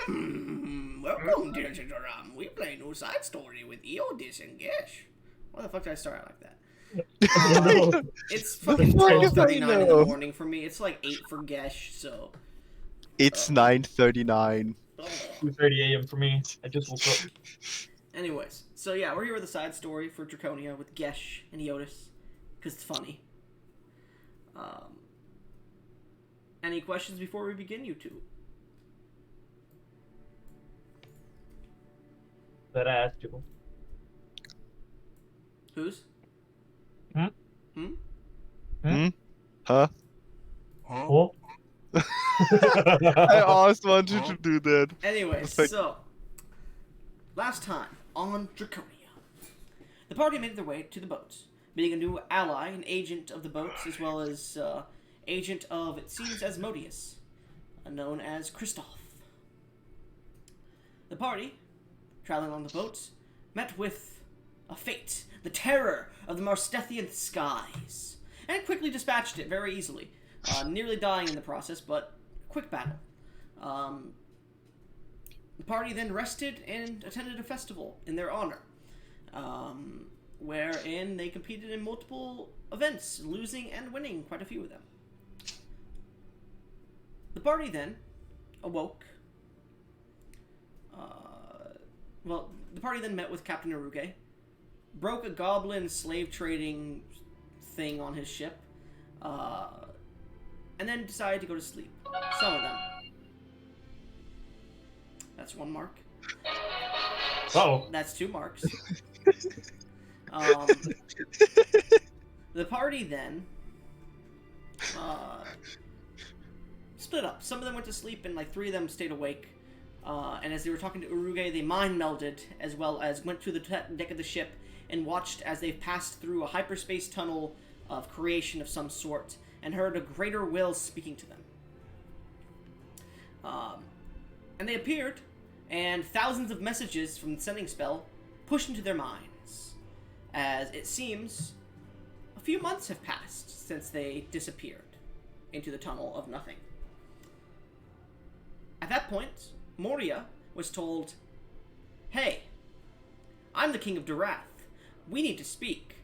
Welcome, dear Turam. We play new side story with Eodis and Gish. Why the fuck did I start out like that? No. It's fucking fuck if I 12:39 in the know? morning for me. It's like 8 for Gesh, so... It's 9:39. 2:30 a.m. for me. I just woke up. Anyways, so yeah, we're here with a side story for Draconia with Gesh and Eodis, because it's funny. Any questions before we begin, you two? That I asked you. Whose? Hmm? Hmm? Huh? Oh. I always wanted to do that. Anyways, Perfect. so... Last time, on Draconia, the party made their way to the boats, meeting a new ally, an agent of the boats, as well as agent of, it seems, Asmodeus, known as Kristoff. The party, traveling on the boats, met with a fate, the terror of the Marstethian skies, and quickly dispatched it very easily, nearly dying in the process, but quick battle. The party then rested and attended a festival in their honor, wherein they competed in multiple events, losing and winning quite a few of them. The party then awoke. The party then met with Captain Aruge, broke a goblin slave trading thing on his ship, and then decided to go to sleep. Some of them. That's 1 mark. Oh. That's 2 marks. The party then split up. Some of them went to sleep, and like 3 of them stayed awake. And as they were talking to Uruge, they mind melded, as well as went to the deck of the ship and watched as they passed through a hyperspace tunnel of creation of some sort, and heard a greater will speaking to them. And they appeared, and thousands of messages from the sending spell pushed into their minds, as it seems a few months have passed since they disappeared into the tunnel of nothing. At that point, Moria was told, "Hey, I'm the King of Durath. We need to speak,"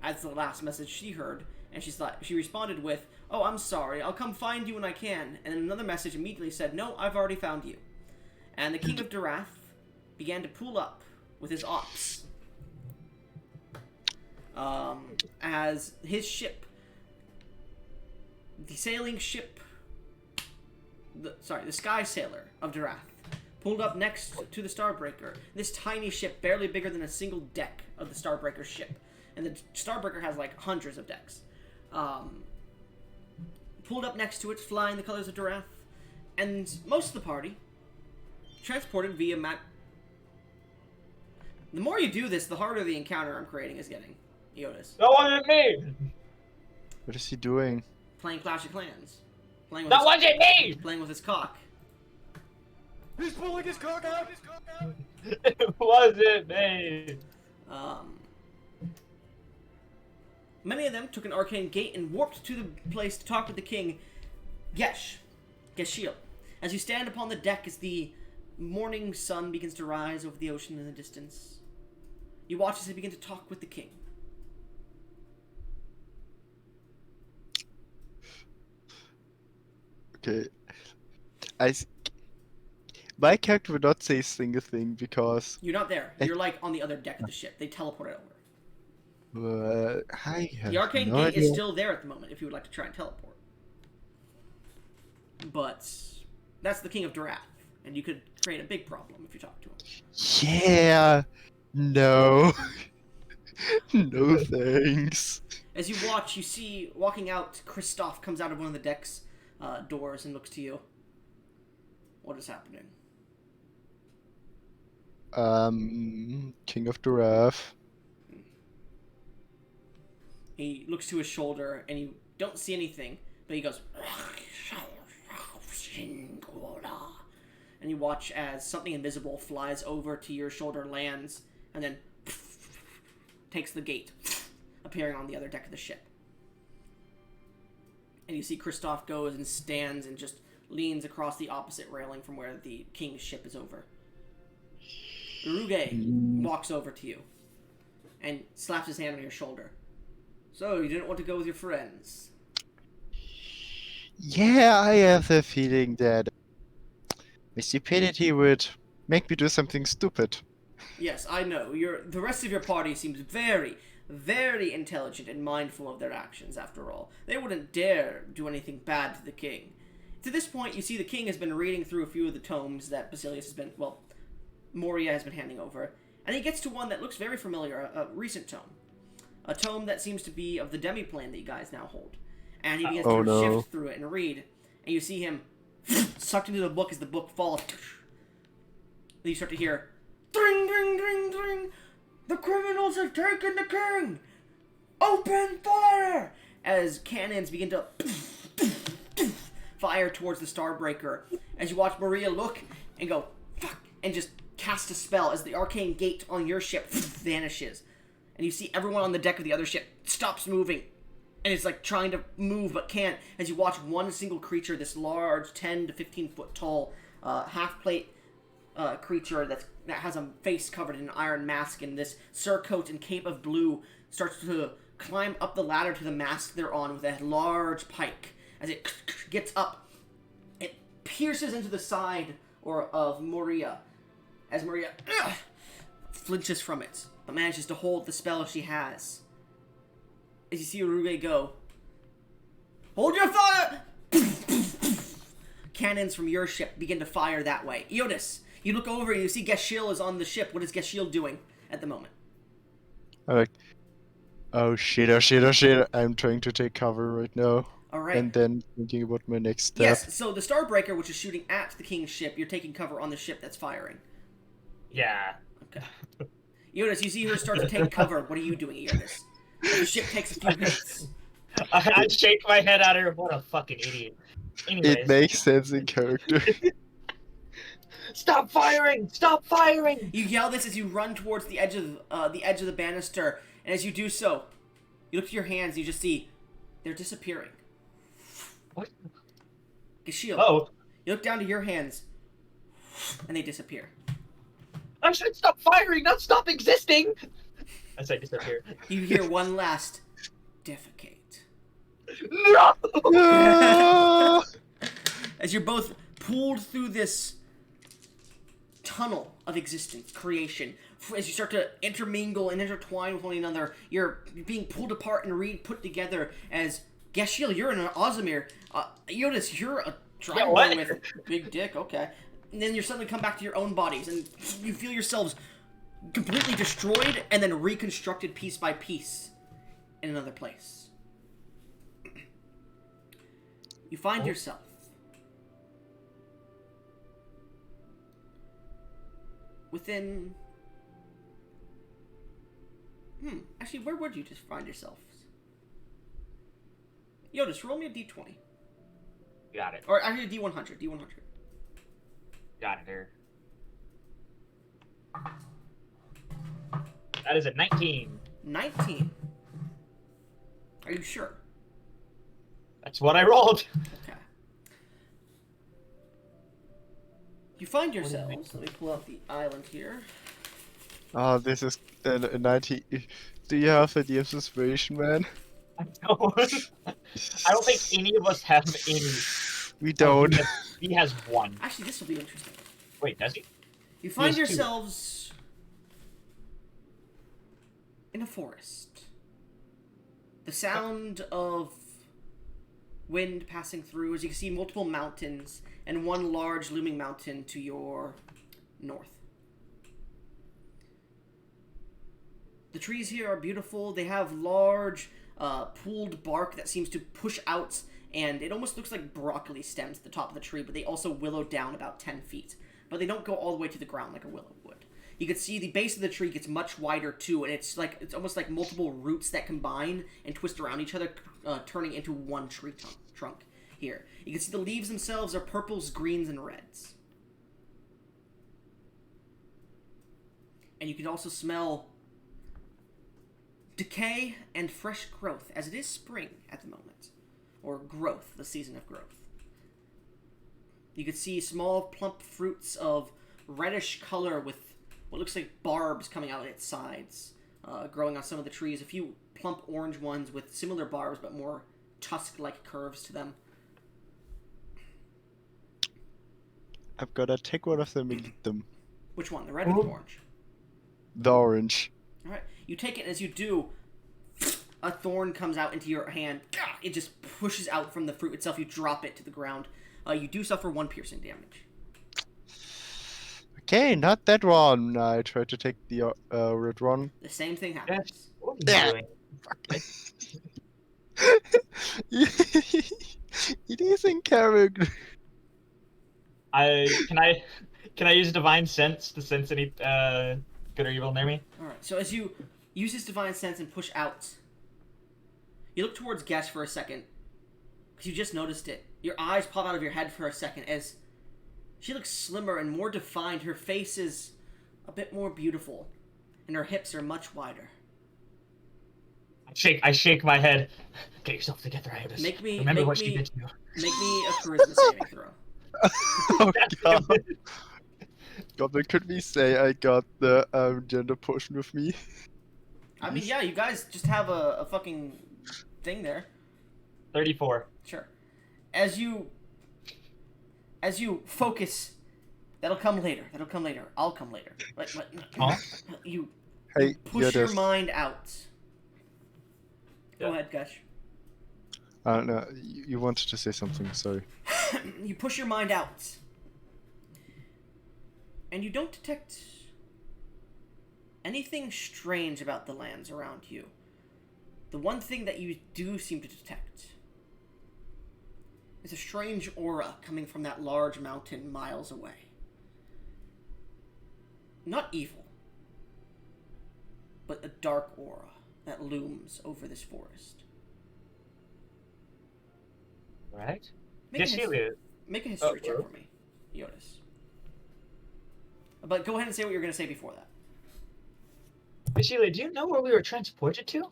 as the last message she heard, and she responded with, "Oh, I'm sorry, I'll come find you when I can," and then another message immediately said, "No, I've already found you." And the King of Durath began to pull up with his ops. As his ship, the sailing ship, the Sky Sailor of Durath, pulled up next to the Starbreaker. This tiny ship, barely bigger than a single deck of the Starbreaker ship. And the Starbreaker has like hundreds of decks. Pulled up next to it, flying the colors of Durath. And most of the party transported via The more you do this, the harder the encounter I'm creating is getting, Eodis. That wasn't me! What is he doing? Playing Clash of Clans. That wasn't me! Playing with his cock. He's pulling his cock out! It wasn't me! Many of them took an arcane gate and warped to the place to talk with the king, Geshiel. As you stand upon the deck as the morning sun begins to rise over the ocean in the distance, you watch as they begin to talk with the king. Okay. My character would not say a single thing because You're not there. You're like on the other deck of the ship. They teleported over. I have The arcane no gate idea. is still there at the moment if you would like to try and teleport. But that's the King of Durath, and you could create a big problem if you talk to him. Yeah. No. No thanks. As you watch, you see, walking out, Kristoff comes out of one of the deck's doors and looks to you. What is happening? King of Giraffe. He looks to his shoulder, and you don't see anything, but he goes... And you watch as something invisible flies over to your shoulder, lands, and then takes the gate, appearing on the other deck of the ship. And you see Kristoff goes and stands and just leans across the opposite railing from where the king's ship is over. Uruge walks over to you and slaps his hand on your shoulder. So, you didn't want to go with your friends? Yeah, I have the feeling that my stupidity would make me do something stupid. Yes, I know. The rest of your party seems very, very intelligent and mindful of their actions, after all. They wouldn't dare do anything bad to the king. To this point, you see the king has been reading through a few of the tomes that Moria has been handing over, and he gets to one that looks very familiar, a recent tome. A tome that seems to be of the demi-plane that you guys now hold. And he begins to shift through it and read, and you see him sucked into the book as the book falls. Then you start to hear, "Dring, dring, dring, dring! The criminals have taken the king! Open fire!" As cannons begin to fire towards the Starbreaker. As you watch Maria look and go, "Fuck," and just cast a spell as the arcane gate on your ship vanishes. And you see everyone on the deck of the other ship stops moving. And it's like trying to move but can't, as you watch one single creature, this large 10 to 15 foot tall half-plate creature that has a face covered in an iron mask and this surcoat and cape of blue, starts to climb up the ladder to the mast they're on with a large pike. As it gets up, it pierces into the side of Moria, as Maria flinches from it, but manages to hold the spell she has. As you see Uruge go, "Hold your fire!" Cannons from your ship begin to fire that way. Eodis, you look over and you see Geshil is on the ship. What is Geshil doing at the moment? I'm like, oh shit, oh shit, oh shit. I'm trying to take cover right now. Alright. And then thinking about my next step. Yes, so the Starbreaker, which is shooting at the king's ship, you're taking cover on the ship that's firing. Yeah. Okay. Eodis, you see her start to take cover. What are you doing, Eodis? The ship takes a few hits. I shake my head at her. What a fucking idiot. Anyways. It makes sense in character. Stop firing! Stop firing! You yell this as you run towards the edge of the banister, and as you do so, you look to your hands. And you just see they're disappearing. What? Geshil, Oh. you look down to your hands, and they disappear. I said stop firing, not stop existing! As I disappear. You hear one last defecate. No! No! As you're both pulled through this tunnel of existence, creation, as you start to intermingle and intertwine with one another, you're being pulled apart and put together as Geshil, you're an Ozimir. Eodis, you're a Dragonborn with a big dick, okay. And then you suddenly come back to your own bodies, and you feel yourselves completely destroyed and then reconstructed piece by piece in another place. You find yourself within... Actually, where would you just find yourself? Eodis, roll me a d20. Got it. Or actually a d100. Got it here. That is a 19. 19. Are you sure? That's what I rolled. Okay. You find yourselves... Let me pull out the island here. Oh, this is a 90. Do you have a DM Inspiration, man? I don't think any of us have any. We don't. He has one. Actually, this will be interesting. Wait, does he? You find He has two. yourselves in a forest. The sound of wind passing through as you can see multiple mountains and one large looming mountain to your north. The trees here are beautiful. They have large pooled bark that seems to push out, and it almost looks like broccoli stems at the top of the tree, but they also willow down about 10 feet. But they don't go all the way to the ground like a willow would. You can see the base of the tree gets much wider too, and it's almost like multiple roots that combine and twist around each other, turning into one tree trunk here. You can see the leaves themselves are purples, greens, and reds. And you can also smell decay and fresh growth, as it is spring at the moment. Or growth, the season of growth. You could see small, plump fruits of reddish color with what looks like barbs coming out its sides, growing on some of the trees. A few plump orange ones with similar barbs, but more tusk-like curves to them. I'm gonna take one of them and eat them. Which one, the red or the orange? The orange. All right, you take it, and as you do, a thorn comes out into your hand. It just pushes out from the fruit itself. You drop it to the ground. You do suffer 1 piercing damage. Okay, not that one. I tried to take the red one. The same thing happens. What are you doing? It is in character. Can I use divine sense to sense any good or evil near me? All right. So as you use this divine sense and push out, you look towards Gesh for a second because you just noticed it. Your eyes pop out of your head for a second as she looks slimmer and more defined. Her face is a bit more beautiful, and her hips are much wider. I shake my head. Get yourself together, Iotis. Remember what she did to you. Make me a charisma saving throw. Oh god. Goblin, could we say I got the gender potion with me? I mean, yeah, you guys just have a fucking thing there. 34. Sure. As you focus, that'll come later. I'll come later. Huh? You Hey, push your Yodas. mind out. Go Yeah. ahead, Gush. No, you wanted to say something, sorry. You push your mind out. And you don't detect anything strange about the lands around you. The one thing that you do seem to detect is a strange aura coming from that large mountain miles away. Not evil, but a dark aura that looms over this forest. Right? Make a Geshelia. Make a history check Oh. for me, Yotis. But go ahead and say what you were going to say before that. Geshelia, do you know where we were transported to?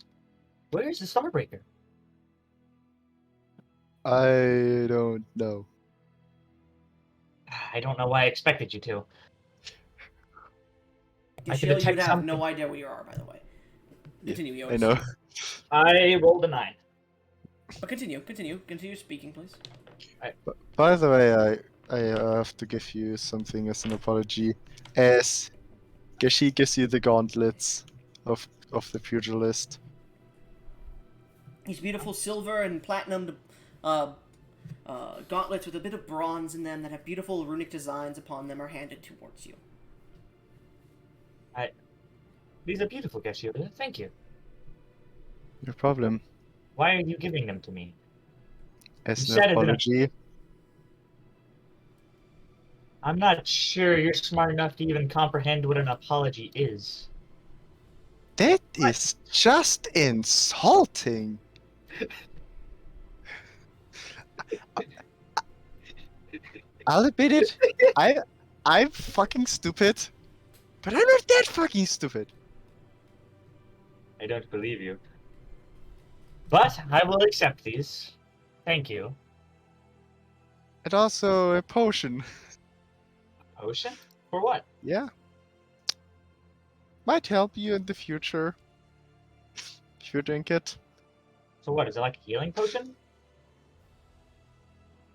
Where's the Starbreaker? I don't know. I don't know why I expected you to. I can Gashil, detect you'd have something. no idea where you are, by the way. Continue, Yotis. I know. I rolled a 9. But continue speaking, please. By the way, I have to give you something as an apology. As Gashi gives you the gauntlets of the pugilist. These beautiful silver and platinum gauntlets with a bit of bronze in them that have beautiful runic designs upon them are handed towards you. These are beautiful, Geshelia. Thank you. No problem. Why are you giving them to me? As You an said it in a- apology. I'm not sure you're smart enough to even comprehend what an apology is. That is just insulting. I'll admit it. I'm fucking stupid, but I'm not that fucking stupid. I don't believe you. But I will accept these. Thank you. And also a potion. Potion? For what? Yeah. Might help you in the future. If you drink it. So what, is it like a healing potion?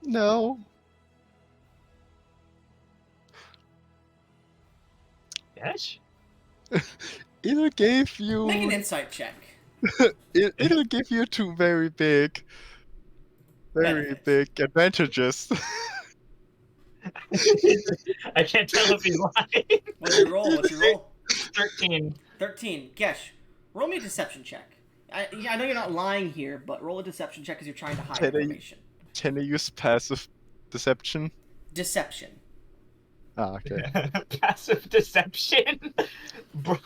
No. Yes? It'll give you. Make an insight check. It'll give you two very big advantages. I can't tell if he's lying. What's your roll? 13. 13. Gesh, roll me a deception check. I know you're not lying here, but roll a deception check because you're trying to hide Can I- information. Can I use passive deception? Deception. Ah, okay. Passive deception? Bro.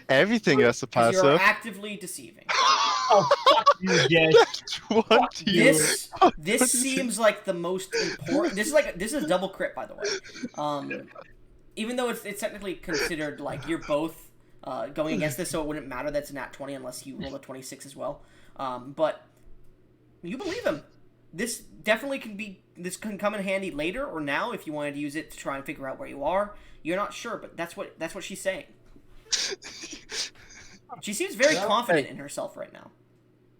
Everything has a Because you're passive. actively deceiving. Oh, fuck you, yes. What do you? This seems like the most important. This is a double crit, by the way. Even though it's technically considered like you're both going against this, so it wouldn't matter that's a nat 20 unless you roll a 26 as well. But you believe him. this definitely this can come in handy later or now if you wanted to use it to try and figure out where you are. You're not sure, but that's what she's saying. She seems very confident in herself right now.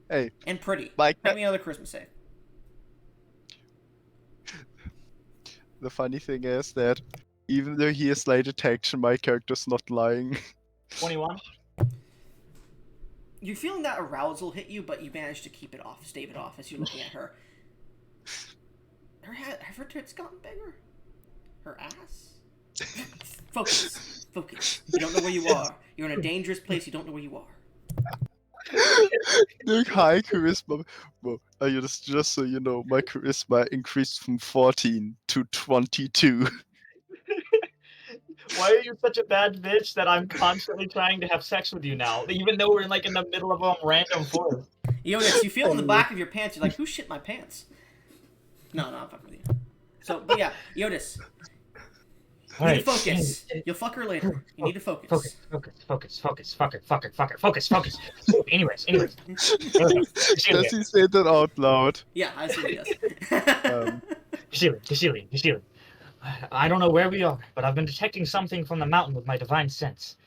Hey, and pretty. Mike. Make me another Christmas save. The funny thing is that even though he has light detection, my character's not lying. 21. You're feeling that arousal hit you, but you manage to keep it off, stave it off as you're looking at her. Have her tits gotten bigger? Her ass? Focus. Focus. You don't know where you are. You're in a dangerous place. You don't know where you are. Look, high charisma. Well, just so you know, my charisma increased from 14 to 22. Why are you such a bad bitch that I'm constantly trying to have sex with you now, even though we're like in the middle of a random forest? Jonas, you feel in the back of your pants. You're like, who shit my pants? No, I'm fucking with you. So, but yeah, Jonas. You need to focus. You'll fuck her later. You need to focus. Focus. Anyways. Does he say that out loud? Yeah, I see what he does. Kashili. I don't know where we are, but I've been detecting something from the mountain with my divine sense.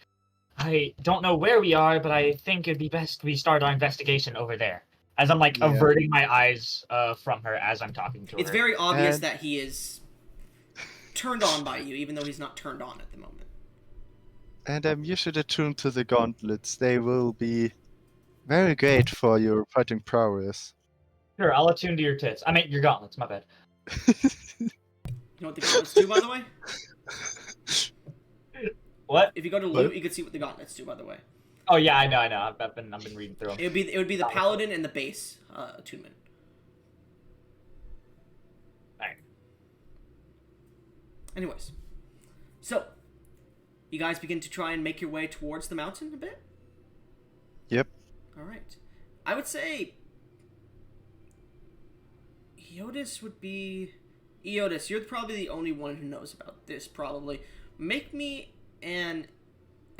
I don't know where we are, but I think it'd be best we start our investigation over there. As I'm like averting my eyes from her as I'm talking to her. It's very obvious that he is turned on by you, even though he's not turned on at the moment. And you should attune to the gauntlets. They will be very great for your fighting prowess. Sure, I'll attune to your tits. I mean, your gauntlets, my bad. You know what the gauntlets do, by the way? What? If you go to loot, you can see what the gauntlets do, by the way. Oh yeah, I know. I've been reading through them. It would be the paladin and the base attunement. Alright. Anyways, so you guys begin to try and make your way towards the mountain a bit. Yep. All right. I would say Eodis would be. Eodis, you're probably the only one who knows about this. Probably make me a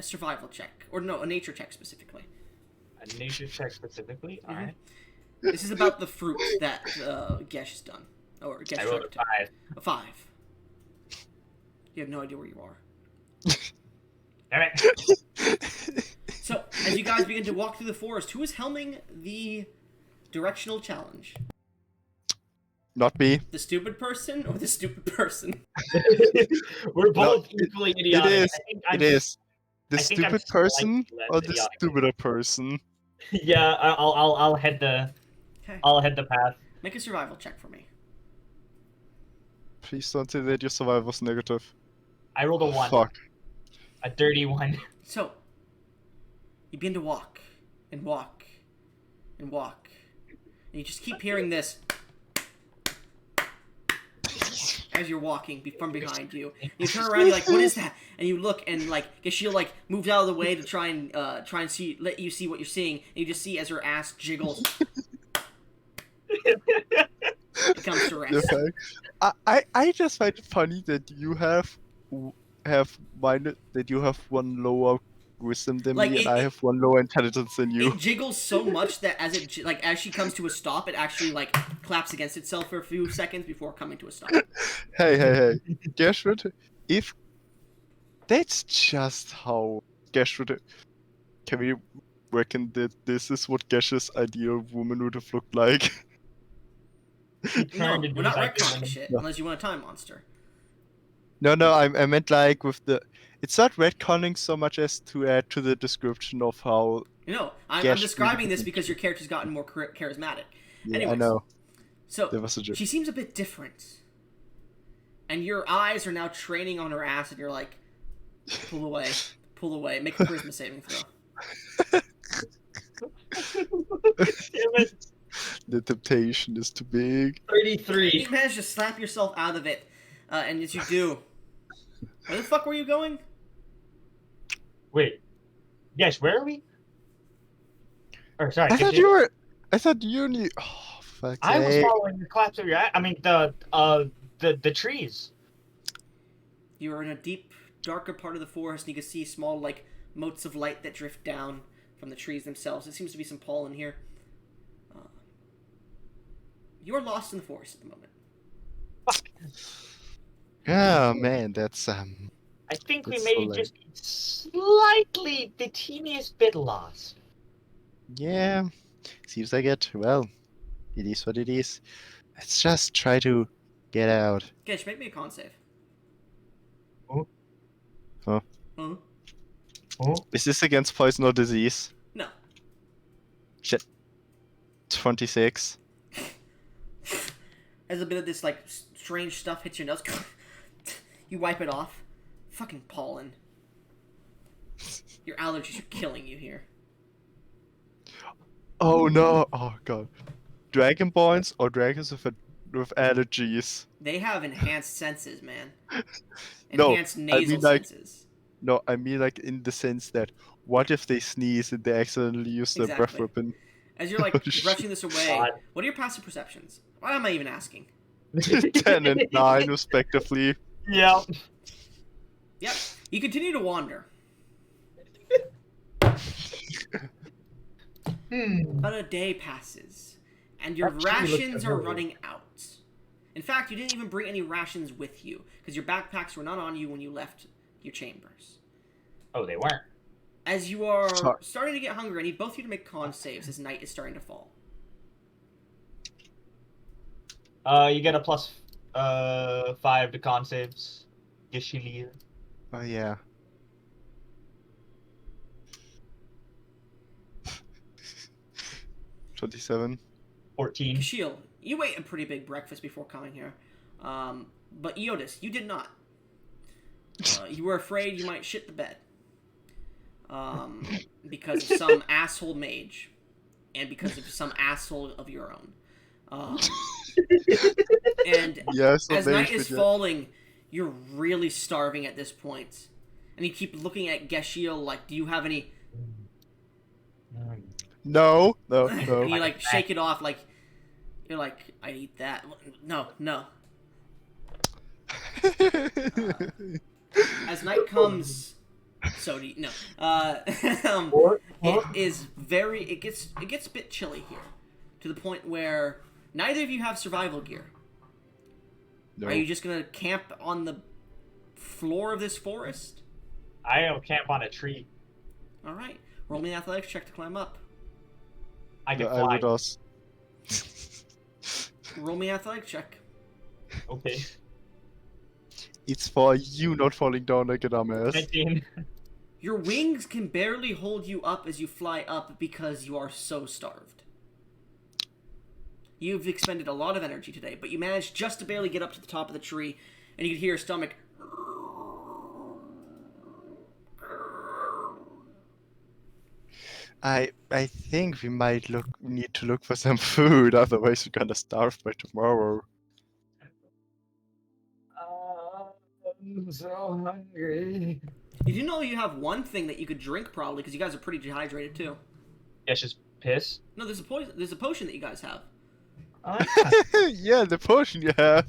survival check, or no, a nature check specifically. A nature check specifically. All right. This is about the fruit that Gesh has done, or Gesh I rolled a 5. A 5. You have no idea where you are. All right. So, as you guys begin to walk through the forest, who is helming the directional challenge? Not me. The stupid person or the stupid person? We're both equally idiotic. It is. The I think I'm stupid person slightly less or the idiotic. stupider person? Yeah, I'll head the Okay. I'll head the path. Make a survival check for me. Please don't say that your survival was negative. I rolled a 1. Fuck. A dirty 1. So, you begin to walk, and walk, and walk. And you just keep hearing this as you're walking from behind you. You turn around, you're like, what is that? And you look, and like, she'll like moves out of the way to try and let you see what you're seeing. And you just see as her ass jiggles. It comes to rest. Okay. I just find it funny that you have one lower wisdom than Like, me, and I have one lower intelligence than you. It jiggles so much that as she comes to a stop, it actually like claps against itself for a few seconds before coming to a stop. Hey. Gershwin, if that's just how Gershwin, can we reckon that this is what Gesh's ideal woman would have looked like? No, we're not retconning shit unless you want a time monster. No, I meant like with the. It's not retconning so much as to add to the description of how. No, I'm describing this because your character's gotten more charismatic. Yeah, Anyways, I know. So There was a joke. she seems a bit different, and your eyes are now training on her ass, and you're like, pull away, make a charisma saving throw. Damn it. The temptation is too big. 33. You manage to slap yourself out of it, and as you do, where the fuck were you going? Wait. Yes, where are we? Or sorry. I thought you knew. Oh, fuck. I was following the collapse of your. I mean the trees. You are in a deep, darker part of the forest, and you can see small like motes of light that drift down from the trees themselves. There seems to be some pollen here. You are lost in the forest at the moment. Oh man, that's I think we It's may so late. just be slightly, the teeniest bit lost. yeah. Seems like it. Well, it is what it is. Let's just try to get out. Gish, make me a con save. Oh. Huh? Huh? Oh, Is this against poison or disease? No. Shit. 26. As a bit of this, like, strange stuff hits your nose, you wipe it off. Fucking pollen. Your allergies are killing you here. Oh no! Oh god. Dragonborns or dragons with allergies? They have enhanced senses, man. No, Enhanced I nasal mean like senses. no, I mean like in the sense that what if they sneeze and they accidentally use their breath Exactly. weapon? As you're, like, Oh, shit. brushing this away, God. what are your passive perceptions? Why am I even asking? 10 and 9 respectively. Yeah. Yep. You continue to wander. About a day passes, and your That tree looks rations are familiar. running out. In fact, you didn't even bring any rations with you, because your backpacks were not on you when you left your chambers. Oh, they weren't. As you are Sorry. starting to get hungry, I need both of you to make con saves as night is starting to fall. You get a plus 5 to con saves. Gishilier. Oh yeah. $27. 14. Kashiel, you ate a pretty big breakfast before coming here. But Eotis, you did not. You were afraid you might shit the bed. Because of some asshole mage. And because of some asshole of your own. And Yes, as night is forget. falling, you're really starving at this point. And you keep looking at Geshiel like, do you have any... No. And you like shake it off like... You're like, I eat that. No. As night comes... So do you... No. It is very... It gets a bit chilly here. To the point where neither of you have survival gear. No. Are you just gonna camp on the floor of this forest? I'll camp on a tree. Alright. Roll me an athletics check to climb up. I can I fly. would also. Roll me an athletics check. Okay. It's for you not falling down like a dumbass. 19. Your wings can barely hold you up as you fly up because you are so starved. You've expended a lot of energy today, but you managed just to barely get up to the top of the tree, and you can hear your stomach. I think we might need to look for some food, otherwise we're gonna starve by tomorrow. I'm so hungry. You do know you have one thing that you could drink probably, because you guys are pretty dehydrated too. Yeah, just piss. No, there's a poison. There's a potion that you guys have. Oh, Yeah, the potion you have.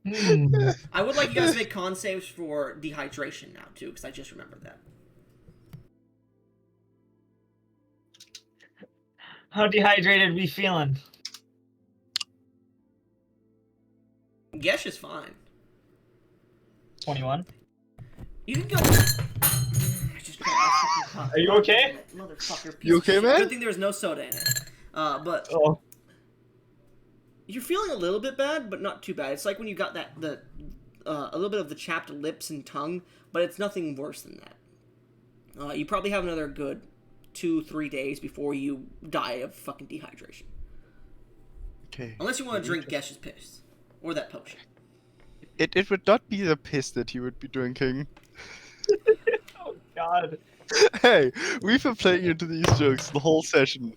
yeah. I would like you guys to make con saves for dehydration now too, because I just remembered that. How dehydrated we feeling? Gesh is fine. 21. You can go. I just grabbed my fucking cup. Are you okay? Motherfucker. piece You of okay, shit. man? Good thing there was no soda in it. But Oh. you're feeling a little bit bad, but not too bad. It's like when you got that a little bit of the chapped lips and tongue, but it's nothing worse than that. You probably have another good 2-3 days before you die of fucking dehydration. Okay. Unless you want to drink Gesh's piss. Or that potion. It would not be the piss that you would be drinking. Oh god. Hey, we've been playing into these jokes the whole session.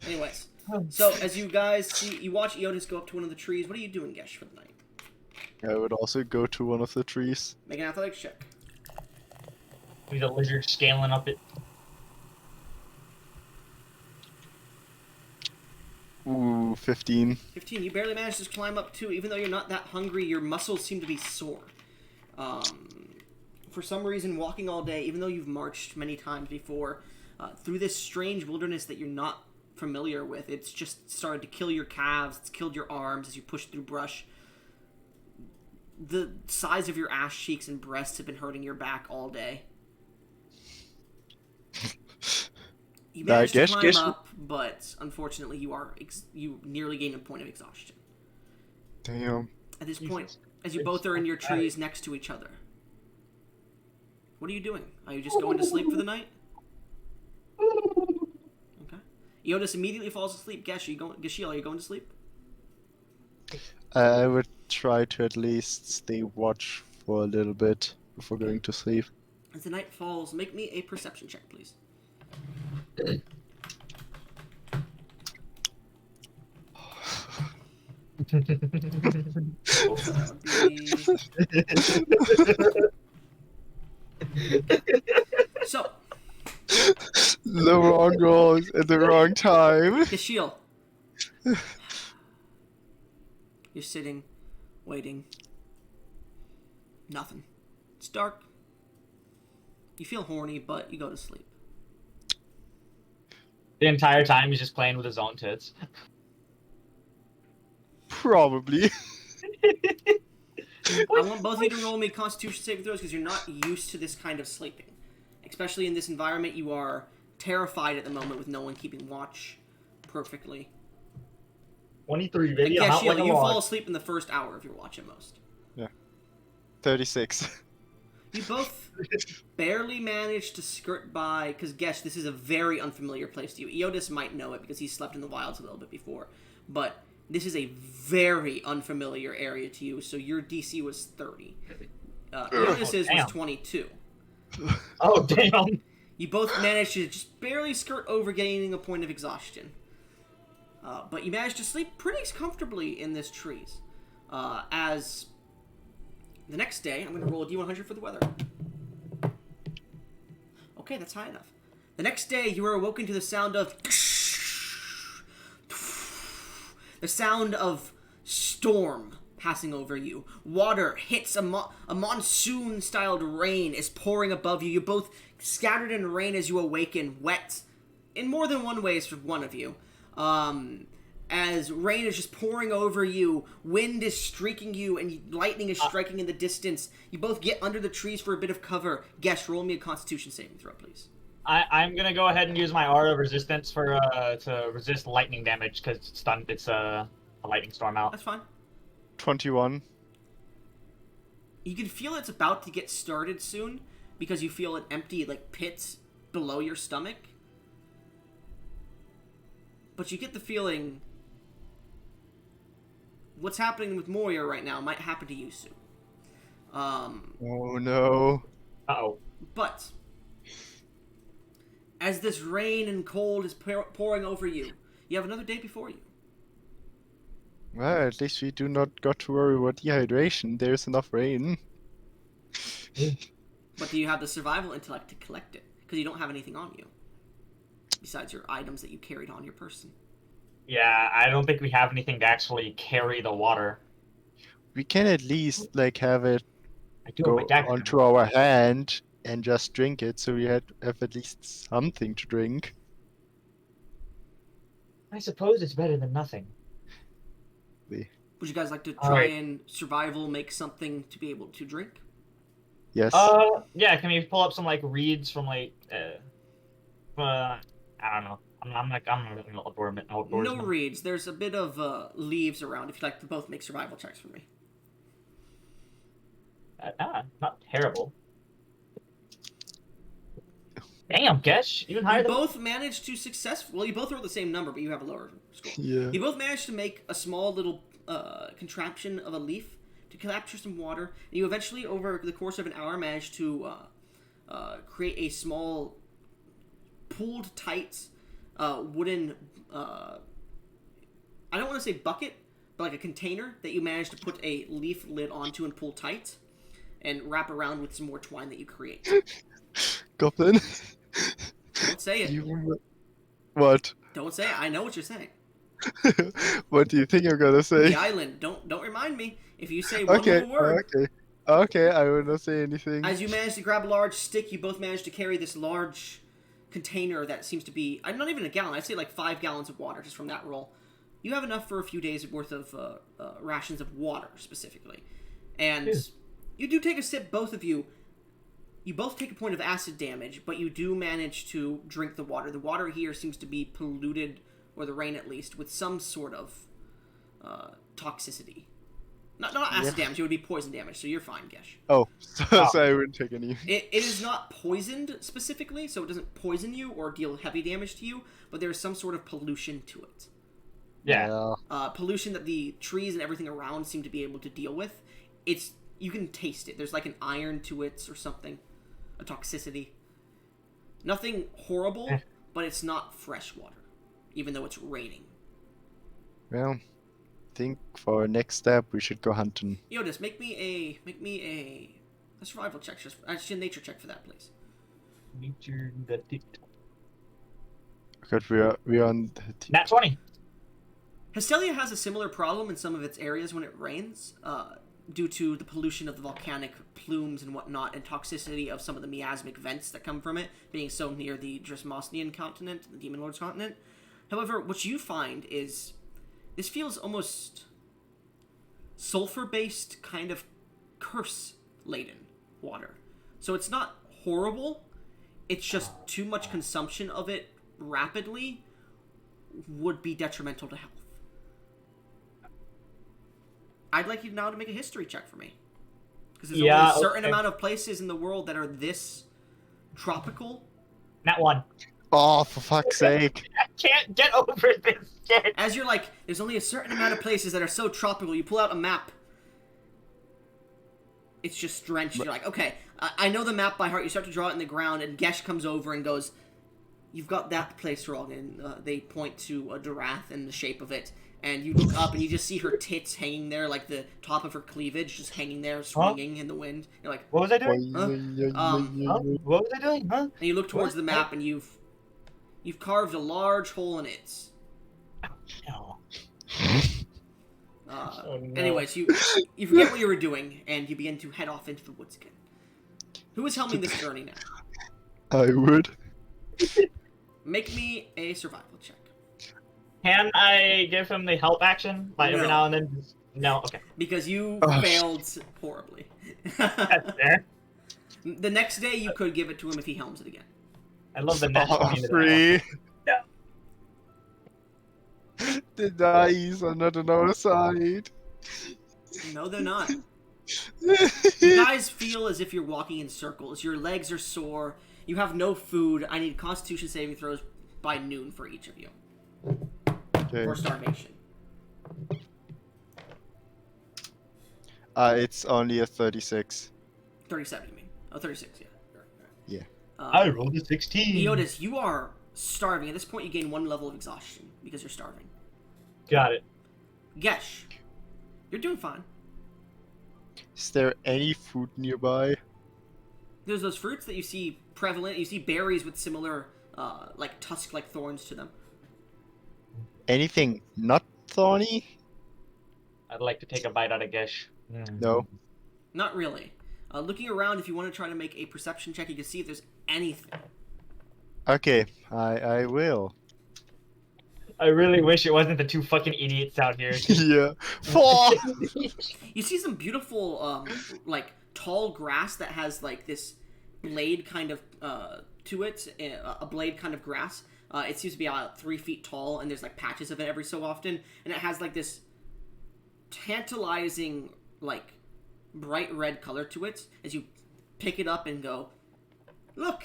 Anyways. So, as you guys see, you watch Eotis go up to one of the trees. What are you doing, Gesh, for the night? I would also go to one of the trees. Make an athletics check. Be the lizard scaling up it. Ooh, 15. 15. You barely managed to climb up too. Even though you're not that hungry, your muscles seem to be sore. For some reason, walking all day, even though you've marched many times before, through this strange wilderness that you're not familiar with. It's just started to kill your calves. It's killed your arms as you push through brush. The size of your ass cheeks and breasts have been hurting your back all day. You managed to climb up, but unfortunately you nearly gained a point of exhaustion. Damn. At this point, as you both are in your trees next to each other, what are you doing? Are you just going to sleep for the night? Okay. Eodis immediately falls asleep. Gashiel, are you going to sleep? I would try to at least stay watch for a little bit before going to sleep. As the night falls, make me a perception check, please. So, The wrong goals at the wrong time. Gashiel, you're sitting, waiting. Nothing. It's dark. You feel horny, but you go to sleep. The entire time he's just playing with his own tits. Probably. I want both of you to roll me Constitution saving throws because you're not used to this kind of sleeping. Especially in this environment, you are terrified at the moment with no one keeping watch perfectly. 23 And video. Not like Gashiel, a you log. fall asleep in the first hour of your watch at most. 36. You both barely managed to skirt by, because Gesh, this is a very unfamiliar place to you. Eodis might know it because he slept in the wilds a little bit before, but this is a very unfamiliar area to you, so your DC was 30. Eodis's was 22. Oh, damn. You both managed to just barely skirt over gaining a point of exhaustion. But you managed to sleep pretty comfortably in this trees. As the next day, I'm going to roll a D100 for the weather. Okay, that's high enough. The next day, you are awoken to the sound of... the sound of storm passing over you. Water hits a monsoon-styled rain is pouring above you. You're both scattered in rain as you awaken, wet in more than one way for one of you. As rain is just pouring over you, wind is streaking you, and lightning is striking in the distance. You both get under the trees for a bit of cover. Guess, roll me a Constitution saving throw, please. I'm gonna go ahead and use my aura of resistance for to resist lightning damage because it's a lightning storm out. That's fine. 21. You can feel it's about to get started soon because you feel an empty pit below your stomach. But you get the feeling what's happening with Moria right now might happen to you soon. Oh no. Uh-oh. But as this rain and cold is pouring over you, you have another day before you. Well, at least we do not got to worry about dehydration. There's enough rain. But do you have the survival intellect to collect it? Because you don't have anything on you besides your items that you carried on your person. Yeah, I don't think we have anything to actually carry the water. We can at least have it I do go have my dagger. onto our hand and just drink it, so we have at least something to drink. I suppose it's better than nothing. Would you guys like to All try right. and survival make something to be able to drink? Yes. Yeah. Can we pull up some reeds from I don't know. I'm not an outdoorsman. No reeds. There's a bit of leaves around if you'd like to both make survival checks for me. Not terrible. Damn, Gesh, even higher You than... both managed to successfully... Well, you both rolled the same number, but you have a lower score. Yeah. You both managed to make a small little contraption of a leaf to capture some water. And you eventually, over the course of an hour, managed to create a small, pulled tight wooden... I don't want to say bucket, but like a container that you managed to put a leaf lid onto and pull tight and wrap around with some more twine that you create. Goblin. Don't say it. What? Don't say it. I know what you're saying. What do you think I'm gonna say? The island. Don't remind me. If you say one Okay, more word. okay, I will not say anything. As you manage to grab a large stick, you both manage to carry this large container that seems to be, not even a gallon, I'd say like 5 gallons of water just from that roll. You have enough for a few days worth of rations of water, specifically. And you do take a sip, both of you. You both take a point of acid damage, but you do manage to drink the water. The water here seems to be polluted, or the rain at least, with some sort of toxicity. Not acid damage, it would be poison damage, so you're fine, Gesh. Oh, so I wouldn't take any. It is not poisoned specifically, so it doesn't poison you or deal heavy damage to you, but there is some sort of pollution to it. Yeah. Pollution that the trees and everything around seem to be able to deal with. You can taste it. There's like an iron to it or something. A toxicity. Nothing horrible, but it's not fresh water, even though it's raining. Well, I think for our next step we should go hunting. Yodas, make me a survival check, actually a nature check for that, please. Nature the Because we are on the Nat 20. Hestelia has a similar problem in some of its areas when it rains, due to the pollution of the volcanic plumes and whatnot, and toxicity of some of the miasmic vents that come from it, being so near the Drismosnian continent, the Demon Lord's continent. However, what you find is, this feels almost sulfur-based, kind of curse-laden water. So it's not horrible, it's just too much consumption of it rapidly would be detrimental to health. I'd like you now to make a history check for me. Because there's only a certain amount of places in the world that are this tropical. Nat 1. Oh, for fuck's sake. I can't get over this shit. As you're like, there's only a certain amount of places that are so tropical, you pull out a map. It's just drenched. You're like, okay, I know the map by heart. You start to draw it in the ground, and Gesh comes over and goes, you've got that place wrong. And they point to a Durath and the shape of it. And you look up and you just see her tits hanging there, like the top of her cleavage just hanging there, swinging in the wind. You're like, what was I doing? What was I doing? Huh? And you look towards the map and you've carved a large hole in it. No. No. Anyways, you forget what you were doing and you begin to head off into the woods again. Who is helming this journey now? I would. Make me a survival check. Can I give him the help action? Like every now and then? No, okay. Because you failed horribly. That's fair. The next day you could give it to him if he helms it again. I love the net. Free. Yeah. The dice are not on our side. No, they're not. You guys feel as if you're walking in circles. Your legs are sore. You have no food. I need Constitution saving throws by noon for each of you. Okay. Or starvation. It's only a 36. 37, you mean? Oh, 36, yeah. Yeah. I rolled a 16. Eotis, you are starving. At this point, you gain 1 level of exhaustion because you're starving. Got it. Gesh, you're doing fine. Is there any food nearby? There's those fruits that you see prevalent. You see berries with similar, like tusk-like thorns to them. Anything not thorny? I'd like to take a bite out of Gesh. No. Not really. Looking around, if you want to try to make a perception check, you can see if there's anything. Okay, I will. I really wish it wasn't the 2 fucking idiots out here. Yeah. 4! You see some beautiful, like, tall grass that has, like, this blade kind of, to it. A blade kind of grass. It seems to be about 3 feet tall, and there's, like, patches of it every so often. And it has, like, this tantalizing, like, bright red color to it as you pick it up and go, look,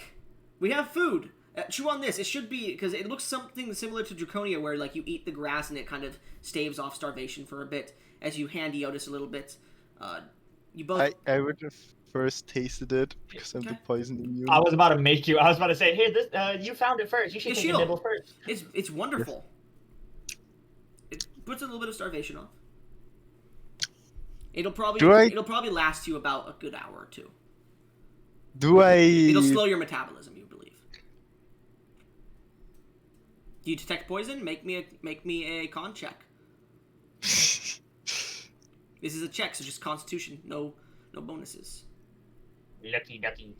we have food. Chew on this. It should be, because it looks something similar to Draconia, where, like, you eat the grass and it kind of staves off starvation for a bit. As you hand Eotis a little bit, you both... I would have first tasted it, because I'm the poison immune. I was about to make you. I was about to say, hey, this you found it first. You should take a nibble first. It's wonderful. It puts a little bit of starvation off. It'll probably last you about a good hour or 2. It'll slow your metabolism, you believe. Do you detect poison? Make me a con check. This is a check, so just Constitution, no bonuses. Lucky ducky.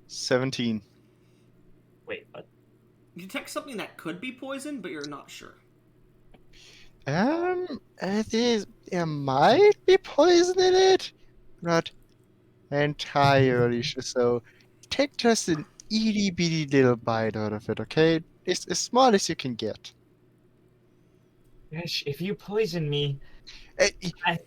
17. Wait, what? You detect something that could be poison, but you're not sure. There might be poison in it. Not entirely sure. So take just an itty bitty little bite out of it, okay? It's as small as you can get. Gosh, if you poison me, I, I, I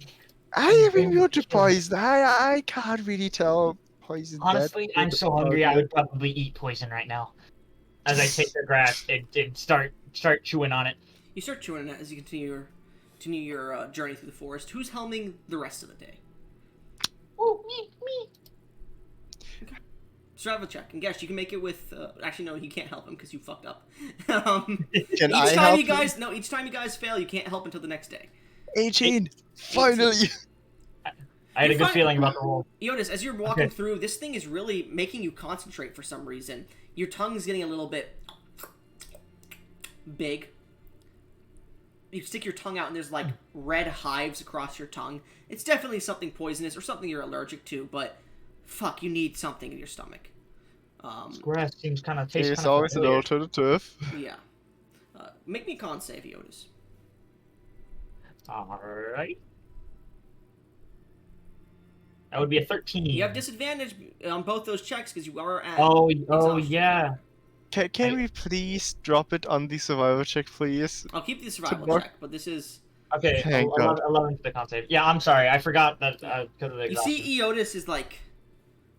I'm am going immune to to kill you. poison. I can't really tell poison that Honestly, good I'm so about hungry I it. would probably eat poison right now. As I take the grass and start chewing on it. You start chewing it as you continue your journey through the forest. Who's helming the rest of the day? Oh, me. Survival check. And guess you can make it with. Actually, no, you can't help him because you fucked up. Can each I time help you guys, no, each time you guys fail, you can't help until the next day. 18! Finally! I had a You're good fine. feeling about the roll. Iotis, as you're walking Okay. through, this thing is really making you concentrate for some reason. Your tongue's getting a little bit big. You stick your tongue out and there's like red hives across your tongue. It's definitely something poisonous or something you're allergic to, but fuck, you need something in your stomach. Grass seems kind of tastes There's kind of always an familiar. alternative. Yeah. Make me a con save, Iotis. Alright. That would be a 13. You have disadvantage on both those checks because you are at Oh, exhaustion. yeah. Can we please drop it on the survival check, please? I'll keep the survival Tomorrow- check, but this is... Okay, Thank God. 11 for the con save. Yeah, I'm sorry. I forgot that because of the You exhaustion. see Iotis is like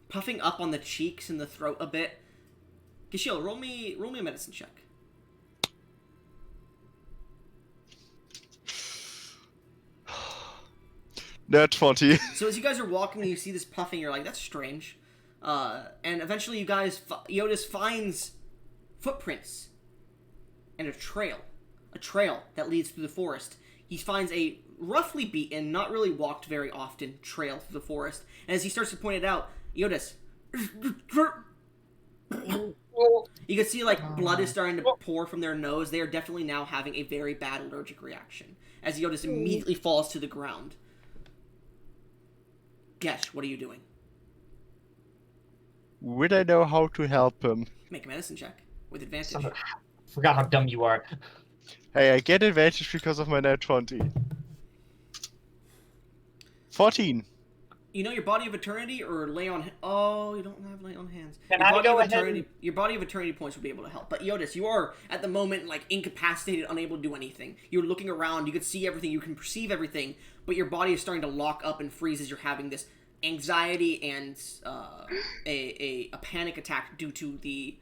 puffing up on the cheeks and the throat a bit. Gishil, roll me a medicine check. Nat 20. So as you guys are walking and you see this puffing, you're like, that's strange. And eventually you guys, Iotis finds footprints and a trail that leads through the forest. He finds a roughly beaten, not really walked very often trail through the forest. And as he starts to point it out, Iotis, you can see like blood is starting to pour from their nose. They are definitely now having a very bad allergic reaction. As Iotis immediately falls to the ground. Gesh, what are you doing? Would I know how to help him? Make a medicine check with advantage. Son of- Forgot how dumb you are. Hey, I get advantage because of my nat 20. 14. You know your body of eternity or lay on. Oh, you don't have lay on hands. Can your I body go of ahead eternity. Your body of eternity points would be able to help. But Iotis, you are at the moment like incapacitated, unable to do anything. You're looking around. You can see everything. You can perceive everything. But your body is starting to lock up and freeze as you're having this anxiety and a panic attack due to the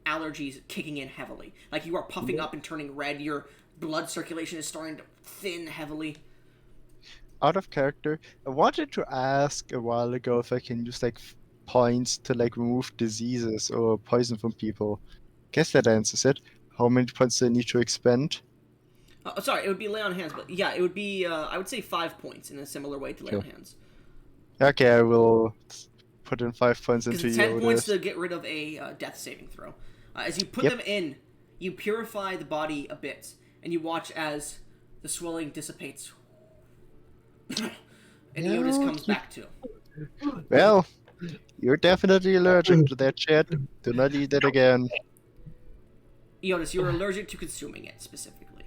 allergies kicking in heavily. Like you are puffing up and turning red. Your blood circulation is starting to thin heavily. Out of character, I wanted to ask a while ago if I can use like points to like remove diseases or poison from people. Guess that answers it. How many points do I need to expend? Sorry, it would be lay on hands, but yeah, it would be, I would say 5 points in a similar way to lay on Okay. hands. Okay, I will put in 5 points Because into it's 10 points Yoda. to get rid of a death saving throw. As you put Yep. them in, you purify the body a bit, and you watch as the swelling dissipates. And Iotis comes back to. Well, you're definitely allergic to that shit. Do not eat that again. Iotis, you're allergic to consuming it, specifically.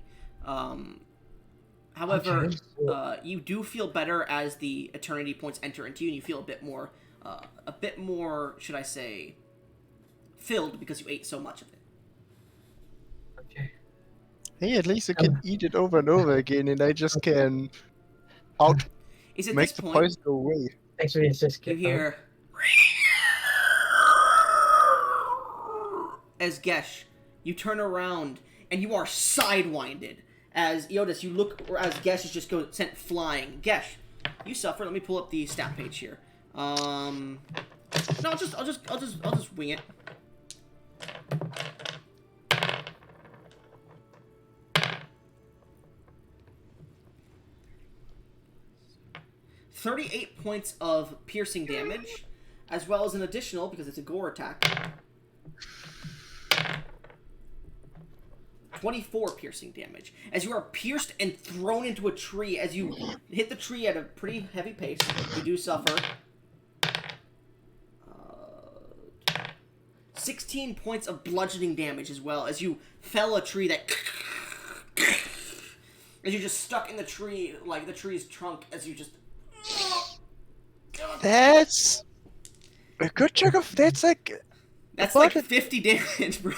However, Okay, you do feel better as the eternity points enter into you, and you feel a bit more, should I say, filled because you ate so much of it. Okay. Hey, at least I can eat it over and over again, and I just can Is at make this the point poison go away. Thanks for the assist, you kid. hear as Gesh, you turn around and you are sidewinded. As Iotis, you look as Gesh is just sent flying. Gesh, you suffer. Let me pull up the stat page here. No, I'll just wing it. $38 points of piercing damage, as well as an additional, because it's a gore attack, 24 piercing damage. As you are pierced and thrown into a tree, as you hit the tree at a pretty heavy pace, you do suffer 16 points of bludgeoning damage as well as you fell a tree that... as you just stuck in the tree, like the tree's trunk, as you just... That's a good chunk of. That's like. That's What? like 50 damage, bro.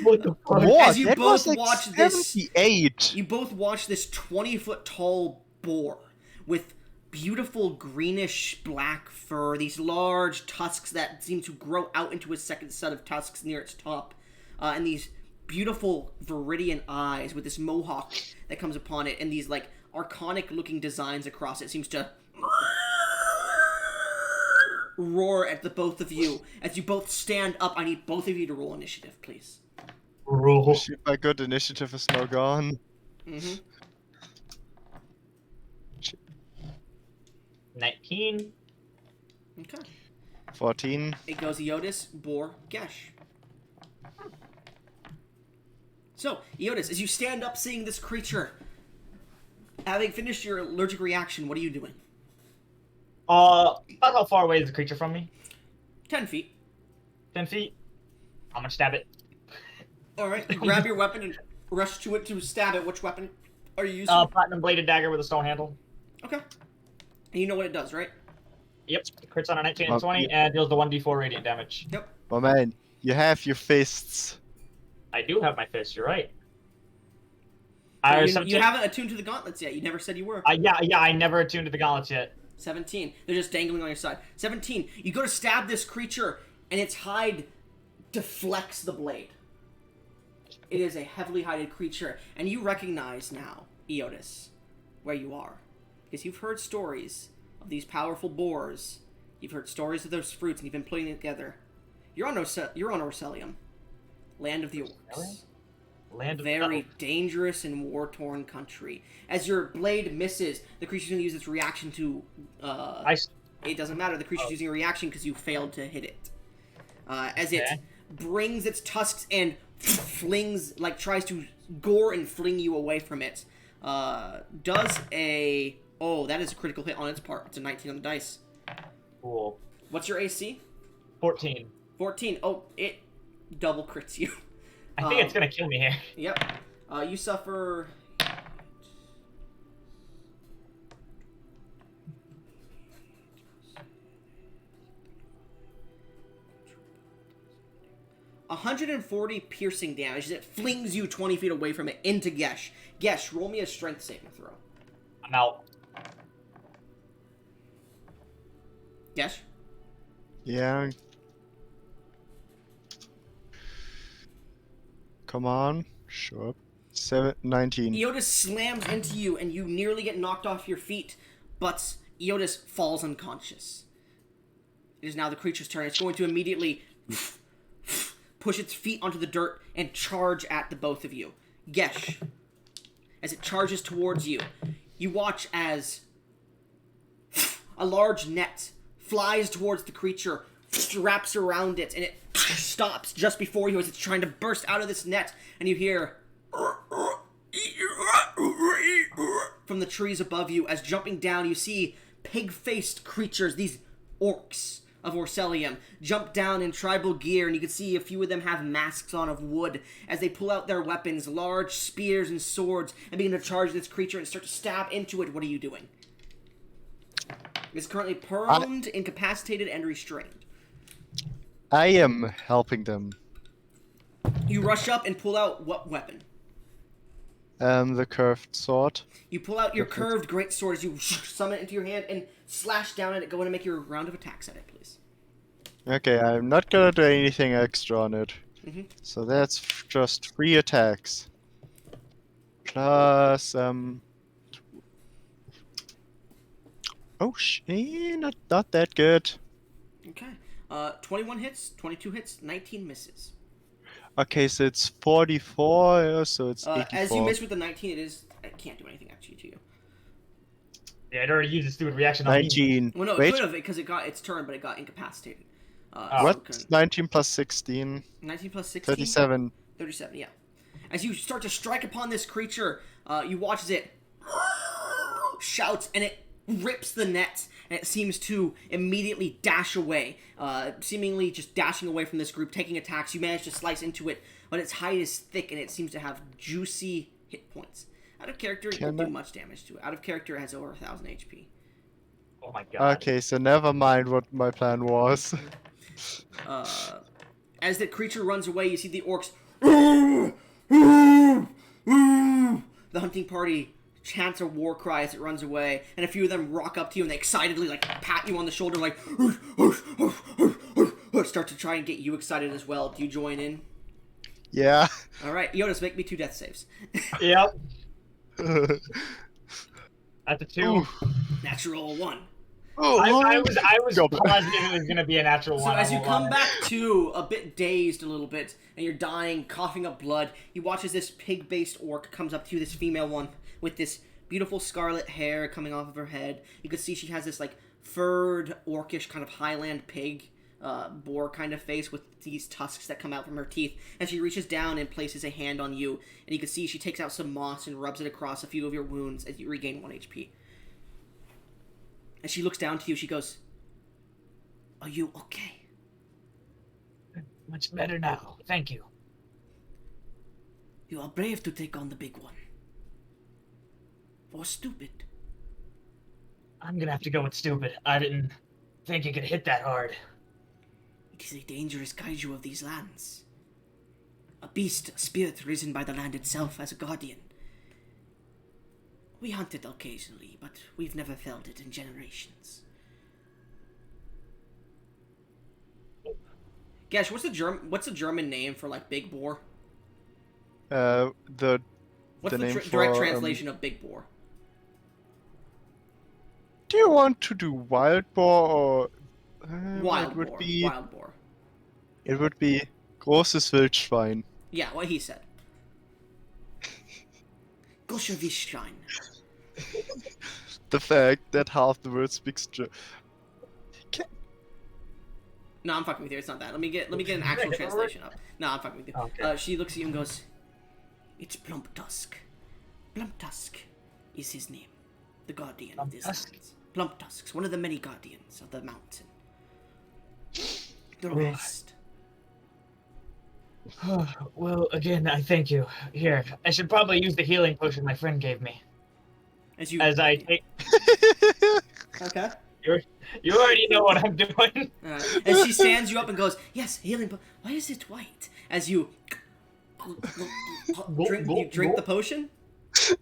What the fuck? What? As you That both was like watch this- 78. You both watch this 20-foot tall boar with beautiful greenish black fur, these large tusks that seem to grow out into a second set of tusks near its top, and these beautiful viridian eyes with this mohawk that comes upon it, and these like archonic looking designs across it. It seems to roar at the both of you as you both stand up. I need both of you to roll initiative, please. Roll. Shit, my good initiative is now gone. Mm-hmm. 19. Okay. 14. It goes Eotis, Boar, Gesh. So, Eotis, as you stand up seeing this creature, having finished your allergic reaction, what are you doing? About how far away is the creature from me? 10 feet. 10 feet. I'm gonna stab it. Alright, you grab your weapon and rush to it to stab it. Which weapon are you using? Platinum bladed dagger with a stone handle. Okay. And you know what it does, right? Yep. Crits on a 19 and 20 and deals the 1d4 radiant damage. Yep. Oh man, you have your fists. I do have my fist. You're right. You haven't attuned to the gauntlets yet. You never said you were. Yeah. I never attuned to the gauntlets yet. 17. They're just dangling on your side. 17. You go to stab this creature, and its hide deflects the blade. It is a heavily hided creature, and you recognize now, Eotis, where you are. Because you've heard stories of these powerful boars. You've heard stories of those fruits, and you've been putting it together. You're on Orcelium, land of the orcs. Land of Very dangerous and war-torn country. As your blade misses, the creature's going to use its reaction to... It doesn't matter. The creature's using a reaction because you failed to hit it. As it brings its tusks and flings, like tries to gore and fling you away from it. Does a... Oh, that is a critical hit on its part. It's a 19 on the dice. Cool. What's your AC? 14. 14. Oh, it double crits you. I think it's gonna kill me here. Yep. You suffer... 140 piercing damage as it flings you 20 feet away from it into Gesh. Gesh, roll me a strength saving throw. I'm out. Gesh? Yeah. Come on. Sure. 19. Eotis slams into you and you nearly get knocked off your feet, but Eotis falls unconscious. It is now the creature's turn. It's going to immediately push its feet onto the dirt and charge at the both of you. Gesh, as it charges towards you, you watch as a large net flies towards the creature, wraps around it, and it stops just before you as it's trying to burst out of this net, and you hear from the trees above you as jumping down you see pig-faced creatures, these orcs of Orcelium, jump down in tribal gear, and you can see a few of them have masks on of wood as they pull out their weapons, large spears and swords, and begin to charge this creature and start to stab into it. What are you doing? It's currently prone, incapacitated, and restrained. I am helping them. You rush up and pull out what weapon? The curved sword. You pull out your curved greatsword as you summon it into your hand and slash down at it. Go in and make your round of attacks at it, please. Okay, I'm not gonna do anything extra on it. So that's just 3 attacks. Plus, oh, not that good. Okay. 21 hits, 22 hits, 19 misses. Okay, so it's 44, so it's 84. As you miss with the 19, it can't do anything actually to you. Yeah, it already used its stupid reaction on me. 19. Well, no, Wait, it could have because it got its turn, but it got incapacitated. what? 19 plus 16? 19 plus 16? 37. 37, yeah. As you start to strike upon this creature, you watch as it shouts, and it rips the net, and it seems to immediately dash away, seemingly just dashing away from this group, taking attacks. You manage to slice into it, but its hide is thick, and it seems to have juicy hit points. Out of character, it didn't do much damage to it. Out of character, it has over 1,000 HP. Oh my god. Okay, so never mind what my plan was. As the creature runs away, you see the orcs. The hunting party chants a war cry as it runs away, and a few of them rock up to you and they excitedly like pat you on the shoulder, like start to try and get you excited as well. Do you join in? Yeah. All right, Jonas, make me 2 death saves. Yep. At the 2. Ooh. Natural 1. I was Go positive it was gonna be a natural 1. So as you come back to, a bit dazed a little bit, and you're dying, coughing up blood, you watch as this pig-based orc comes up to you, this female one, with this beautiful scarlet hair coming off of her head. You can see she has this, like, furred, orcish kind of Highland pig, boar kind of face with these tusks that come out from her teeth. And she reaches down and places a hand on you, and you can see she takes out some moss and rubs it across a few of your wounds as you regain 1 HP. As she looks down to you, she goes, "Are you okay?" Much better now. Thank you. "You are brave to take on the big one. Or stupid." I'm gonna have to go with stupid. I didn't think it could hit that hard. "It is a dangerous kaiju of these lands. A beast, a spirit risen by the land itself as a guardian. We hunt it occasionally, but we've never felt it in generations." Gesh, what's the German name for, like, big boar? The What's the name direct for, translation of big boar? Do you want to do wild boar or Wild it would boar. be Wild boar. it would be großes Wildschwein. Yeah, what he said. Gosha Wischwein. The fact that half the world speaks German. No, I'm fucking with you. It's not that. Let me get an actual translation up. No, I'm fucking with you. Okay. She looks at you and goes, "It's Plumptusk. Plumptusk is his name. The guardian of these Plumptusk? lands. Plumptusk's one of the many guardians of the mountain. The Right. rest." Well, again, I thank you. Here, I should probably use the healing potion my friend gave me. As you. As I take... Okay. You already know what I'm doing. And she stands you up and goes, "Yes, healing. Why is it white?" As you drink the potion,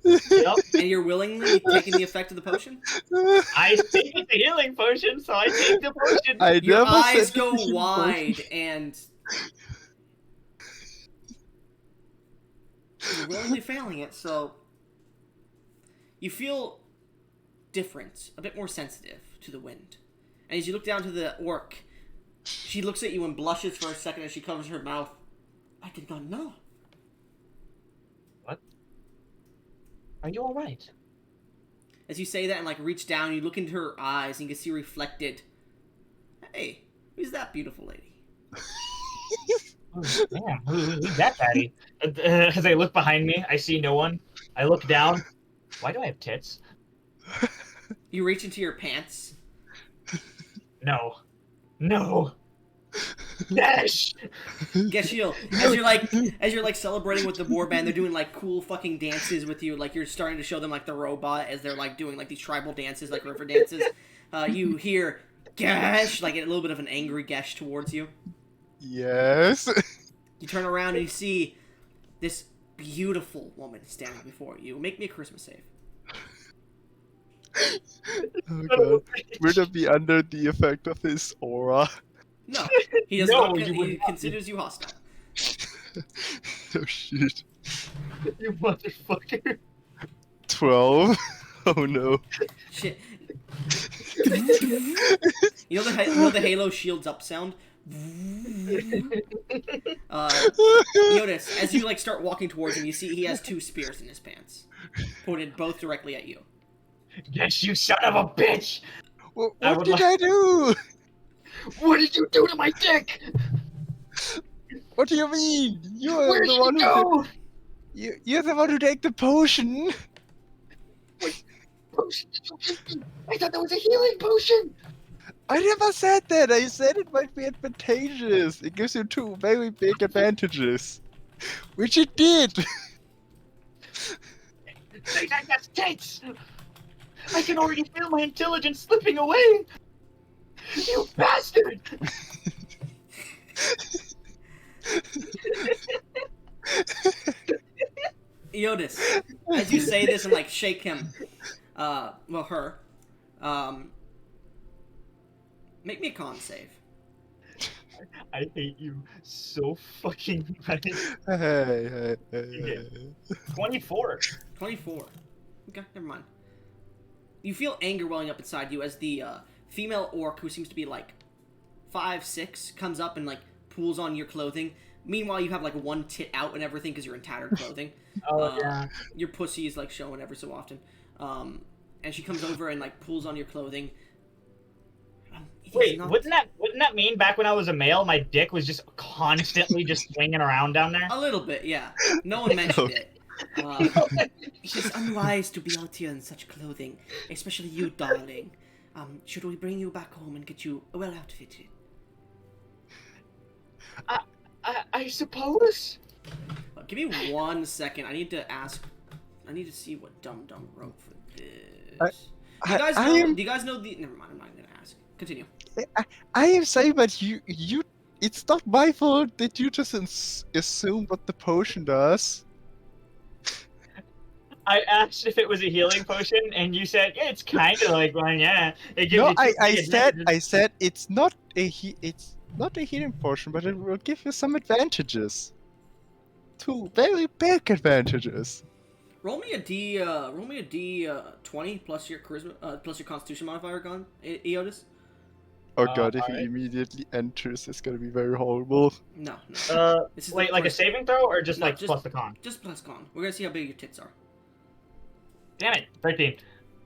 Yep. and you're willingly taking the effect of the potion. I take the healing potion, so I take the potion. I Your never eyes said go anything wide, and you're willingly failing it. So you feel different, a bit more sensitive to the wind. And as you look down to the orc, she looks at you and blushes for a second as she covers her mouth. "I did not know." What? Are you alright? As you say that and like reach down, you look into her eyes and you can see reflected, "Hey, who's that beautiful lady?" Oh, damn, who's that fatty? As I look behind me, I see no one. I look down. Why do I have tits? You reach into your pants. No. No. Dash! Geshiel, as you're like celebrating with the war band, they're doing like cool fucking dances with you. Like you're starting to show them like the robot as they're like doing like these tribal dances, like river dances. You hear Gesh, like a little bit of an angry Gesh towards you. Yes. You turn around and you see this beautiful woman standing before you. Make me a charisma save. Oh god. Will it be under the effect of his aura? No, he does No, not. you would He not. considers you hostile. Oh shit. You motherfucker. 12. Oh no. Shit. You know the Halo shields up sound? Notice, as you like start walking towards him, you see he has 2 spears in his pants. Pointed both directly at you. Yes, you son of a bitch! What I would did like- I do? What did you do to my dick? What do you mean? You're Where'd the you one who go? you're the one who take the potion. potion. I thought that was a healing potion. I never said that. I said it might be advantageous. It gives you 2 very big advantages, which it did. Say that that's tits. I can already feel my intelligence slipping away. You bastard! Eodis, as you say this and like shake him, well her, make me a con save. I hate you so fucking much. Hey. 24. 24. Okay, never mind. You feel anger welling up inside you as the female orc, who seems to be like 5, 6, comes up and like pulls on your clothing. Meanwhile, you have like one tit out and everything because you're in tattered clothing. Yeah. Your pussy is like showing every so often. And she comes over and like pulls on your clothing. Wait, wouldn't that mean back when I was a male, my dick was just constantly just swinging around down there? A little bit, yeah. No one mentioned it. It is unwise to be out here in such clothing, especially you, darling. Should we bring you back home and get you well outfitted? I suppose. Give me 1 second. I need to see what Dum Dum wrote for this. Do you guys know the? Never mind. I'm not gonna ask. Continue. I am saying, but you. It's not my fault that you just assume what the potion does. I asked if it was a healing potion, and you said, yeah, it's kind of like one, yeah. It gives No, you I said it's not a healing potion, but it will give you some advantages. 2 very big advantages. Roll me a D 20 plus your charisma plus your Constitution modifier, gone, Eodis. Oh god, if alright. he immediately enters, it's gonna be very horrible. No. This is Wait, the like a first- saving throw, or just No, like plus the con? Just plus con. We're gonna see how big your tits are. Damn it, 13.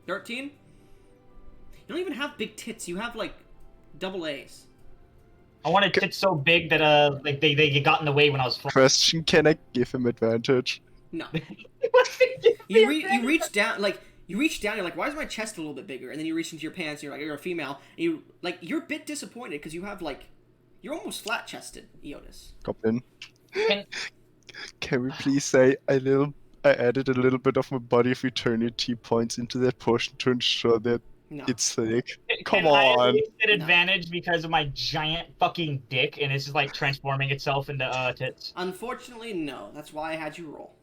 13. You don't even have big tits. You have like double A's. I wanted tits so big that like they got in the way when I was flying. Question: can I give him advantage? No. You reach down, you're like, why is my chest a little bit bigger? And then you reach into your pants, and you're like, you're a female. And you're a bit disappointed because you have like, you're almost flat chested, Eodis. Goblin. Can- Can we please say I added a little bit of my body of eternity points into that potion to ensure that No. it's thick. Can Come I at on. least get advantage because of my giant fucking dick, and it's just like transforming itself into tits? Unfortunately, no. That's why I had you roll.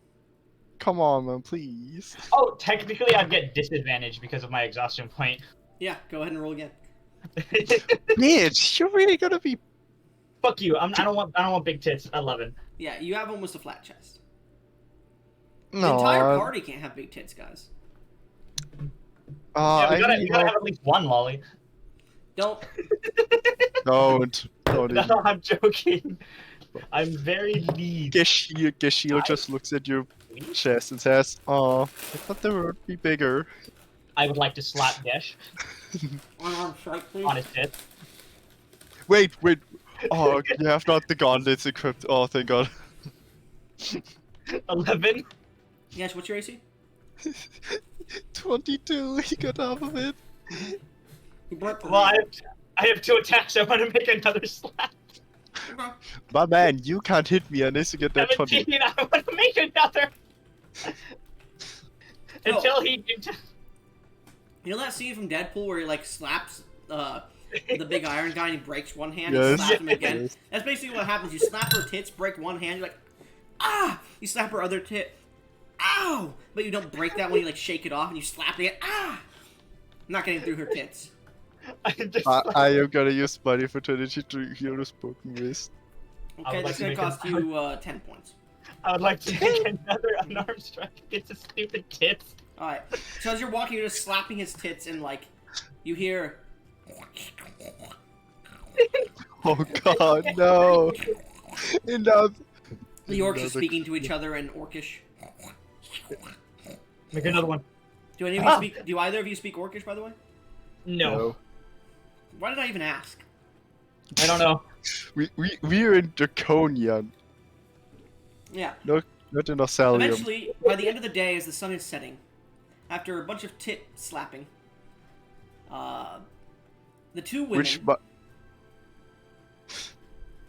Come on, man, please. Oh, technically I'd get disadvantage because of my exhaustion point. Yeah, go ahead and roll again. Bitch, you're really gonna be. Fuck you. I don't want big tits. 11. Yeah, you have almost a flat chest. The No. entire party can't have big tits, guys. Yeah, we I gotta have at least one, Lolly. Don't. don't. No, I'm joking. I'm very lean. Geshil just looks at your chest and says, "Oh, I thought they would be bigger." I would like to slap Gesh Unarmed strike, please. on his tit. Wait. Oh, you have not the gauntlets equipped. Oh, thank God. 11. Yes, what's your AC? 22. He got half of it. You broke the Well, ring. I have 2 attacks. I want to make another slap. Okay. My man, you can't hit me unless you get that 20. 17. I want to make another. Until he. You know that scene from Deadpool where he like slaps the big iron guy and he breaks one hand Yes. and slaps him again? Yes. That's basically what happens. You slap her tits, break one hand, you're like, ah! You slap her other tit, ow! But you don't break that when you like shake it off and you slap it again, ah! I'm not getting through her tits. I am gonna use body of eternity to heal this broken wrist. Okay, would like that's to gonna make cost you 10 points. I would like to make another unarmed strike against his stupid tits. Alright, so as you're walking, you're just slapping his tits and like, you hear... Oh God, no! Enough. The orcs are Another- speaking to each other in Orcish. Make another one. Do any of you speak? Do either of you speak Orcish, by the way? No. Why did I even ask? I don't know. We're in Draconian, Yeah. not in Ossalium. Eventually, by the end of the day, as the sun is setting, after a bunch of tit slapping, the two women,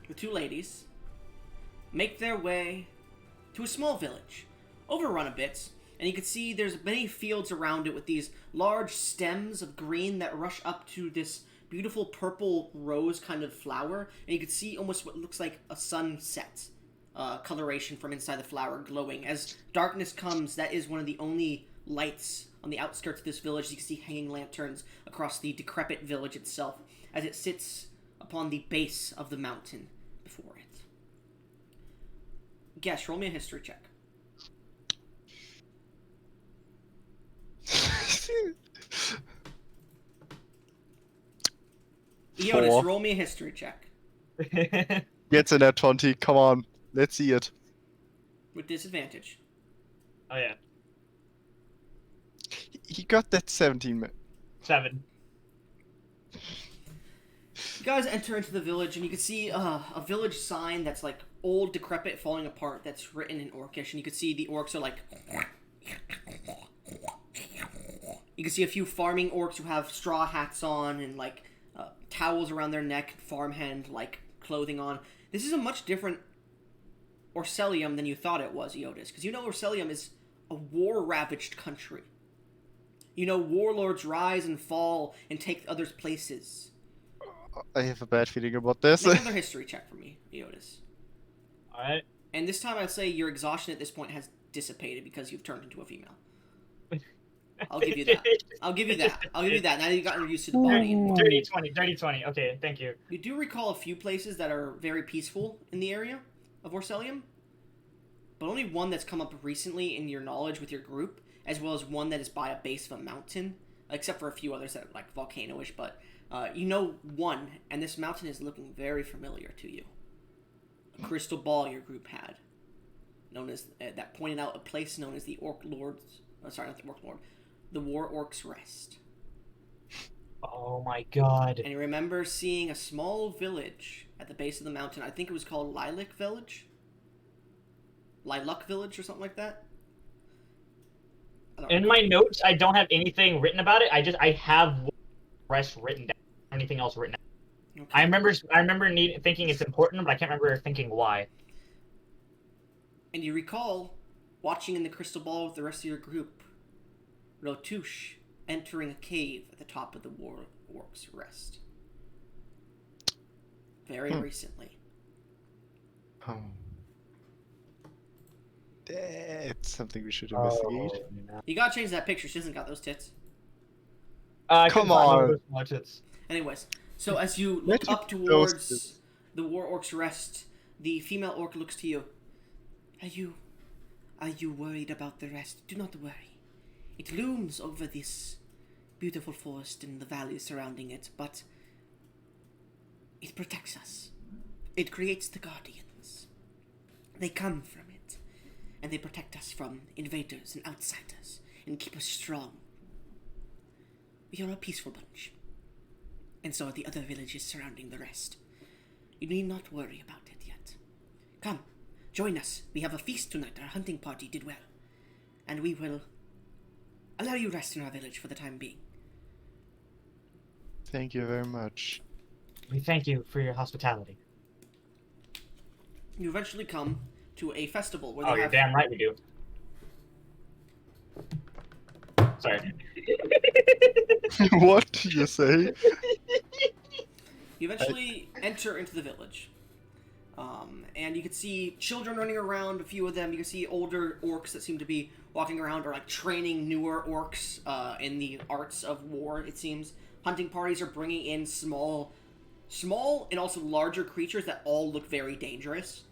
the two ladies, make their way to a small village, overrun a bit, and you can see there's many fields around it with these large stems of green that rush up to this beautiful purple rose kind of flower, and you can see almost what looks like a sunset coloration from inside the flower glowing. As darkness comes, that is one of the only lights on the outskirts of this village. You can see hanging lanterns across the decrepit village itself as it sits upon the base of the mountain before it. Guess, roll me a history check. Eotis, 4. roll me a history check. Gets in at 20. Come on, let's see it. With disadvantage. Oh yeah. He got that 17. 7. You guys enter into the village, and you can see a village sign that's like old, decrepit, falling apart. That's written in Orcish, and you can see the orcs are like. You can see a few farming orcs who have straw hats on and like towels around their neck, farmhand like clothing on. This is a much different Orcelium than you thought it was, Eotis, because you know Orcelium is a war-ravaged country. You know warlords rise and fall and take others' places. I have a bad feeling about this. Make another history check for me, Eotis. Alright. And this time I'd say your exhaustion at this point has dissipated because you've turned into a female. I'll give you that. I'll give you that. I'll give you that. Now you've gotten used to the body. Dirty 20, dirty 20. Okay, thank you. You do recall a few places that are very peaceful in the area of Orcelium, but only one that's come up recently in your knowledge with your group, as well as one that is by a base of a mountain, except for a few others that are like volcano-ish, but you know one, and this mountain is looking very familiar to you. A crystal ball your group had, known as that pointed out a place known as the Orc Lord's. Sorry, not the Orc Lord. The War Orcs Rest. Oh my god. And you remember seeing a small village at the base of the mountain. I think it was called Lilac Village? Lilac Village or something like that? In my notes, I don't have anything written about it. I have rest written down. Anything else written down. Okay. I remember thinking it's important, but I can't remember thinking why. And you recall watching in the crystal ball with the rest of your group, Rotush entering a cave at the top of the War Orcs Rest. Very recently. Oh. That's something we should investigate. You gotta change that picture. She hasn't got those tits. Come on. Anyways, so as you Where look did up those towards tits? the War Orcs Rest, the female orc looks to you. Are you worried about the rest? Do not worry. It looms over this beautiful forest and the valleys surrounding it, but it protects us. It creates the guardians. They come from it, and they protect us from invaders and outsiders, and keep us strong. We are a peaceful bunch, and so are the other villages surrounding the rest. You need not worry about it yet. Come, join us. We have a feast tonight. Our hunting party did well, and we will allow you rest in our village for the time being. Thank you very much. We thank you for your hospitality. You eventually come to a festival where Oh, they you're have... damn right we do. Sorry. What did you say? You eventually enter into the village. And you can see children running around, a few of them. You can see older orcs that seem to be walking around or like training newer orcs in the arts of war, it seems. Hunting parties are bringing in small and also larger creatures that all look very dangerous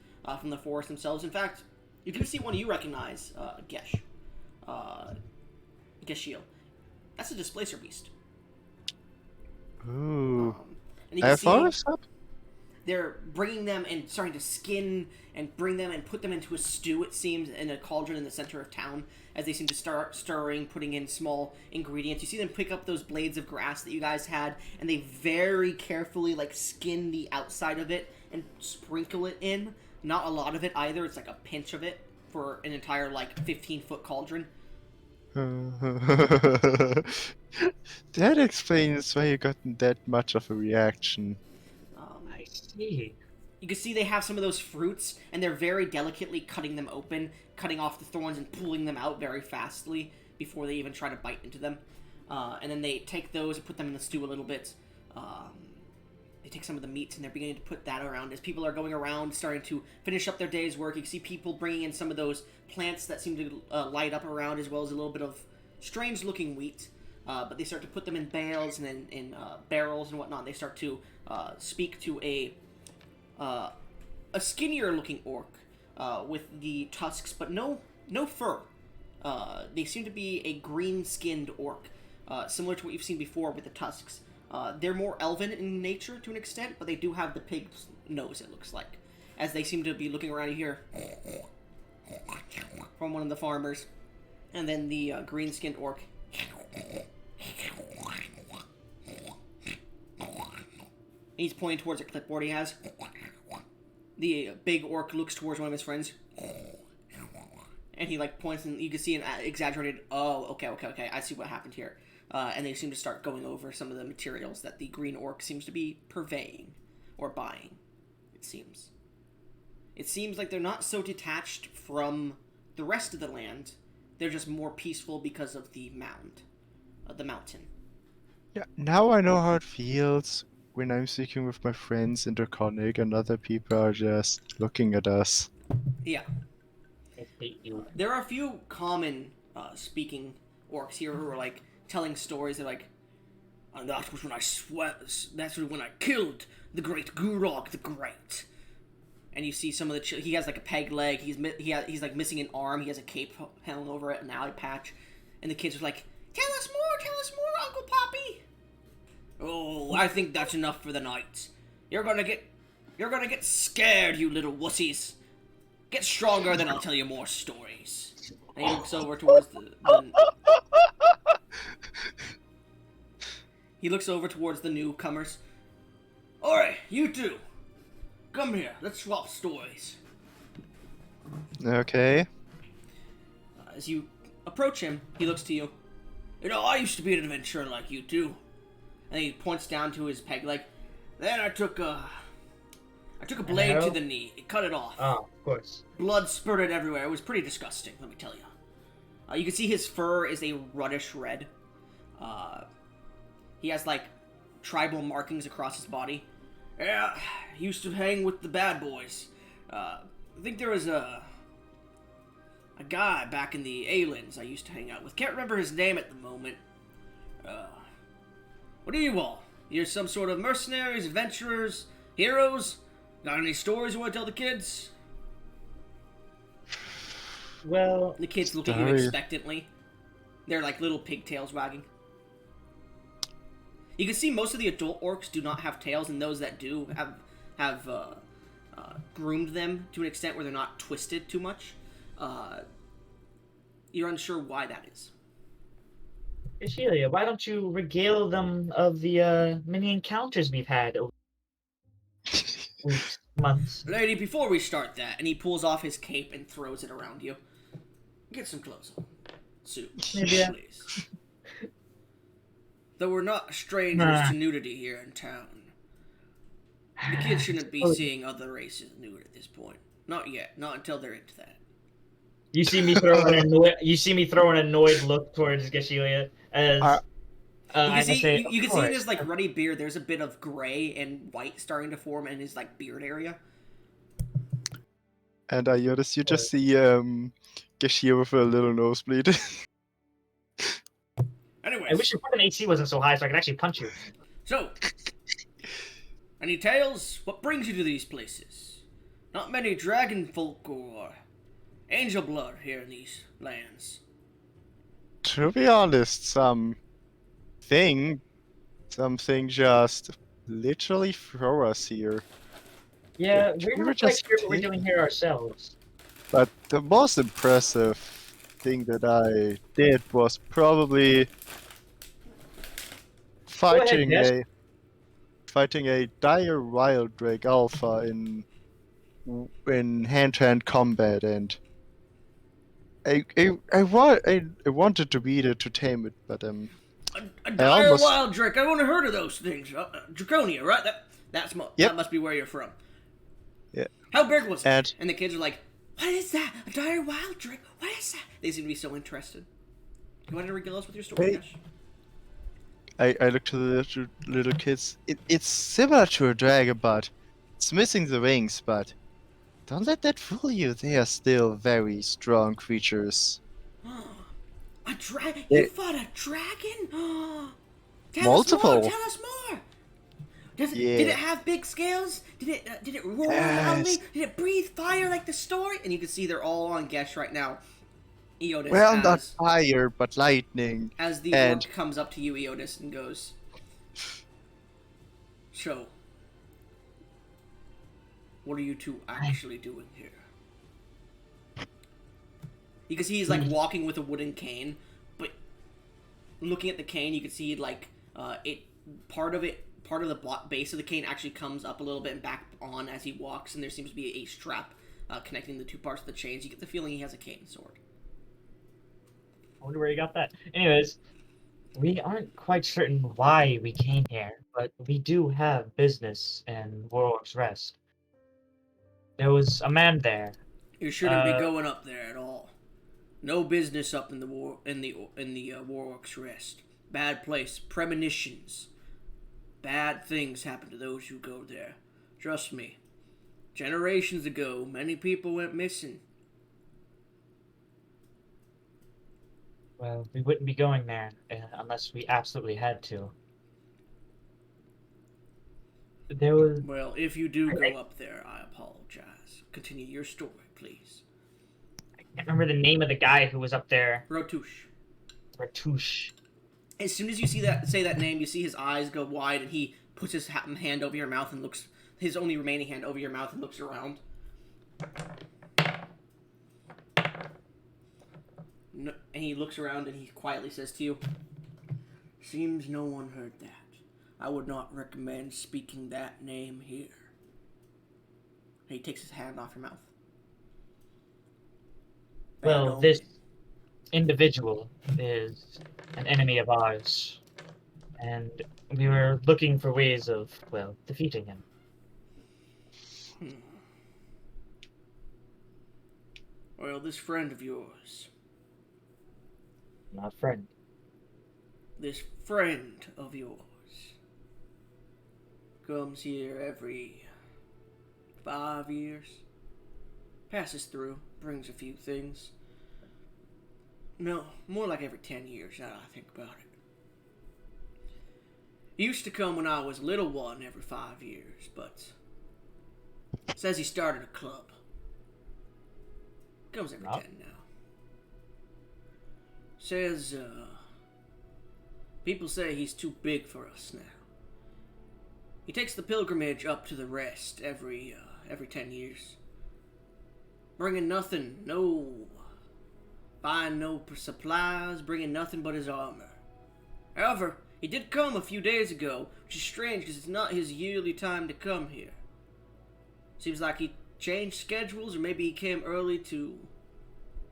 from the forest themselves. In fact, you do see one you recognize, Gesh. Geshiel. That's a displacer beast. Ooh. And you I can have see thought of that. they're bringing them and starting to skin and bring them and put them into a stew, it seems, in a cauldron in the center of town, as they seem to start stirring, putting in small ingredients. You see them pick up those blades of grass that you guys had, and they very carefully, like, skin the outside of it and sprinkle it in. Not a lot of it either. It's like a pinch of it for an entire, like, 15-foot cauldron. That explains why you gotten that much of a reaction. I see. You can see they have some of those fruits, and they're very delicately cutting them open, cutting off the thorns and pulling them out very fastly before they even try to bite into them. And then they take those and put them in the stew a little bit. They take some of the meats and they're beginning to put that around as people are going around starting to finish up their day's work. You can see people bringing in some of those plants that seem to light up around, as well as a little bit of strange looking wheat. But they start to put them in bales and then in barrels and whatnot. They start to speak to a skinnier looking orc with the tusks, but no fur. They seem to be a green skinned orc, similar to what you've seen before with the tusks. They're more elven in nature to an extent, but they do have the pig's nose, it looks like, as they seem to be looking around here from one of the farmers. And then the green-skinned orc. He's pointing towards a clipboard he has. The big orc looks towards one of his friends. And he, like, points, and you can see an exaggerated, oh, okay, I see what happened here. And they seem to start going over some of the materials that the green orc seems to be purveying, or buying, it seems. It seems like they're not so detached from the rest of the land. They're just more peaceful because of the mountain. Yeah, now I know how it feels when I'm speaking with my friends in Draconic and other people are just looking at us. Yeah. I hate you. There are a few common speaking orcs here who are, like, telling stories. They're like, and that was when that's when I killed the great Gurog the Great. And you see some of the he has like a peg leg. He's like missing an arm. He has a cape hanging over it, an eye patch. And the kids are like, tell us more, Uncle Poppy. Oh, I think that's enough for the night. You're gonna get scared, you little wussies. Get stronger, then I'll tell you more stories. And he looks over towards he looks over towards the newcomers. Alright, you two. Come here, let's swap stories. Okay. As you approach him, he looks to you. You know, I used to be an adventurer like you too. And he points down to his peg leg. Then I took a blade to the knee. It cut it off. Oh, of course. Blood spurted everywhere. It was pretty disgusting, let me tell you. You can see his fur is a reddish red. He has, like, tribal markings across his body. Yeah, he used to hang with the bad boys. I think there was a guy back in the Aylins I used to hang out with. Can't remember his name at the moment. What are you all? You're some sort of mercenaries, adventurers, heroes? Got any stories you want to tell the kids? Well, The kids look at you expectantly. They're like little pigtails wagging. You can see most of the adult orcs do not have tails, and those that do have groomed them to an extent where they're not twisted too much. You're unsure why that is. Ashelia, why don't you regale them of the many encounters we've had over weeks, months? Lady, before we start that, and he pulls off his cape and throws it around you. Get some clothes on. Soon, Yeah. please. Though we're not strangers to nudity here in town, the kids shouldn't be seeing other races nude at this point. Not yet. Not until they're into that. You see me throw an annoyed look towards Gashelia as You can see in his like ruddy beard. There's a bit of gray and white starting to form in his like beard area. And I notice you just see Gashia with a little nosebleed. Anyways, I wish your fucking AC wasn't so high so I could actually punch you. so any tales? What brings you to these places? Not many dragon folk or angel blood here in these lands. To be honest, something just literally throw us here. Yeah, We we're were not quite just sure what we're doing here ourselves. But the most impressive thing that I did was probably fighting Jess. a dire wild drake alpha in hand-to-hand combat, and I wanted to be there to tame it, but A dire almost- wild drake. I've only heard of those things. Draconia, right? That Yep. must be where you're from. Yeah. How big was it? And- And the kids are like, "What is that? A dire wild drake? What is that?" They seem to be so interested. You want to regale us with your story, Hey. Ash? I look to the little kids. It's similar to a dragon, but it's missing the wings. But don't let that fool you. They are still very strong creatures. A dragon? Yeah. You fought a dragon? Tell Multiple. us more. Tell us more. Did Yeah. it have big scales? Did it roar loudly? Did it breathe fire like the story? And you can see they're all on Gesh right now. Eodis, Well, not as, fire, but lightning. as the and- orc comes up to you, Eodis, and goes, "So, what are you two actually doing here?" You can see he's like walking with a wooden cane, but looking at the cane, you can see like part of the base of the cane actually comes up a little bit and back on as he walks, and there seems to be a strap connecting the two parts of the chains. You get the feeling he has a cane sword. I wonder where you got that. Anyways, we aren't quite certain why we came here, but we do have business in Warlock's Rest. There was a man there. You shouldn't be going up there at all. No business up in the Warlock's Rest. Bad place. Premonitions. Bad things happen to those who go there. Trust me. Generations ago, many people went missing. Well, we wouldn't be going there unless we absolutely had to. There was... Well, if you do go up there, I apologize. Continue your story, please. I can't remember the name of the guy who was up there. Rotouche. Ratouche. As soon as you say that name, you see his eyes go wide, and he puts his hand over your mouth and looks, his only remaining hand over your mouth and looks around. No, and he looks around and he quietly says to you, "Seems no one heard that. I would not recommend speaking that name here." And he takes his hand off your mouth. Well, Bad this omen. individual is an enemy of ours, and we were looking for ways of, well, defeating him. Well, this friend of yours, Not friend. this friend of yours, comes here every 5 years, passes through, brings a few things. No, more like every 10 years, now that I think about it. He used to come when I was a little one every 5 years, but says he started a club. Comes every Oh. 10 now. Says, people say he's too big for us now. He takes the pilgrimage up to the rest every 10 years. Bringing nothing, buying no supplies, bringing nothing but his armor. However, he did come a few days ago, which is strange because it's not his yearly time to come here. Seems like he changed schedules, or maybe he came early to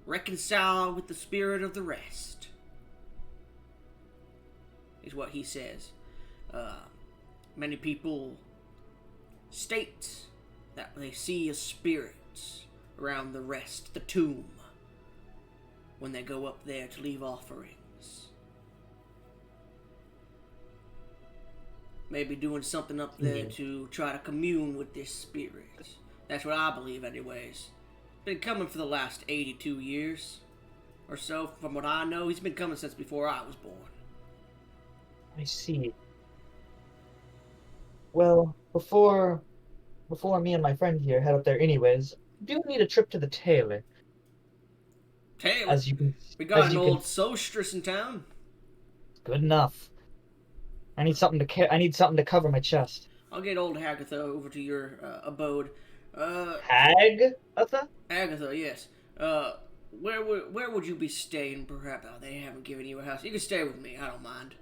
reconcile with the spirit of the rest, is what he says. Many people state that they see a spirit around the rest, the tomb, when they go up there to leave offerings. Maybe doing something up there to try to commune with this spirit. That's what I believe anyways. Been coming for the last 82 years or so, from what I know. He's been coming since before I was born. I see. Well, before me and my friend here head up there anyways, we do need a trip to the tailor. Taylor, As you can... we got as an you old Sostress in town. Good enough. I need something to cover my chest. I'll get old Hagatha over to your abode. Agatha? Agatha, yes. Where would you be staying, perhaps? Oh, they haven't given you a house. You can stay with me, I don't mind.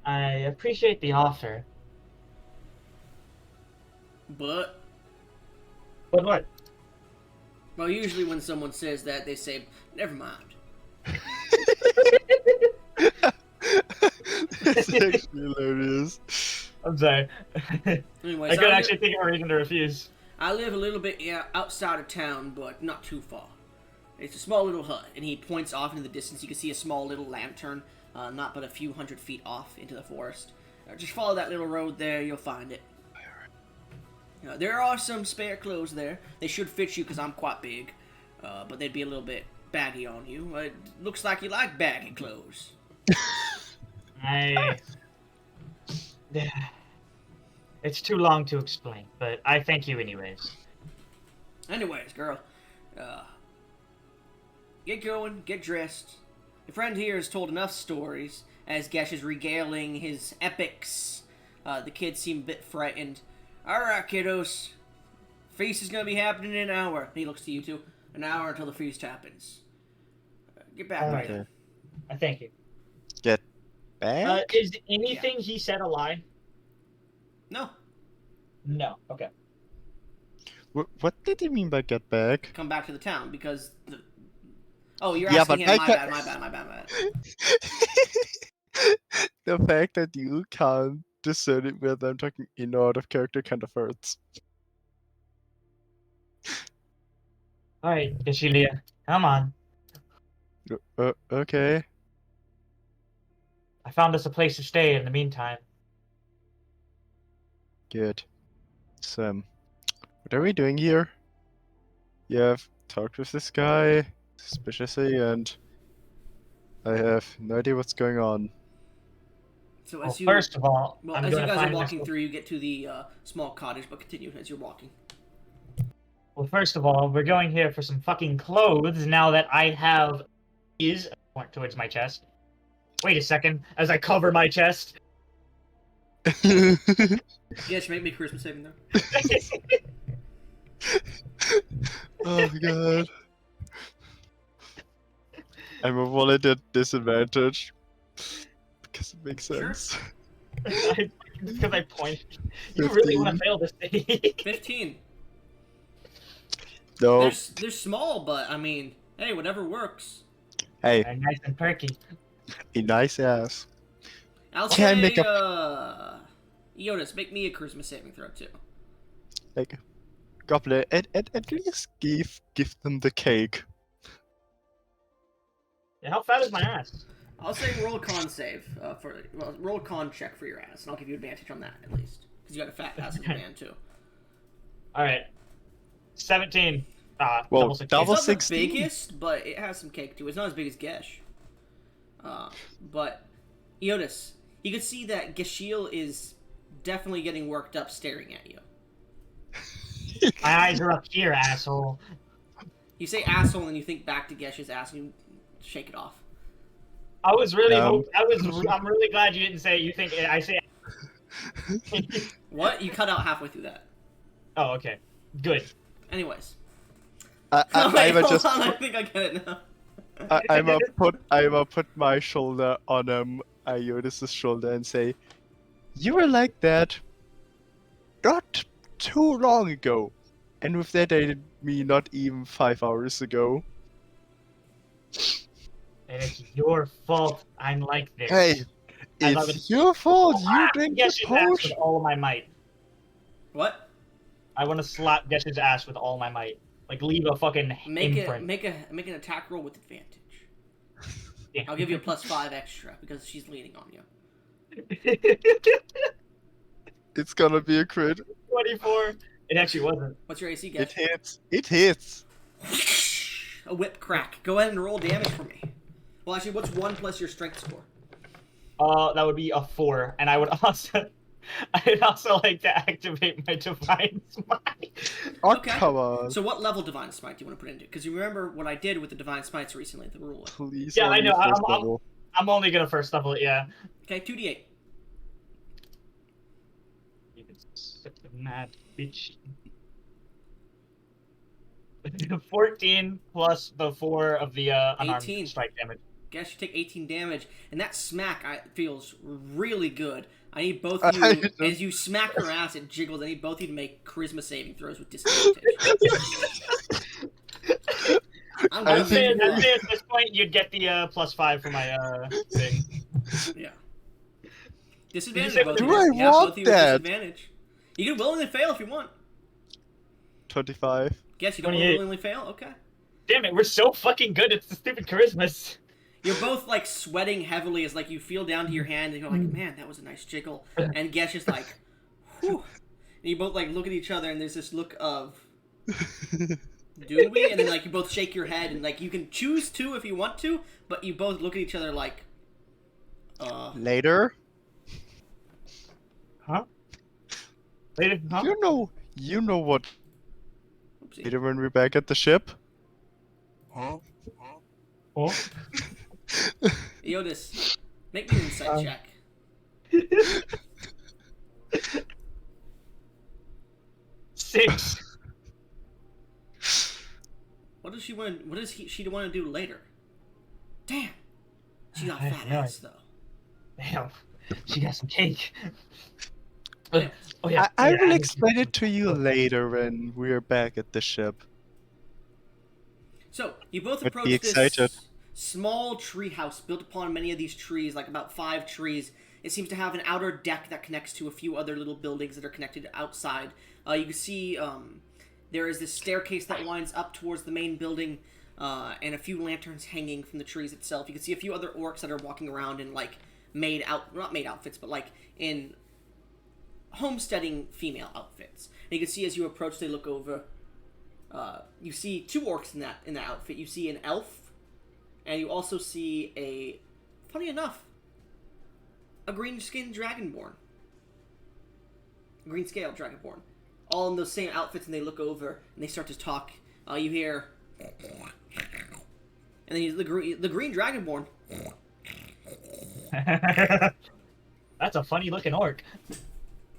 I appreciate the offer. But, But what? Well, usually when someone says that, they say, never mind. It's actually hilarious. I'm sorry. Anyways, I could actually think of a reason to refuse. I live a little bit outside of town, but not too far. It's a small little hut, and he points off into the distance. You can see a small little lantern, not but a few hundred feet off into the forest. Just follow that little road there, you'll find it. There are some spare clothes there. They should fit you because I'm quite big, but they'd be a little bit baggy on you. It looks like you like baggy clothes. It's too long to explain, but I thank you anyways. Anyways, girl, get going, get dressed. Your friend here has told enough stories, as Gesh is regaling his epics. The kids seem a bit frightened. Alright, kiddos. Feast is gonna be happening in an hour. He looks to you two. An hour until the feast happens. Get back Alright. later. I thank you. Get back? Is anything he said a lie? No. No. Okay. What did he mean by get back? Come back to the town because the... Oh, you're Yeah, asking but him. I My can't- bad. The fact that you can't discern it whether I'm talking in or out of character kind of hurts. Alright, Gashilia. Come on. Okay. I found us a place to stay in the meantime. Good. So, what are we doing here? You have talked with this guy suspiciously, and I have no idea what's going on. So Well, as you first of all, well, I'm as you going to guys are find walking this... through, you get to the small cottage. But continue as you're walking. Well, first of all, we're going here for some fucking clothes now that I have... point towards my chest. Wait a second, as I cover my chest. Yes, make me Christmas saving though. Oh god. I'm a wallet at disadvantage. Because it makes Sure. sense. Because I pointed. You really want to 15. fail this thing? 15. No. They're small, but I mean, hey, whatever works. Hey, They're nice and perky. a nice ass. I'll Can I say, make Eonis, make me a charisma saving throw too. Like, Goblin, at least give them the cake. Yeah, how fat is my ass? I'll say roll a con save roll a con check for your ass, and I'll give you advantage on that at least, because you got a fat ass as a man too. All right, 17. Well, double 16. double It's not 16. the biggest, but it has some cake too. It's not as big as Gesh. But Eonis, you can see that Geshiel is definitely getting worked up, staring at you. My eyes are up here, asshole. You say asshole, and then you think back to Gesh's ass, and you shake it off. I was really Um. I'm really glad you didn't say it. You think I say. What? You cut out halfway through that. Oh, okay. Good. Anyways. I Wait, will hold just on, I think I get it now. I will put my shoulder on Ionis's shoulder and say, "You were like that not too long ago," and with that I mean not even 5 hours ago. And it's your fault I'm like this. Hey, I love it's your fault. You Slap drink the Gesh's ass with potion. all of my might. What? I want to slap Gesh's ass with all my might. Like leave a fucking Make imprint. make an attack roll with advantage. Yeah. I'll give you a +5 extra because she's leaning on you. It's gonna be a crit. 24. It actually wasn't. What's your AC, It Gesh? hits. It hits. A whip crack. Go ahead and roll damage for me. Well, actually, what's 1 plus your strength score? That would be a 4, and I'd also like to activate my divine smite. Oh, Okay. come on. So what level Divine Smite do you want to put into? Because you remember what I did with the Divine Smites recently, the ruler. Please. Yeah, I only know, first level. I'm only gonna first level it, yeah. Okay, 2d8. You can suck the mad bitch. 14 plus the 4 of the unarmed 18. strike damage. Guess you take 18 damage, and that smack feels really good. I need both of you, as you smack her ass, it jiggles. I need both of you to make charisma saving throws with disadvantage. I'm I gonna I'd say, pick think- I'd say at this point you'd get the +5 for my thing. Yeah. Did you Disadvantage, say both what of Do you. I Yeah, want both of you with that? disadvantage. You can willingly fail if you want. 25. Guess you don't want to 28. willingly fail? Okay. Damn it, we're so fucking good. It's the stupid charismas. You're both like sweating heavily as like you feel down to your hand and you're like, man, that was a nice jiggle. And Guess just like, whew. And you both like look at each other and there's this look of, do we? And then like you both shake your head and like you can choose to if you want to, but you both look at each other like, Later. Huh? Later, huh? You know what. oopsie. Later when we're back at the ship. Oh. Eodis, make me an insight check. 6. What does she want? What does she want to do later? Damn, she got I fat know. ass though. Damn. She got some cake. Yeah. Oh yeah. I yeah, will need explain it to you later when we're back at the ship. So you both But approach be this excited. small tree house built upon many of these trees, like about 5 trees. It seems to have an outer deck that connects to a few other little buildings that are connected outside. You can see there is this staircase that winds up towards the main building, and a few lanterns hanging from the trees itself. You can see a few other orcs that are walking around in like not maid outfits, but like in homesteading female outfits. And you can see as you approach, they look over. You see 2 orcs in that outfit. You see an elf, and you also see funny enough, a green-skinned dragonborn, green-scaled dragonborn, all in those same outfits. And they look over and they start to talk. You hear, and then the green dragonborn. That's a funny looking orc.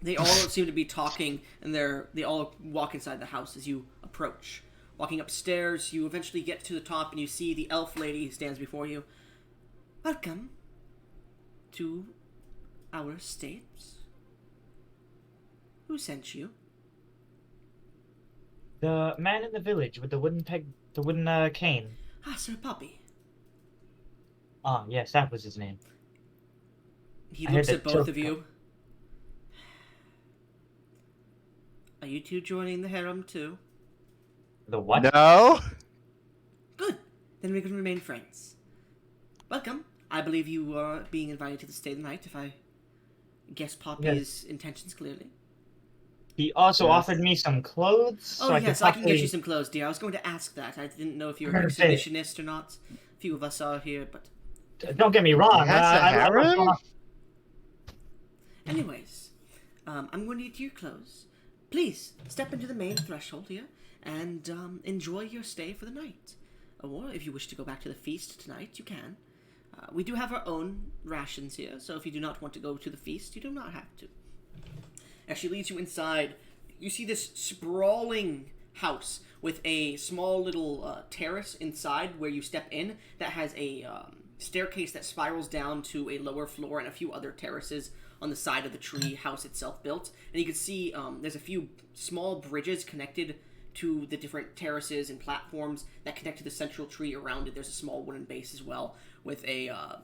They all seem to be talking, and they all walk inside the house as you approach. Walking upstairs, you eventually get to the top, and you see the elf lady who stands before you. Welcome to our estates. Who sent you? The man in the village with the wooden cane. Ah, Sir Poppy. Ah, yes, that was his name. He I looks heard at that both joke. of you. Are you two joining the harem too? The what? No. Good. Then we can remain friends. Welcome. I believe you are being invited to the stay the night, if I guess Poppy's intentions clearly. He also Yes. offered me some clothes. Oh, so yes, I I could can get you possibly- some clothes, dear. I was going to ask that. I didn't know if you were an Perfect. exhibitionist or not. A few of us are here, but... Don't get me wrong. He has a I love harem? going on- Anyways, I'm going to get you your clothes. Please, step into the main threshold here and enjoy your stay for the night. Or, if you wish to go back to the feast tonight, you can. We do have our own rations here, so if you do not want to go to the feast, you do not have to. As she leads you inside, you see this sprawling house with a small little terrace inside where you step in that has a staircase that spirals down to a lower floor and a few other terraces on the side of the tree house itself built. And you can see there's a few small bridges connected to the different terraces and platforms that connect to the central tree around it. There's a small wooden base as well with a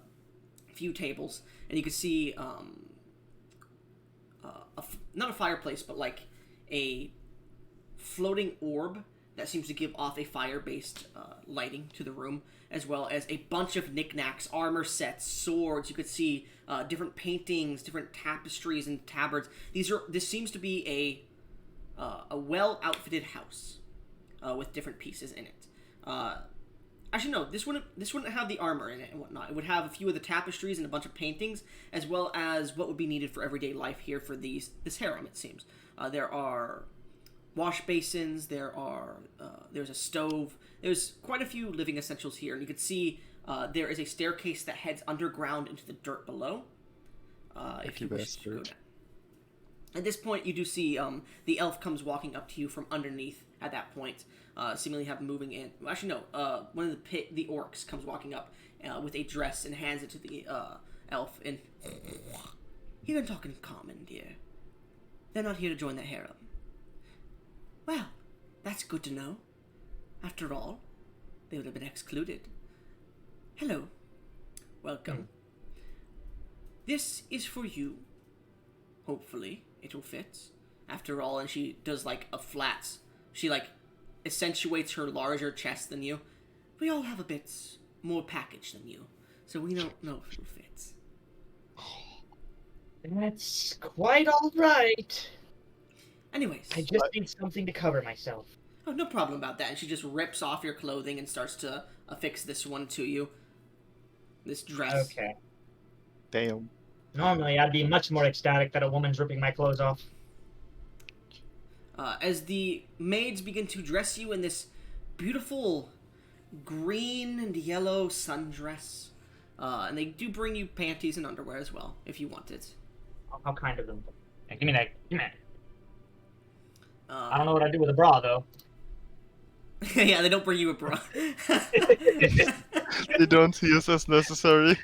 few tables. And you can see not a fireplace, but like a floating orb that seems to give off a fire-based lighting to the room, as well as a bunch of knickknacks, armor sets, swords. You could see different paintings, different tapestries and tabards. This seems to be a well-outfitted house with different pieces in it. Actually, no, this wouldn't have the armor in it and whatnot. It would have a few of the tapestries and a bunch of paintings, as well as what would be needed for everyday life here for this harem. It seems there are wash basins. There's a stove. There's quite a few living essentials here, and you can see there is a staircase that heads underground into the dirt below. If you wish to go down. At this point, you do see the elf comes walking up to you from underneath. At that point, seemingly have moving in. Well, actually, no. One of the orcs comes walking up with a dress and hands it to the elf. And you've been talking common, dear. They're not here to join the harem. Well, that's good to know. After all, they would have been excluded. Hello. Welcome. This is for you. Hopefully, it will fit. After all, and she does like a flat. She like accentuates her larger chest than you. We all have a bit more package than you, so we don't know if it will fit. That's quite all right. Anyways. I just need something to cover myself. Oh, no problem about that. And she just rips off your clothing and starts to affix this one to you. This dress. Okay. Damn. Normally, I'd be much more ecstatic that a woman's ripping my clothes off. As the maids begin to dress you in this beautiful green and yellow sundress. And they do bring you panties and underwear as well, if you want it. How kind of them. Hey, give me that. Give me that. I don't know know. what I'd do with a bra, though. Yeah, they don't bring you a bra. They don't see us as necessary.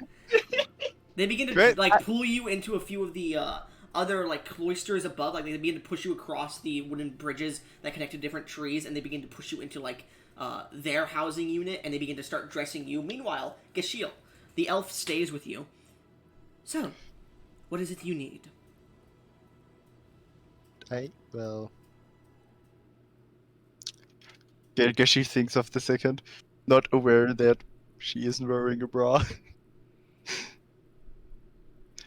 They begin to Great. pull you into a few of the other like cloisters above. Like they begin to push you across the wooden bridges that connect to different trees, and they begin to push you into like their housing unit, and they begin to start dressing you. Meanwhile, Geshiel, the elf, stays with you. So, what is it you need? Well. I guess she thinks of the second, not aware that she isn't wearing a bra.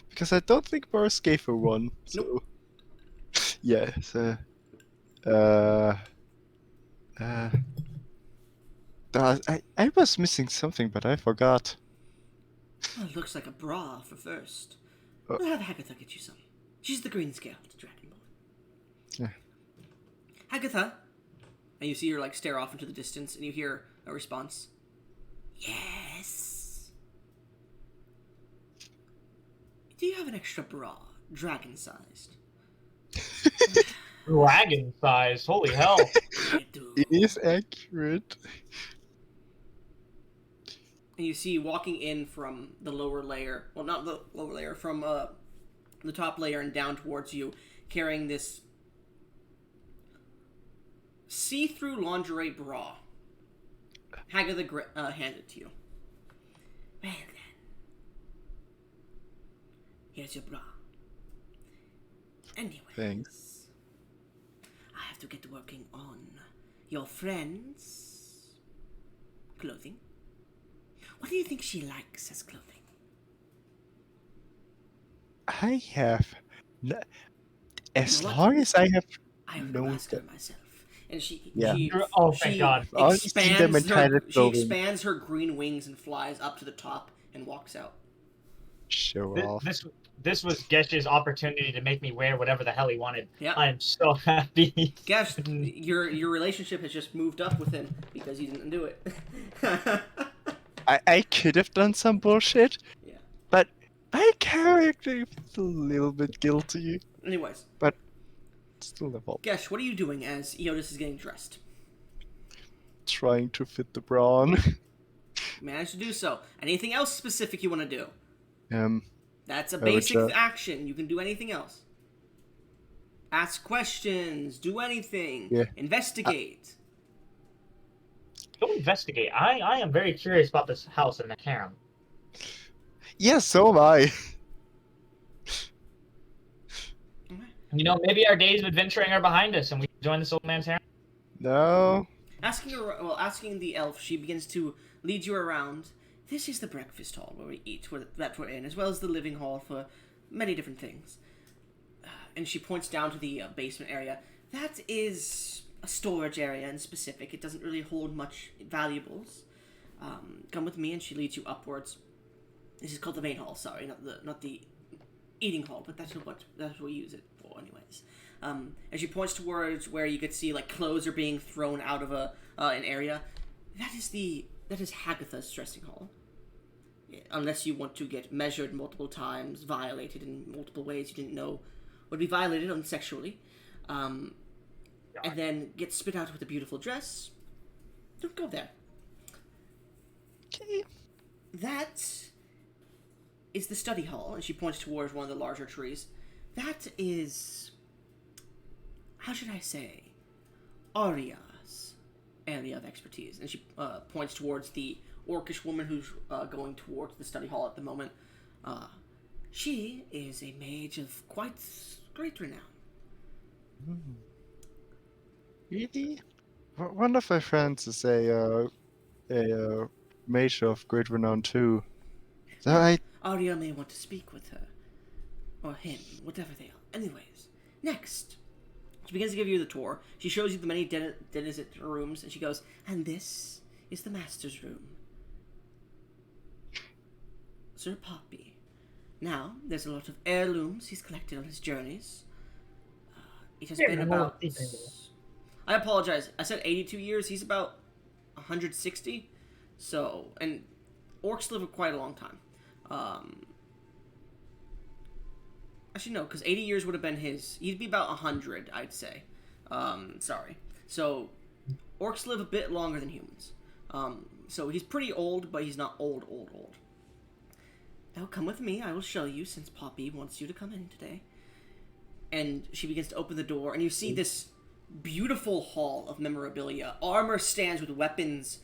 Because I don't think Boris gave her one, so... Nope. Yeah, so... I was missing something, but I forgot. Well, it looks like a bra for first. Oh. We'll have Hagatha get you some. She's the green scaled dragonborn. Yeah. Hagatha! And you see her like stare off into the distance, and you hear a response. Yes. Do you have an extra bra, dragon-sized? Dragon size, holy hell. I do. It is accurate. And you see walking in from the lower layer, well, not the lower layer, from the top layer and down towards you, carrying this see-through lingerie bra. Hagatha hands it to you. Well then, here's your bra. Anyways, Thanks. I have to get working on your friend's clothing. What do you think she likes as clothing? I have... As You know what? long as I have... I will No, ask her that- myself. And she, Yeah. Oh, thank God. I only see them in tiny she clothing. expands her green wings and flies up to the top and walks out. Show off. This was Gesh's opportunity to make me wear whatever the hell he wanted. Yeah. I am so happy. Guess your relationship has just moved up with him because you didn't do it. I could have done some bullshit, Yeah. but my character is a little bit guilty. Anyways, Still the fault. Gesh, what are you doing as Eotis is getting dressed? Trying to fit the bra on. Managed to do so. Anything else specific you want to do? I That's a would basic try- action. You can do anything else. Ask questions. Do anything. Yeah. Investigate. Go investigate. I am very curious about this house in the harem. Yeah, so am I. You know, maybe our days of adventuring are behind us and we can join this old man's harem. No. Asking the elf, she begins to lead you around. This is the breakfast hall where we eat, that we're in, as well as the living hall for many different things. And she points down to the basement area. That is a storage area in specific. It doesn't really hold much valuables. Come with me, and she leads you upwards. This is called the main hall. Sorry, not the eating hall, but that's what we use it for, anyways. And she points towards where you could see like clothes are being thrown out of an area. That is Hagatha's dressing hall. Unless you want to get measured multiple times, violated in multiple ways you didn't know would be violated unsexually, and then get spit out with a beautiful dress. Don't go there. Okay. That is the study hall, and she points towards one of the larger trees. That is, how should I say, Arya's area of expertise. And she points towards the orcish woman who's going towards the study hall at the moment. She is a mage of quite great renown. Really? One of my friends is a mage of great renown too. So I Arya may want to speak with her. Or him, whatever they are. Anyways, next. She begins to give you the tour. She shows you the many denizen rooms, and she goes, and this is the master's room. Sir Poppy. Now, there's a lot of heirlooms he's collected on his journeys. It has been about... I apologize. I said 82 years. He's about 160. So, and orcs live quite a long time. Actually, no, because 80 years would have been his... He'd be about 100, I'd say. Sorry. So, orcs live a bit longer than humans. So he's pretty old, but he's not old. Now come with me, I will show you, since Poppy wants you to come in today. And she begins to open the door, and you see this beautiful hall of memorabilia. Armor stands with weapons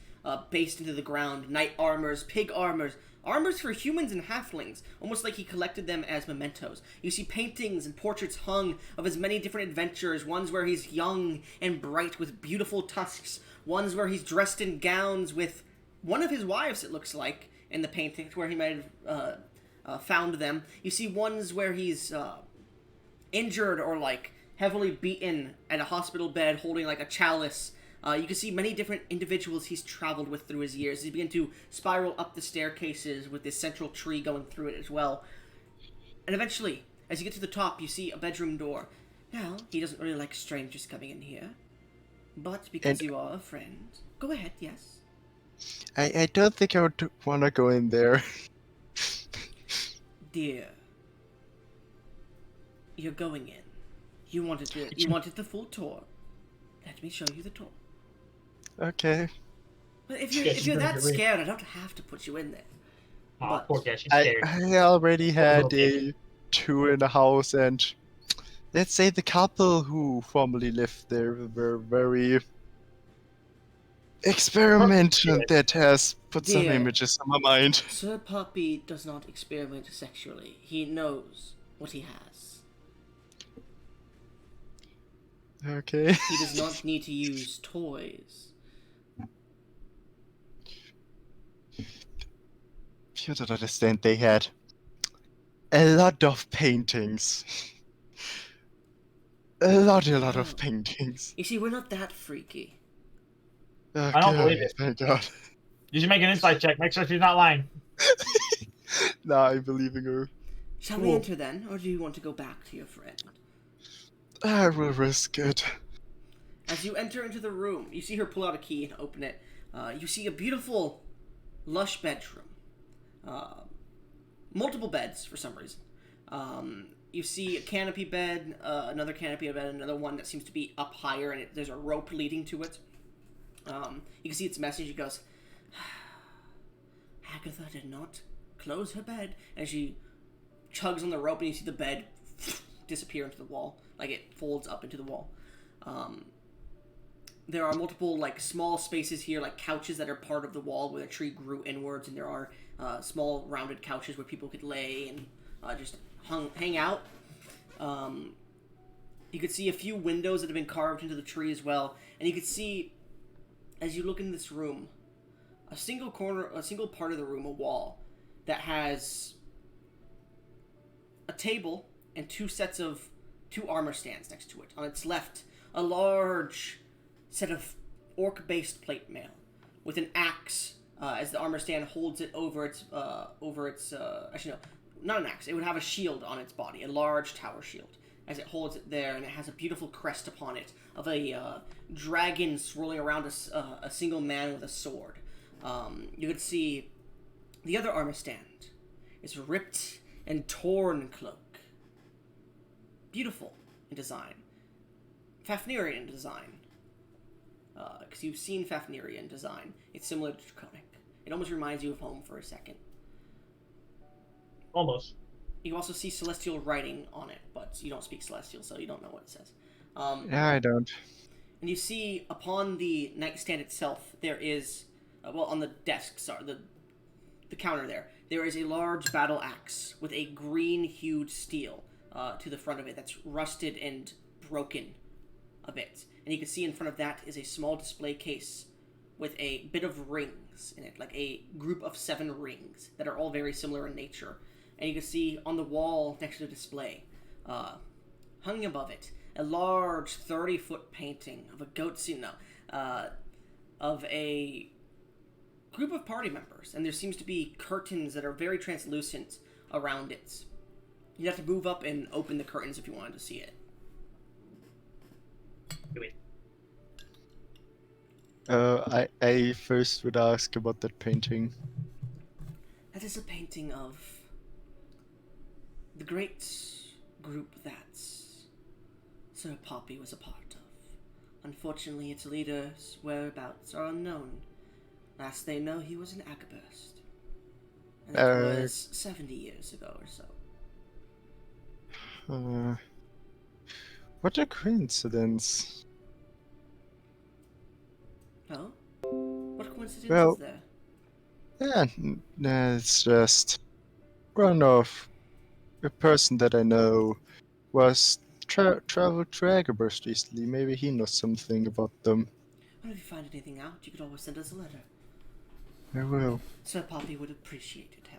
based into the ground. Knight armors, pig armors. Armors for humans and halflings, almost like he collected them as mementos. You see paintings and portraits hung of his many different adventures, ones where he's young and bright with beautiful tusks, ones where he's dressed in gowns with one of his wives, it looks like, in the paintings, where he might have found them. You see ones where he's injured or, like, heavily beaten at a hospital bed holding, like, a chalice. You can see many different individuals he's traveled with through his years. He begin to spiral up the staircases with this central tree going through it as well. And eventually, as you get to the top, you see a bedroom door. Now, he doesn't really like strangers coming in here. But because you are a friend... Go ahead, yes? I don't think I would want to go in there. Dear, you're going in. You wanted the full tour. Let me show you the tour. Okay. But if you're that scared, I don't have to put you in there. Aw, But- poor guy, she's I scared. already had a tour in the house, and let's say the couple who formerly lived there were very experimental. That has put some Dear. images in my mind. Sir Poppy does not experiment sexually. He knows what he has. Okay. He does not need to use toys. You don't understand. They had a lot of paintings. A lot of paintings. You see, we're not that freaky. Okay, I don't believe it. Thank God. You should make an insight check. Make sure she's not lying. Nah, I'm believing her. Shall we enter then, or do you want to go back to your friend? I will risk it. As you enter into the room, you see her pull out a key and open it. You see a beautiful, lush bedroom. Multiple beds, for some reason. You see a canopy bed, another canopy bed, another one that seems to be up higher, and there's a rope leading to it. You can see its message. It goes, Agatha did not close her bed. And she chugs on the rope, and you see the bed disappear into the wall. Like, it folds up into the wall. There are multiple, like, small spaces here, like couches that are part of the wall where the tree grew inwards, and there are small rounded couches where people could lay and just hang out. You could see a few windows that have been carved into the tree as well, and you could see, as you look in this room, a single part of the room, a wall, that has a table and two armor stands next to it. On its left, a large set of orc-based plate mail with an axe as the armor stand holds it over its actually no, not an axe. It would have a shield on its body, a large tower shield, as it holds it there, and it has a beautiful crest upon it of a dragon swirling around a single man with a sword. You could see the other armor stand is ripped and torn cloak. Beautiful in design. Fafnirian design. Because you've seen Fafnirian design. It's similar to Draconic. It almost reminds you of home for a second. Almost. You also see Celestial writing on it, but you don't speak Celestial, so you don't know what it says. Yeah, I don't. And you see upon the nightstand itself, there is, on the desk, sorry, the counter there is a large battle axe with a green-hued steel to the front of it that's rusted and broken a bit. And you can see in front of that is a small display case with a bit of rings in it, like a group of 7 rings that are all very similar in nature. And you can see on the wall next to the display, hung above it, a large 30-foot painting of a of a group of party members. And there seems to be curtains that are very translucent around it. You have to move up and open the curtains if you wanted to see it. Do it. I first would ask about that painting. That is a painting of the great group that Sir Poppy was a part of. Unfortunately, its leaders' whereabouts are unknown. Last they know, he was an Agaburst. And that was 70 years ago or so. What a coincidence. Oh? What coincidence Well, is there? Yeah, it's just one of a person that I know was traveled to Agaburst recently. Maybe he knows something about them. Well, if you find anything out, you could always send us a letter. I will. Sir Poppy would appreciate it heavily.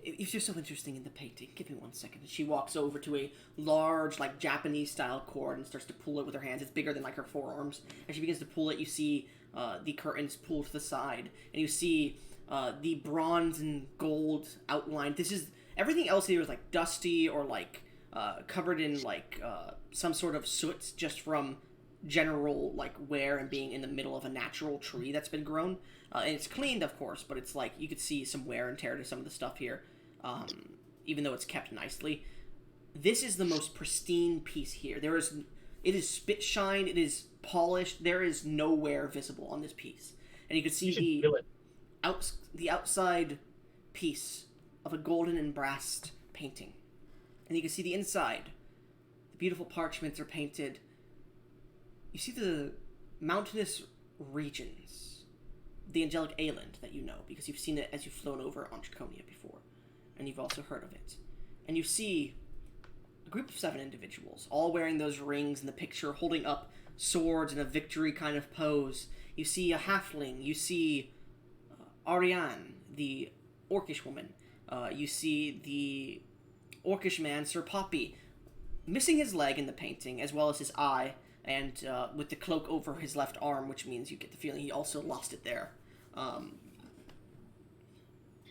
If you're so interested in the painting, give me 1 second. She walks over to a large, like, Japanese-style cord and starts to pull it with her hands. It's bigger than, like, her forearms. As she begins to pull it, you see the curtains pull to the side. And you see the bronze and gold outline. Everything else here is, like, dusty or, like, covered in, like, some sort of soot just from general, like, wear and being in the middle of a natural tree that's been grown. And it's cleaned, of course, but it's like you could see some wear and tear to some of the stuff here, even though it's kept nicely. This is the most pristine piece here. It is spit shine. It is polished. There is no wear visible on this piece, and you can see the outside piece of a golden and brass painting, and you can see the inside. The beautiful parchments are painted. You see the mountainous regions. The angelic Island that you know, because you've seen it as you've flown over on Draconia before, and you've also heard of it. And you see a group of 7 individuals, all wearing those rings in the picture, holding up swords in a victory kind of pose. You see a halfling, you see Ariane, the orcish woman, you see the orcish man, Sir Poppy, missing his leg in the painting, as well as his eye, and with the cloak over his left arm, which means you get the feeling he also lost it there.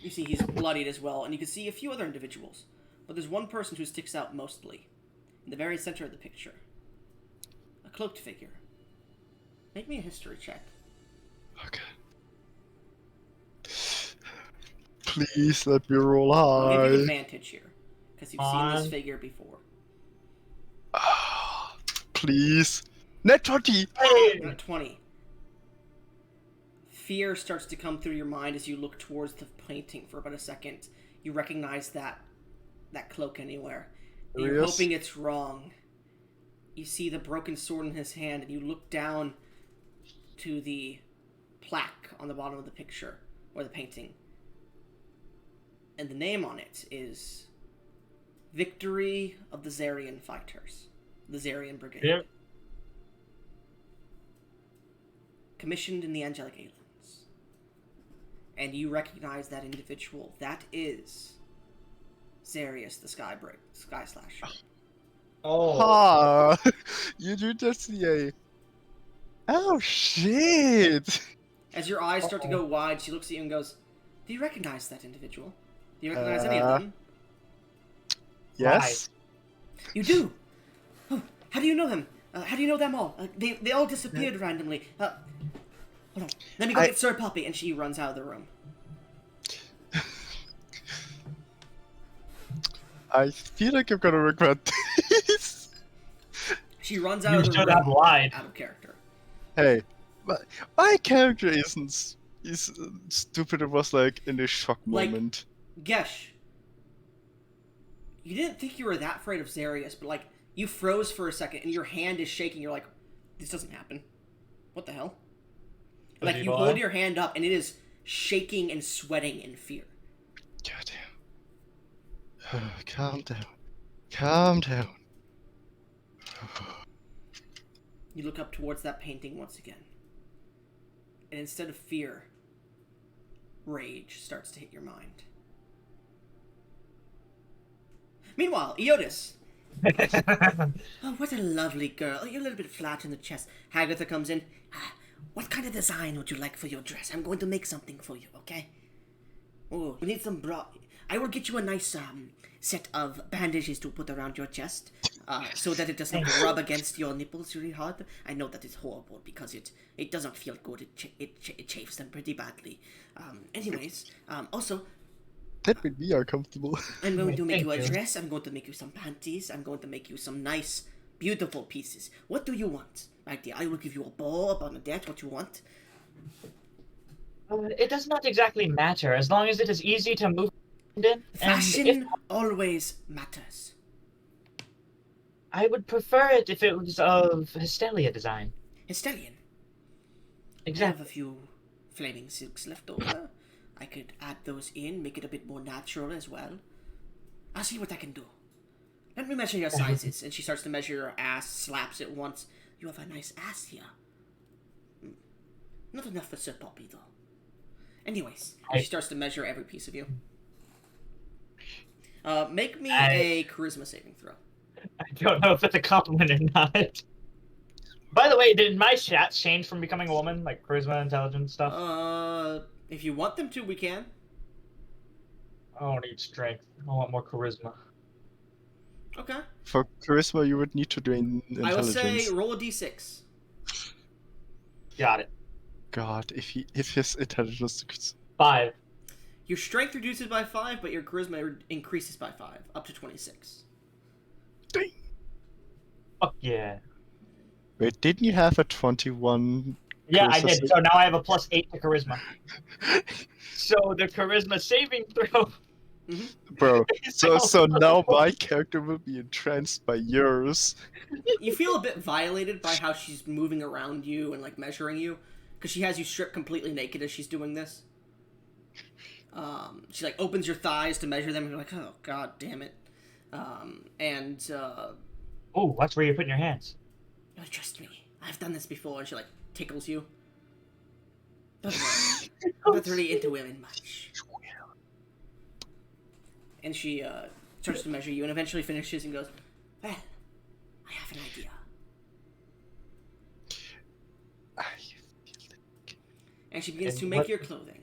You see he's bloodied as well, and you can see a few other individuals. But there's one person who sticks out mostly, in the very center of the picture. A cloaked figure. Make me a history check. Okay. Please let me roll I'll give you high. advantage here, because you've seen this figure before. Please. Net 20! You're at 20. Fear starts to come through your mind as you look towards the painting for about a second. You recognize that cloak anywhere. And you're hoping it's wrong. You see the broken sword in his hand, and you look down to the plaque on the bottom of the picture, or the painting. And the name on it is Victory of the Zarian Fighters. The Zarian Brigade. Yep. Commissioned in the Angelic Islands. And you recognize that individual. That is Zarius the Sky Slasher. Oh. Ah, you do just see Oh shit! As your eyes start to go wide, she looks at you and goes, "Do you recognize that individual? Do you recognize any of them?" Yes. You do. Oh, how do you know him? How do you know them all? They all disappeared randomly. Hold on. Let me go get Sir Poppy, and she runs out of the room. I feel like I'm gonna regret this. She runs out You of the should room. have lied. Out of character. Hey, my character isn't stupid. It was like in a shock Like- moment. Gesh, you didn't think you were that afraid of Zarius, but You froze for a second, and your hand is shaking. You're like, this doesn't happen. What the hell? Like, you hold your hand up, and it is shaking and sweating in fear. Goddamn. Calm down. Calm down. You look up towards that painting once again. And instead of fear, rage starts to hit your mind. Meanwhile, Eotis. Oh, what a lovely girl. You're a little bit flat in the chest. Hagatha comes in. What kind of design would you like for your dress? I'm going to make something for you, okay? Oh, we need some bra. I will get you a nice set of bandages to put around your chest, so that it doesn't rub against your nipples really hard. I know that is horrible because it doesn't feel good. It chafes them pretty badly. Anyways, also, That made me uncomfortable. I'm going to make you a Thank you. dress. I'm going to make you some panties. I'm going to make you some nice, beautiful pieces. What do you want, my dear? I will give you a bow, a bonnet, what you want. It does not exactly matter, as long as it is easy to move in. And Fashion always matters. I would prefer it if it was of Hystelia design. Hysterian. I have Exactly. a few flaming silks left over. I could add those in, make it a bit more natural as well. I'll see what I can do. Let me measure your sizes. And she starts to measure your ass, slaps it once. You have a nice ass here. Not enough for Sir Poppy, though. Anyways, she starts to measure every piece of you. Make me a charisma saving throw. I don't know if it's a compliment or not. By the way, did my stats change from becoming a woman, like charisma, intelligence stuff? If you want them to, we can. I don't need strength. I want more charisma. Okay. For charisma, you would need to drain I will intelligence. say roll a d6. Got it. God, if his intelligence 5. Your strength reduces by 5, but your charisma increases by 5, up to 26. Dang. Fuck yeah. Wait, didn't you have a 21? Yeah, I Charisma did. save? So now I have a +8 to charisma. So the charisma saving throw. Bro, is so also- now my character will be entranced by yours. You feel a bit violated by how she's moving around you and like measuring you, because she has you stripped completely naked as she's doing this. She like opens your thighs to measure them, and you're like, oh god damn it. Oh, watch where you're putting your hands. Oh, trust me, I've done this before. And she like tickles you. Don't worry, I'm not really into women much. And she starts to measure you, and eventually finishes and goes, well, I have an idea. And she begins And to make what- your clothing.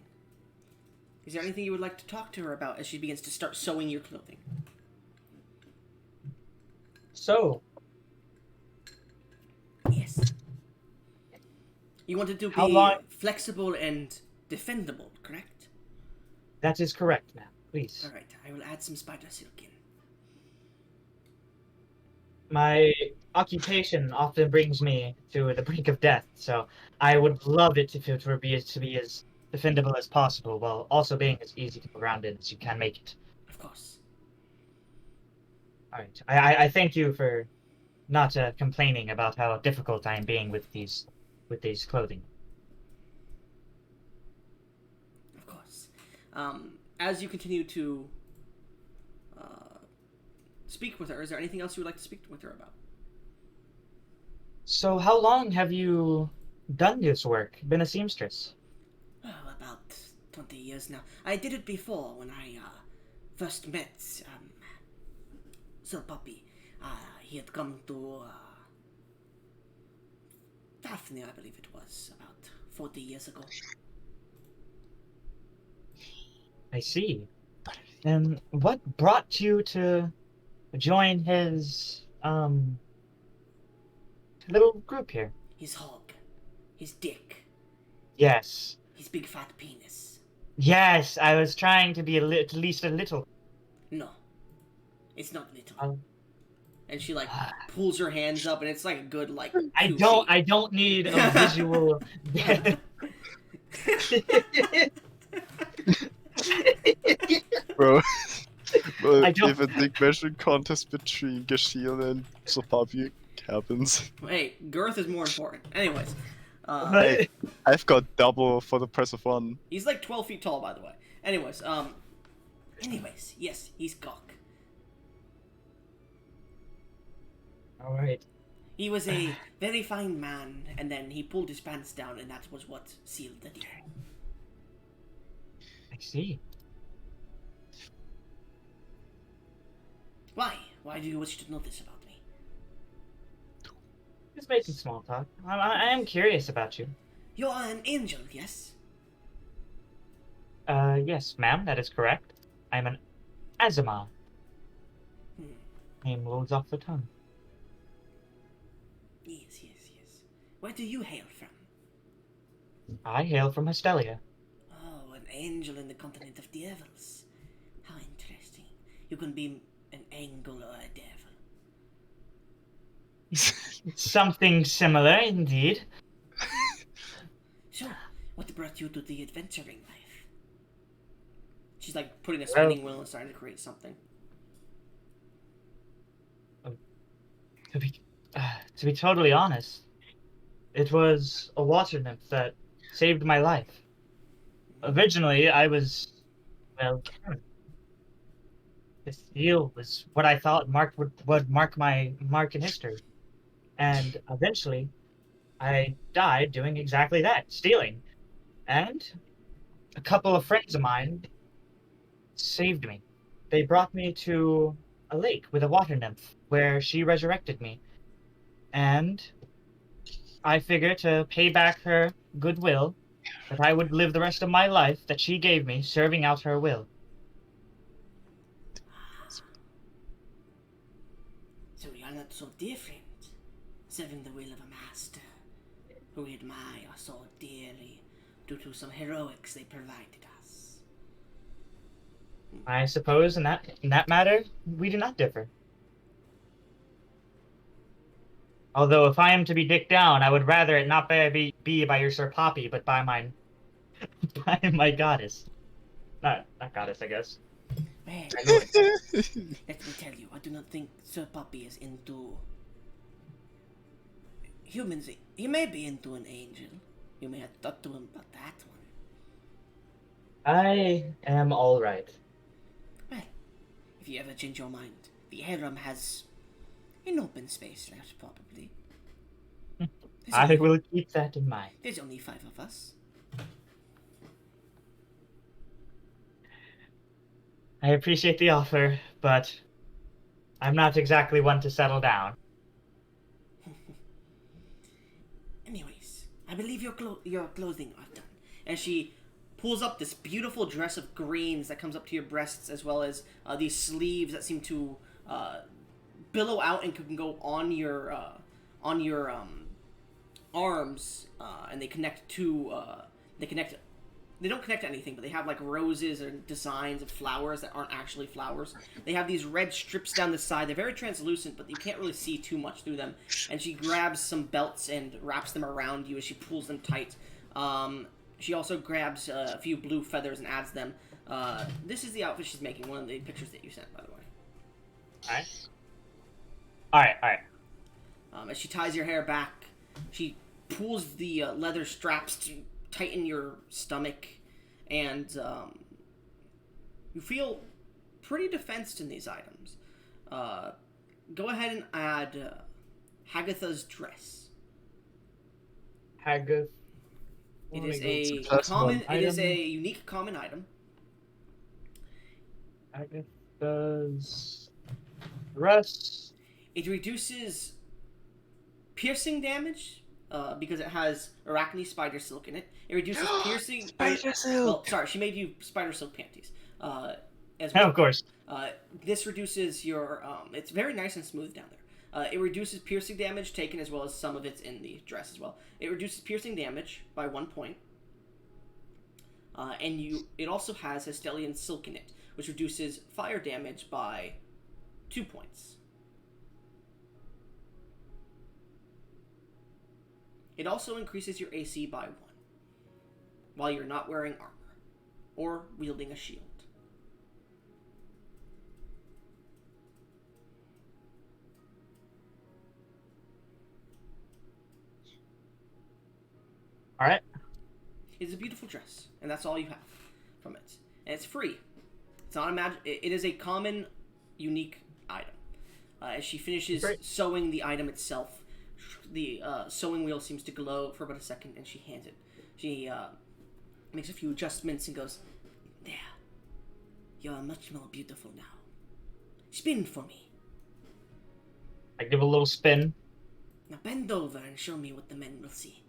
Is there anything you would like to talk to her about as she begins to start sewing your clothing? So, Yes. You want it to How be long- flexible and defendable, correct? that is correct, ma'am. Please. Alright, I will add some spider silk in. My occupation often brings me to the brink of death, so I would love it if it were to be as defendable as possible, while also being as easy to go around in as you can make it. Of course. All right. I thank you for not complaining about how difficult I am being with these clothing. Of course. As you continue to speak with her, is there anything else you would like to speak with her about? So, how long have you done this work? Been a seamstress? Oh, about 20 years now. I did it before when I first met Sir Poppy. He had come to Daphne, I believe it was, about 40 years ago. I see. And what brought you to join his little group here? His hog, his dick, Yes. his big fat penis. Yes, I was trying to be at least a little. No, it's not little. Oh. And she like pulls her hands up, and it's like a good like. I 2 don't. feet. I don't need a visual. Bro, I don't- if a dick measuring contest between Gashiel and Sopapi happens. Wait, girth is more important. Anyways, Hey, I've got double for the press of one. he's like 12 feet tall, by the way. Anyways, yes, he's cock. All right. He was a very fine man, and then he pulled his pants down, and that was what sealed the deal. I see. Why? Why do you wish to know this about me? Just making small talk. I am curious about you. You are an angel, yes? Yes, ma'am, that is correct. I'm an Azima. Hmm. Name rolls off the tongue. Yes. Where do you hail from? I hail from Hestelia. Oh, an angel in the continent of devils. How interesting. You can be an angel or a devil. Something similar, indeed. So, what brought you to the adventuring life? She's like putting a spinning wheel and starting to create something. To be totally honest, it was a water nymph that saved my life. Originally, I was, well, this seal was what I thought would mark my mark in history, and eventually, I died doing exactly that, stealing. And a couple of friends of mine saved me. They brought me to a lake with a water nymph where she resurrected me. And I figured to pay back her goodwill that I would live the rest of my life that she gave me serving out her will. So you are not so different, serving the will of a master who we admire so dearly due to some heroics they provided us. I suppose in that matter, we do not differ. Although if I am to be dicked down, I would rather it not be by your Sir Poppy, but by mine by my goddess. Not goddess, I guess. Well, I know it. let me tell you, I do not think Sir Puppy is into humans. He may be into an angel. You may have talked to him about that one. I am all right. Well, if you ever change your mind, the harem has an open space left, probably. I will keep that in mind. There's only 5 of us. I appreciate the offer, but I'm not exactly one to settle down. Anyways, I believe your clothing are done. And she pulls up this beautiful dress of greens that comes up to your breasts, as well as these sleeves that seem to billow out and can go on your arms, and they connect to they don't connect to anything, but they have like roses and designs of flowers that aren't actually flowers. They have these red strips down the side. They're very translucent, but you can't really see too much through them. And she grabs some belts and wraps them around you as she pulls them tight. She also grabs a few blue feathers and adds them. This is the outfit she's making, one of the pictures that you sent, by the way. Alright. As she ties your hair back, she pulls the leather straps to tighten your stomach, and you feel pretty defensed in these items. Go ahead and add Hagatha's dress. Hagath. It is a Plus common. one It is a unique common item. Hagatha's dress. It reduces piercing damage because it has arachne spider silk in it. It reduces piercing. Spider silk! Well, sorry, she made you spider silk panties. As Oh, well. of course. This reduces your. It's very nice and smooth down there. It reduces piercing damage taken, as well as some of it's in the dress as well. It reduces piercing damage by 1 point. It also has Hestelian silk in it, which reduces fire damage by 2 points. It also increases your AC by 1, while you're not wearing armor, or wielding a shield. All right. It's a beautiful dress, and that's all you have from it. And it's free. It's not a magic. It is a common, unique item. As she finishes Great. sewing the item itself, the sewing wheel seems to glow for about a second, and she hands it. She makes a few adjustments and goes, "There. You are much more beautiful now. Spin for me. I give a little spin. Now bend over and show me what the men will see."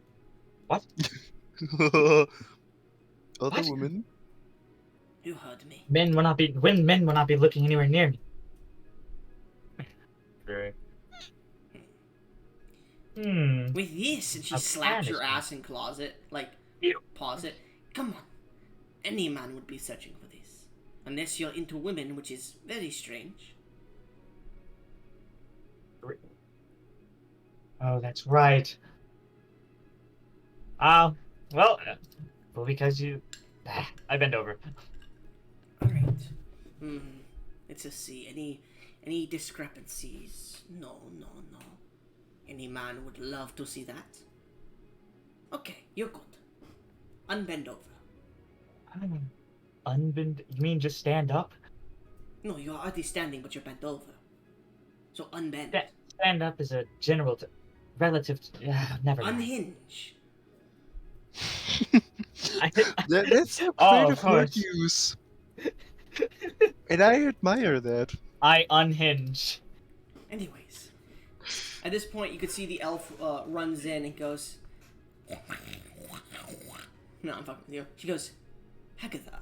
What? Other What? women? You heard me. Men will not be looking anywhere near me. Hmm. With this, and she A slaps your punishment. ass in closet, like, Ew. pause it. Come on. Any man would be searching for this. Unless you're into women, which is very strange. Oh, that's right. Well, because you... I bend over. Alright. Let's just see. Any discrepancies? No. Any man would love to see that. Okay, you're good. Unbend over. Unbend? You mean just stand up? No, you're already standing, but you're bent over. So unbend. Stand up is a general... relative... never mind. Unhinge. That's a Oh, creative of word course. use. And I admire that. I unhinge. Anyways, at this point, you could see the elf runs in and goes, "No, I'm fucking with you." She goes, "Hagatha,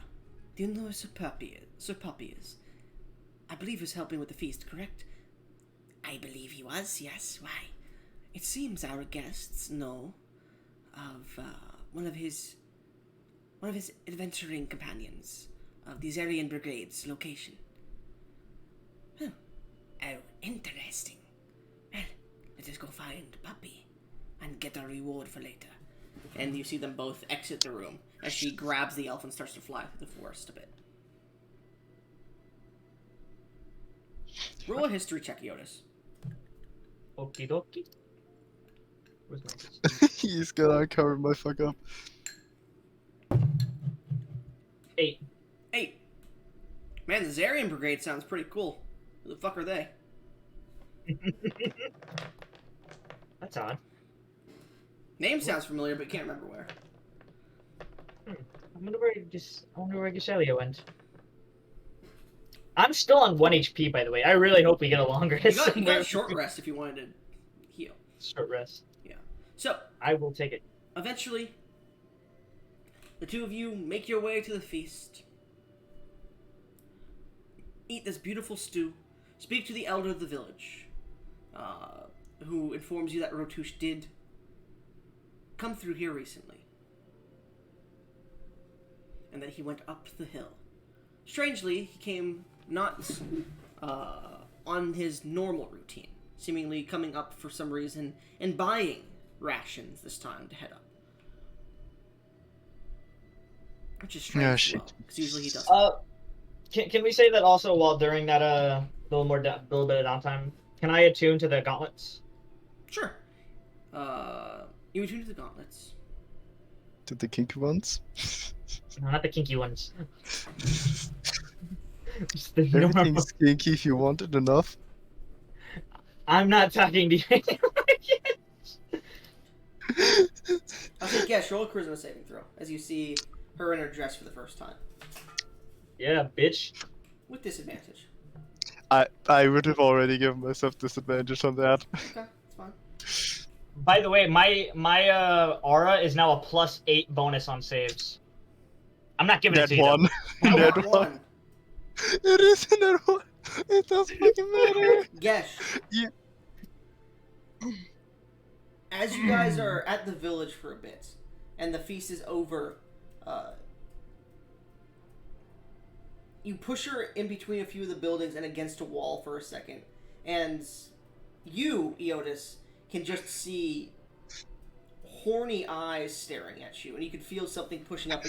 do you know where Sir Puppy is? I believe he was helping with the feast, correct?" "I believe he was, yes. Why?" "It seems our guests know of one of his adventuring companions of the Zarian Brigade's location." "Huh. Oh, interesting. Well, let us go find Puppy and get our reward for later." And you see them both exit the room as she grabs the elf and starts to fly through the forest a bit. Roll a history check, Eotis. Okie dokie. Where's my... He's gonna cover my fuck up. 8. 8. Man, the Zarian Brigade sounds pretty cool. Who the fuck are they? That's odd. Name sounds familiar, but can't remember where. I wonder where Gishelia went. I'm still on 1 HP, by the way. I really hope we get a longer You got somewhere. a short rest if you wanted to heal. Short rest. So, I will take it. eventually, the two of you make your way to the feast. Eat this beautiful stew. Speak to the elder of the village, who informs you that Rotush did come through here recently, and that he went up the hill. Strangely, he came not on his normal routine, seemingly coming up for some reason and buying rations this time to head up. Which is strange Yeah, as shit. well, because usually he doesn't. Can we say that also while during that little bit of downtime, can I attune to the gauntlets? Sure. You attune to the gauntlets. To the kinky ones? No, not the kinky ones. Just the normal. Everything's kinky if you want it enough. I'm not talking to you. I'll say, yes, roll a charisma saving throw as you see her in her dress for the first time. Yeah, bitch. With disadvantage. I would have already given myself disadvantage on that. Okay, it's fine. By the way, my aura is now a +8 bonus on saves. I'm not giving it Net to you. one. Oh, Net that one. It is a net one. It doesn't fucking matter. Gesh. Yeah. As you guys are at the village for a bit, and the feast is over, you push her in between a few of the buildings and against a wall for a second, and you, Eotis, can just see horny eyes staring at you, and you can feel something pushing up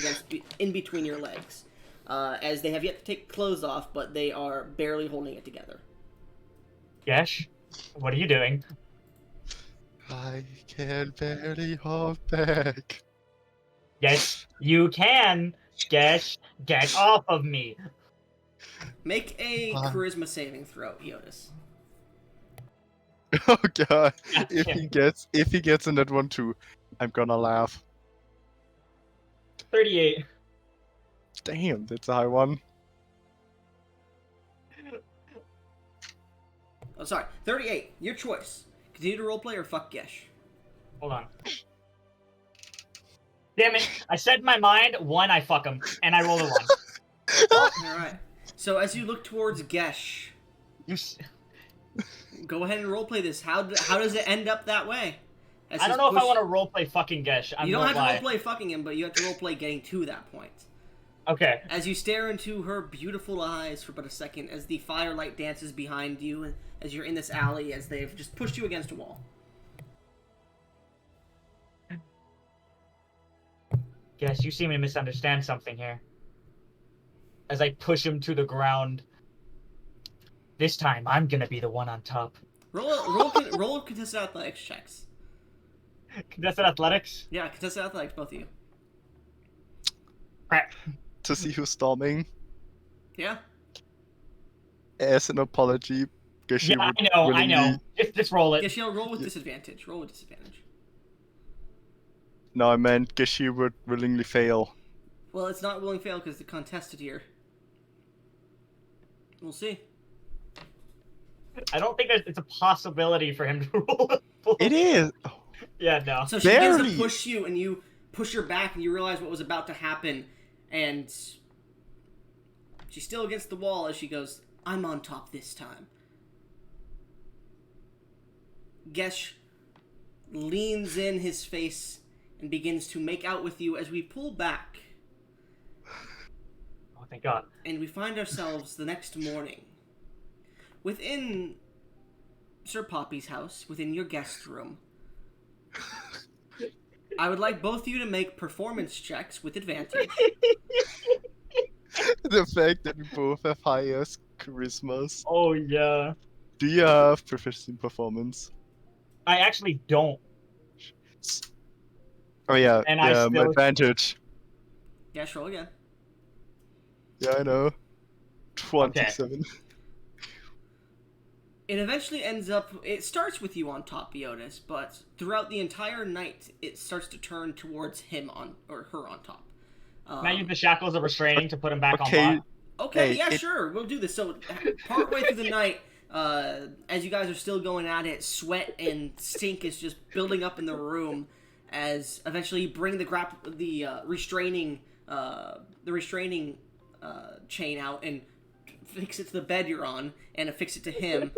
in between your legs, as they have yet to take clothes off, but they are barely holding it together. Yesh, what are you doing? I can barely hold back. Yes, you can. Gesh, get off of me. Make a charisma saving throw, Eotis. Oh god. God If he gets in that one too, I'm gonna laugh. 38. Damn, that's a high one. Oh, sorry, 38. Your choice. Continue to roleplay or fuck Gesh. Hold on. Damn it! I said in my mind, 1, I fuck him, and I rolled a 1. Alright. So as you look towards Gesh, go ahead and roleplay this. How does it end up that way? As I don't know if I want to roleplay fucking Gesh. You don't have to roleplay fucking him, but you have to roleplay getting to that point. Okay. As you stare into her beautiful eyes for but a second, as the firelight dances behind you, and as you're in this alley, as they've just pushed you against a wall. Gesh, you seem to misunderstand something here. As I push him to the ground. This time, I'm gonna be the one on top. Roll contested athletics checks. Contested athletics? Yeah, contested athletics, both of you. Crap. To see who's storming. Yeah. As an apology, Geshi Yeah, would I know. Just roll it. Yes, roll with disadvantage. Roll with disadvantage. No, I meant Geshi would willingly fail. Well, it's not willing fail because it's contested here. We'll see. I don't think it's a possibility for him to roll a full. It is! Yeah, no. So she begins Barely. to push you, and you push her back, and you realize what was about to happen, and she's still against the wall as she goes, I'm on top this time. Gesh leans in his face and begins to make out with you as we pull back, Oh, thank God. and we find ourselves the next morning within Sir Poppy's house, within your guest room. I would like both of you to make performance checks with advantage. The fact that we both have highest charismas. Oh, yeah. Do you have proficient performance? I actually don't. Oh yeah, And I yeah, my still- advantage. Yeah, roll again. Yeah, I know. 27. It eventually ends up... It starts with you on top, Eotis, but throughout the entire night, it starts to turn towards him on... or her on top. Can I use the shackles of restraining to put him back Okay. on bot? Okay, Hey, yeah, it- sure, we'll do this. So, partway through the night, as you guys are still going at it, sweat and stink is just building up in the room. As eventually you bring the restraining chain out and fix it to the bed you're on, and affix it to him.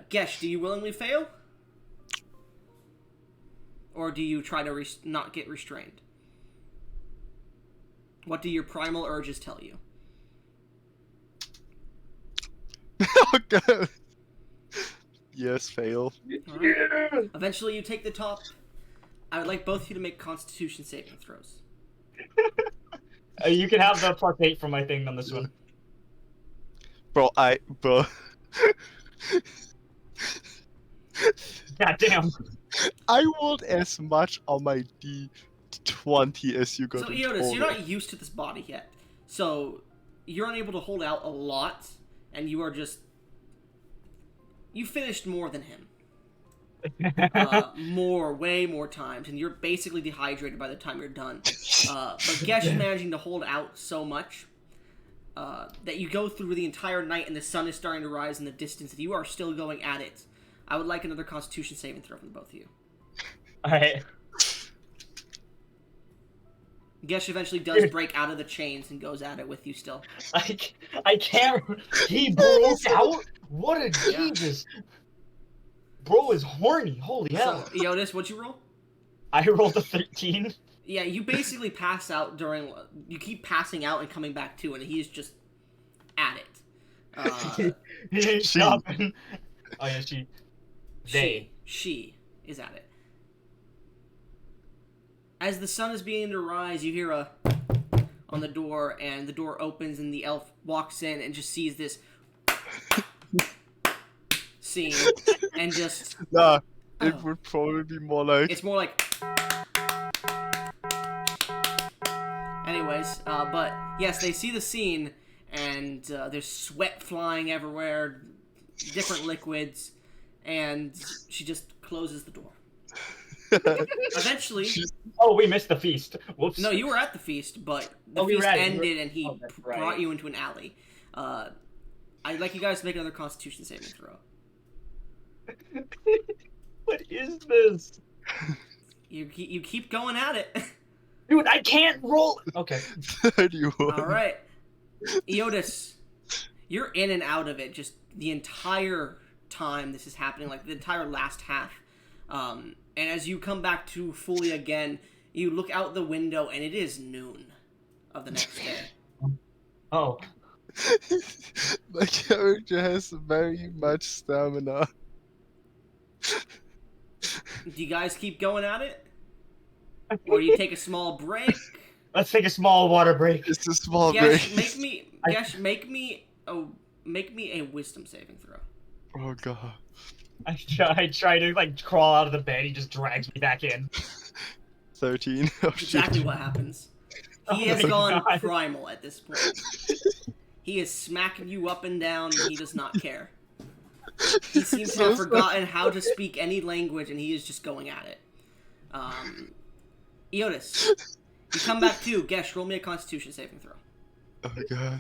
Gesh, do you willingly fail, or do you try to not get restrained? What do your primal urges tell you? Oh god. Yes, fail. Alright. Eventually, you take the top. I would like both of you to make Constitution saving throws. You can have the +8 from my thing on this one. Bro, bro. God damn. I rolled as much on my D20 as you got. So, in Eotis, total. you're not used to this body yet. So, you're unable to hold out a lot, and you are just... You finished more than him. Way more times, and you're basically dehydrated by the time you're done. But Gesh is managing to hold out so much that you go through the entire night, and the sun is starting to rise in the distance, and you are still going at it. I would like another Constitution saving throw from both of you. Alright. Gesh eventually does break out of the chains and goes at it with you still. I can't. He broke out? What a Jesus. Bro is horny. Holy hell. So, Eotis, what'd you roll? I rolled a 13. Yeah, you basically pass out during... You keep passing out and coming back to, and he's just at it. He ain't She- stopping. Oh yeah, she. They. She is at it. As the sun is beginning to rise, you hear a on the door, and the door opens, and the elf walks in and just sees this scene, and just... Nah, it Oh. would probably be more like. It's more like... anyways. But yes, they see the scene, and there's sweat flying everywhere, different liquids, and she just closes the door. Eventually, Oh, we missed the feast. Whoops. no, you were at the feast, but the we were feast at it. ended, and he that's brought right. you into an alley. I'd like you guys to make another Constitution saving throw. What is this? You keep going at it. Dude, I can't roll. Okay. 31. All right, Eotis, you're in and out of it just the entire time this is happening, like the entire last half. And as you come back to fully again, you look out the window and it is noon of the next day. Oh. My character has very much stamina. Do you guys keep going at it, or do you take a small break? Let's take a small water break. It's a small Gesh, break. make me a wisdom saving throw. Oh god. I try to like crawl out of the bed. He just drags me back in. 13. Oh Exactly shit. what happens. He Oh has my gone God. primal at this point. He is smacking you up and down, and he does not care. He seems to have forgotten how to speak any language, and he is just going at it. Eotis, you come back too. Gesh, roll me a Constitution saving throw. Oh god.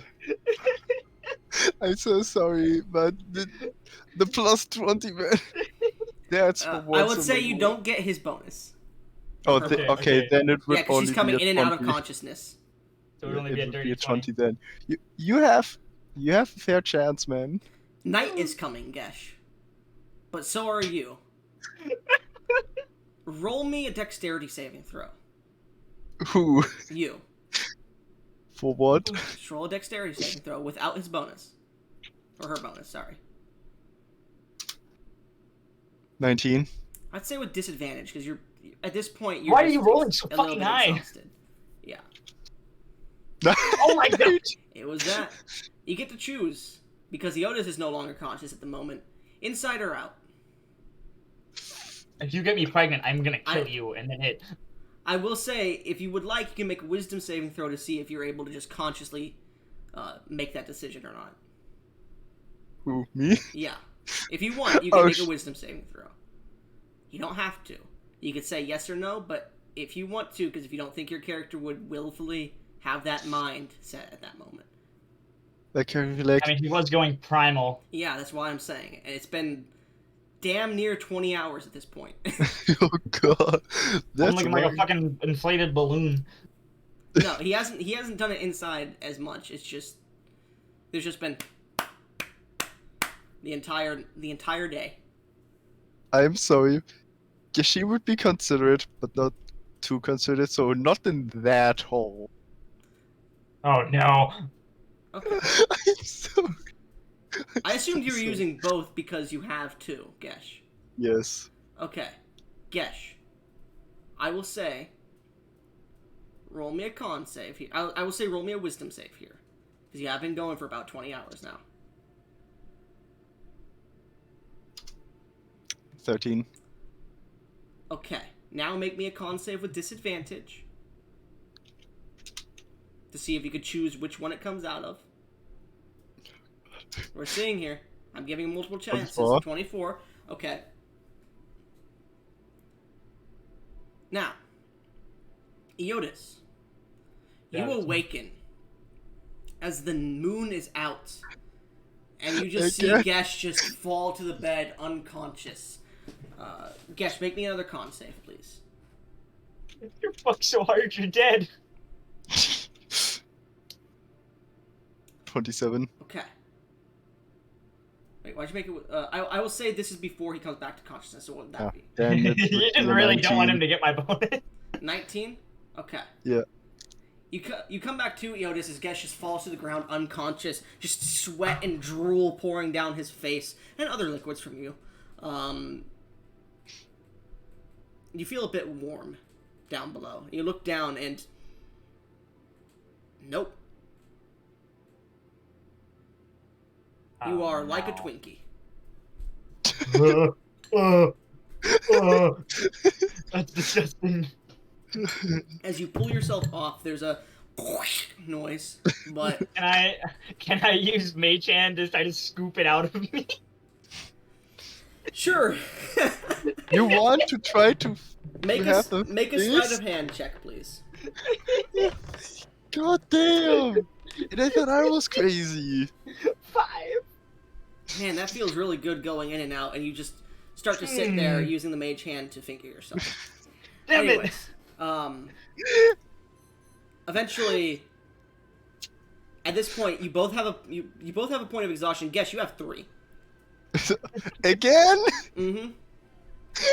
I'm so sorry, but the plus 20, man. That's for I once would in say my you life. don't get his bonus. Oh, Okay, okay, okay. then it would Yeah, because only she's coming be a in and out of 20. consciousness. So it would only be a would dirty 20 then. You have a fair chance, man. Night is coming, Gesh. But so are you. Roll me a dexterity saving throw. Who? You. For what? Just roll a dexterity saving throw without his bonus. Or her bonus, sorry. 19. I'd say with disadvantage, because you're at this point you're Why are just you rolling so a little fucking bit high? exhausted. Yeah. Oh my god! It was that. You get to choose, because Eotis is no longer conscious at the moment. Inside or out? If you get me pregnant, I'm gonna kill you and then hit. I will say, if you would like, you can make a wisdom saving throw to see if you're able to just consciously make that decision or not. Who? Me? Yeah. If you want, you can Oh, make a wisdom saving throw. You don't have to. You could say yes or no, but if you want to, because if you don't think your character would willfully have that mind set at that moment. Like, I mean, he was going primal. Yeah, that's why I'm saying it. And it's been damn near 20 hours at this point. oh god. I'm That's looking like a long. fucking inflated balloon. No, he hasn't done it inside as much. It's just there's just been the entire day. I'm sorry. Yeah, she would be considerate, but not too considerate, so not in that hole. Oh no. Okay. I'm so... I assumed you were So- using both because you have two, Gesh. Yes. Okay. Gesh. I will say roll me a con save here. I will say roll me a wisdom save here. Because you have been going for about 20 hours now. 13. Okay. Now make me a con save with disadvantage. To see if you could choose which one it comes out of. We're seeing here. I'm giving him multiple chances. 24. 24. Okay. Now, Eotis, you Yeah, awaken as the moon is out, and you just Okay. see Gesh just fall to the bed unconscious. Gesh, make me another con save, please. You're fucked so hard, you're dead. 27. Okay. Wait, why'd you make it? I will say this is before he comes back to consciousness. So what would that Ah, be? then it would You be just a really don't want 19. him to get my bonus. 19. Okay. Yeah. You come back to Eotis as Gesh just falls to the ground unconscious, just sweat and drool pouring down his face, and other liquids from you. You feel a bit warm down below. You look down and nope. You are like a Twinkie. That's disgusting. As you pull yourself off, there's a noise, but Can I use Mage Hand to try to scoop it out of me? sure. You want to try to Make have the a sleight face? of hand check, please. God damn! And I thought I was crazy. 5. Man, that feels really good going in and out, and you just start to sit there using the mage hand to finger yourself. Damn it! Anyways, eventually, at this point, you both have a point of exhaustion. Guess you have 3. Again? Mm-hmm.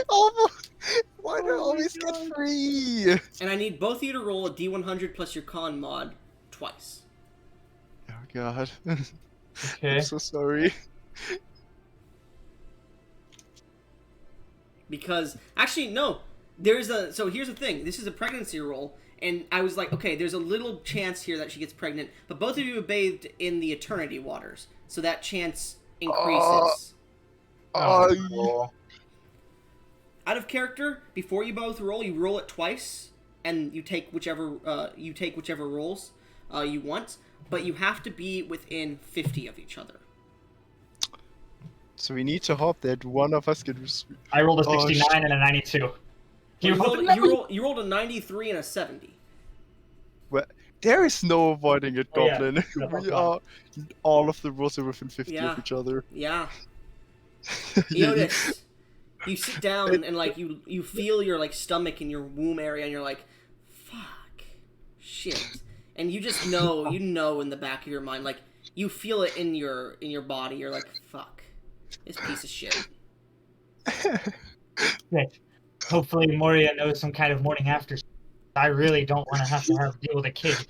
Almost. Why do I Oh my always God. get free? And I need both of you to roll a D100 plus your con mod twice. Oh god. Okay. I'm so sorry. Because actually, no. So here's the thing. This is a pregnancy roll, and I was like, okay, there's a little chance here that she gets pregnant, but both of you have bathed in the eternity waters, so that chance increases. Oh. Out of character, before you both roll, you roll it twice, and you take whichever rolls you want, but you have to be within 50 of each other. So we need to hope that one of us gets. I rolled a Oh, 69 and a 92. You rolled, a 90. you rolled a 93 and a 70. Well, there is no avoiding it, Oh, yeah. Goblin. No, We no. are. All of the rolls are within 50 Yeah. of each other. Yeah. Yeah, Eotis, you sit down and like you feel your like stomach and your womb area, and you're like, fuck, shit, and you just know, in the back of your mind, like you feel it in your body. You're like, fuck, this piece of shit. Right. Hopefully Moria knows some kind of morning after. I really don't want to have to deal with a kid.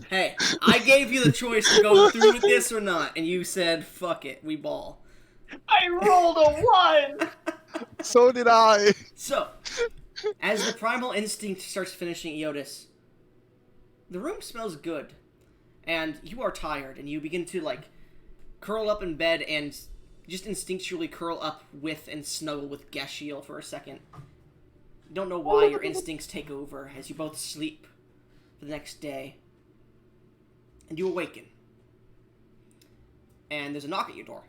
Hey, I gave you the choice to go through with this or not, and you said, fuck it, we ball. I rolled a 1! So did I. So, as the primal instinct starts finishing Eotis, the room smells good, and you are tired, and you begin to, like, curl up in bed and just instinctually curl up with and snuggle with Geshiel for a second. You don't know why your instincts take over as you both sleep for the next day. And you awaken. And there's a knock at your door.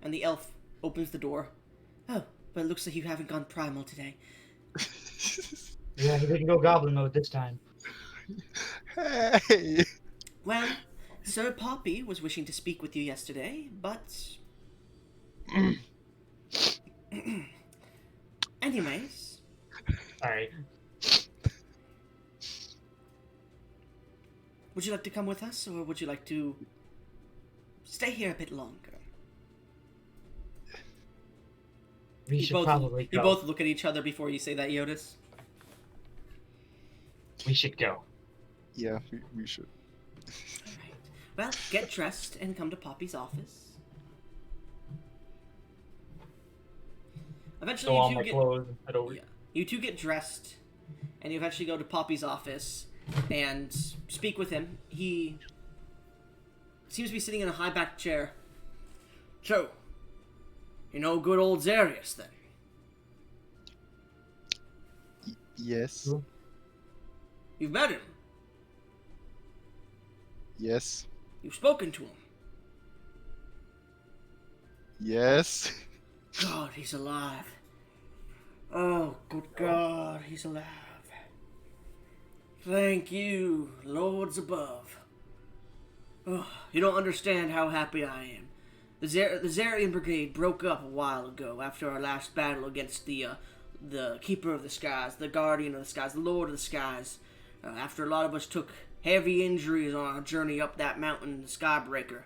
And the elf opens the door. Oh, but it looks like you haven't gone primal today. Yeah, he didn't go goblin mode this time. Hey. Well, Sir Poppy was wishing to speak with you yesterday, but... Anyways, Alright. would you like to come with us, or would you like to stay here a bit longer? We should probably go. You both look at each other before you say that, Eotis. We should go. Yeah, we should. Alright. Well, get dressed and come to Poppy's office. Eventually, Throw you on two my get... clothes and head over. Yeah. You two get dressed, and you eventually go to Poppy's office and speak with him. He seems to be sitting in a high-backed chair. So, you know good old Zarius, then? Yes. You've met him. Yes. You've spoken to him. Yes. God, he's alive. Oh, good God, he's alive. Thank you, lords above. Oh, you don't understand how happy I am. The Zarian Brigade broke up a while ago after our last battle against the Keeper of the Skies, the Guardian of the Skies, the Lord of the Skies. After a lot of us took heavy injuries on our journey up that mountain, the Skybreaker.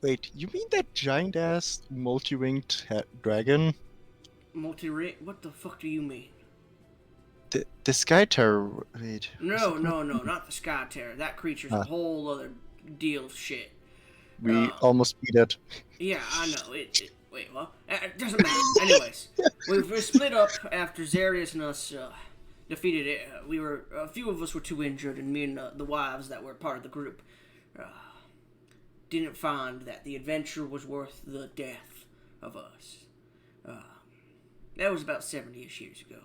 Wait, you mean that giant-ass multi-winged dragon? Multi-ring? What the fuck do you mean? The Sky Terror. Wait. No, not the Sky Terror. That creature's a whole other deal of shit. We almost beat it. Yeah, I know. Wait, well, it doesn't matter. Anyways, we split up after Zarius and us defeated it. A few of us were too injured, and me and the wives that were part of the group didn't find that the adventure was worth the death of us. That was about 70-ish years ago.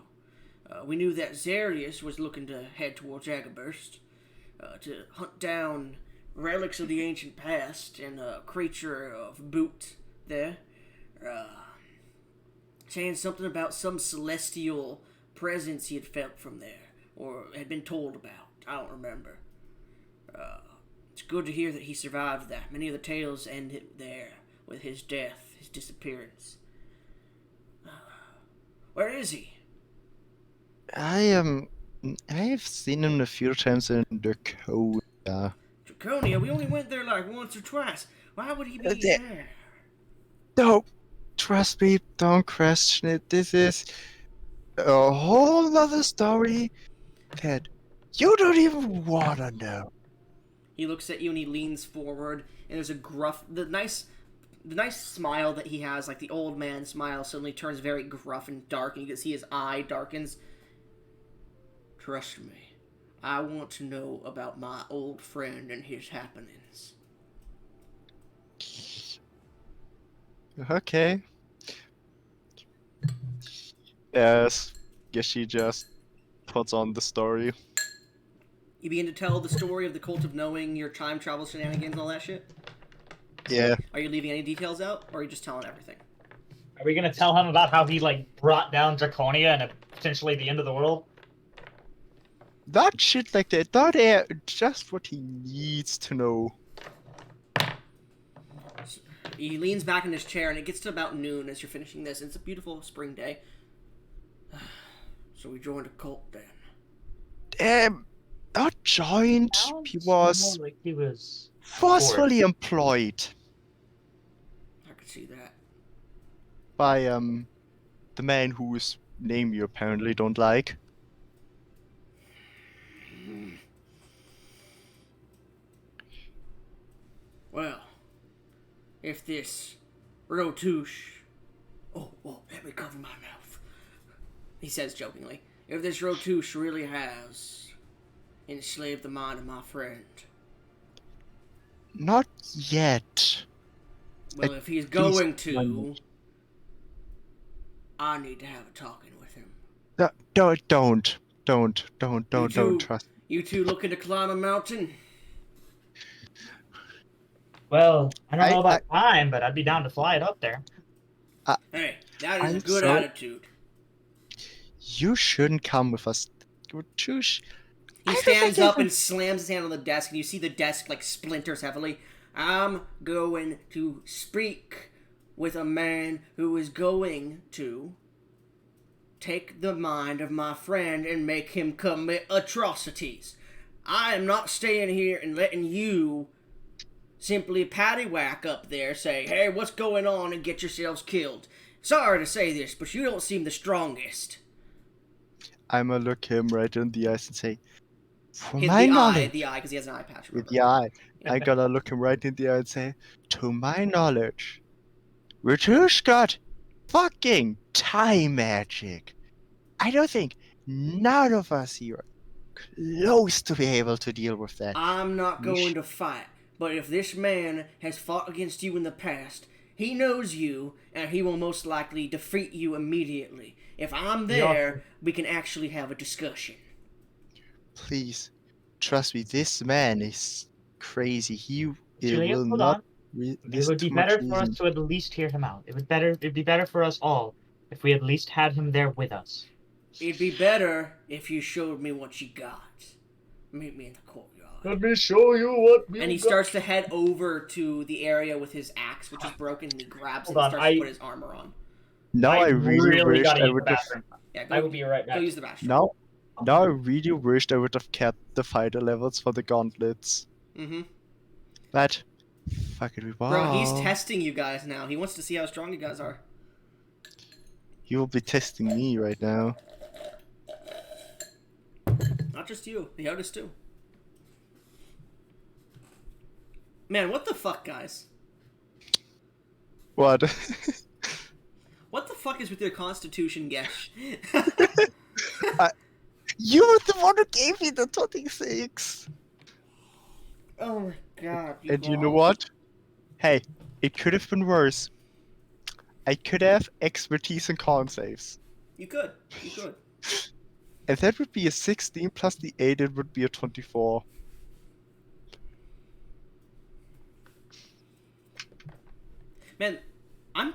We knew that Zarius was looking to head towards Agaburst to hunt down relics of the ancient past and a creature of boot there. Saying something about some celestial presence he had felt from there, or had been told about. I don't remember. It's good to hear that he survived that. Many of the tales end there, with his death, his disappearance. Where is he? I've seen him a few times in Dakota. Draconia, we only went there like once or twice. Why would he be Yeah. there? No, trust me, don't question it. This is a whole other story that you don't even wanna know. He looks at you and he leans forward, and there's a gruff, the nice smile that he has, like the old man smile, suddenly turns very gruff and dark, and you can see his eye darkens. Trust me, I want to know about my old friend and his happenings. Okay. Yes, guess she just puts on the story. You begin to tell the story of the Cult of Knowing, your time travel shenanigans, and all that shit? Yeah. Are you leaving any details out, or are you just telling everything? Are we gonna tell him about how he, like, brought down Draconia and potentially the end of the world? Not shit like that. Not just what he needs to know. He leans back in his chair, and it gets to about noon as you're finishing this. It's a beautiful spring day. So we joined a cult then. Not joined. He was More like he was forcefully employed I could see that. by the man whose name you apparently don't like. Well, if this Rotouche... Oh, let me cover my mouth. He says jokingly. If this Rotouche really has enslaved the mind of my friend... Not yet. Well, if he's going to... I need to have a talking with him. Don't trust. You two looking to climb a mountain? Well, I don't know about time, but I'd be down to fly it up there. Hey, that is a I'm good so- attitude. You shouldn't come with us. Shush. He stands up and slams his hand on the desk, and you see the desk like splinters heavily. I'm going to speak with a man who is going to take the mind of my friend and make him commit atrocities. I am not staying here and letting you simply paddywhack up there, say, hey, what's going on, and get yourselves killed. Sorry to say this, but you don't seem the strongest. I'ma look him right in the eyes and say, for Hit my the knowledge, eye, because he has an eye patch. with Remember. the eye, I gotta look him right in the eye and say, to my knowledge, Ritush got fucking time magic. I don't think none of us here are close to be able to deal with that. I'm not going to fight, but if this man has fought against you in the past, he knows you, and he will most likely defeat you immediately. If I'm there, we can actually have a discussion. Please, trust me, this man is crazy. Julian, will hold not on. list It would be too much better for us reason. to at least hear him out. It'd be better for us all if we at least had him there with us. It'd be better if you showed me what you got. Meet me in the courtyard. Let me show you what we And he starts to head over to the area with his axe, which is broken, and he grabs it Hold and on, starts to put his armor on. Now I really wished gotta I use the would have. bathroom. Yeah, I will be right go back. use the bathroom. Now I really wished I would have kept the fighter levels for the gauntlets. Mm-hmm. But fuck it, we Bro, he's wow. testing you guys now. He wants to see how strong you guys are. He will be testing me right now. Not just you, the others too. Man, what the fuck, guys? What? What the fuck is with your constitution, Gesh? You were the one who gave me the 26. Oh my god. And you know what? Hey, it could have been worse. I could have expertise in con saves. You could. You could. And that would be a 16 plus the 8, it would be a 24. Man, I'm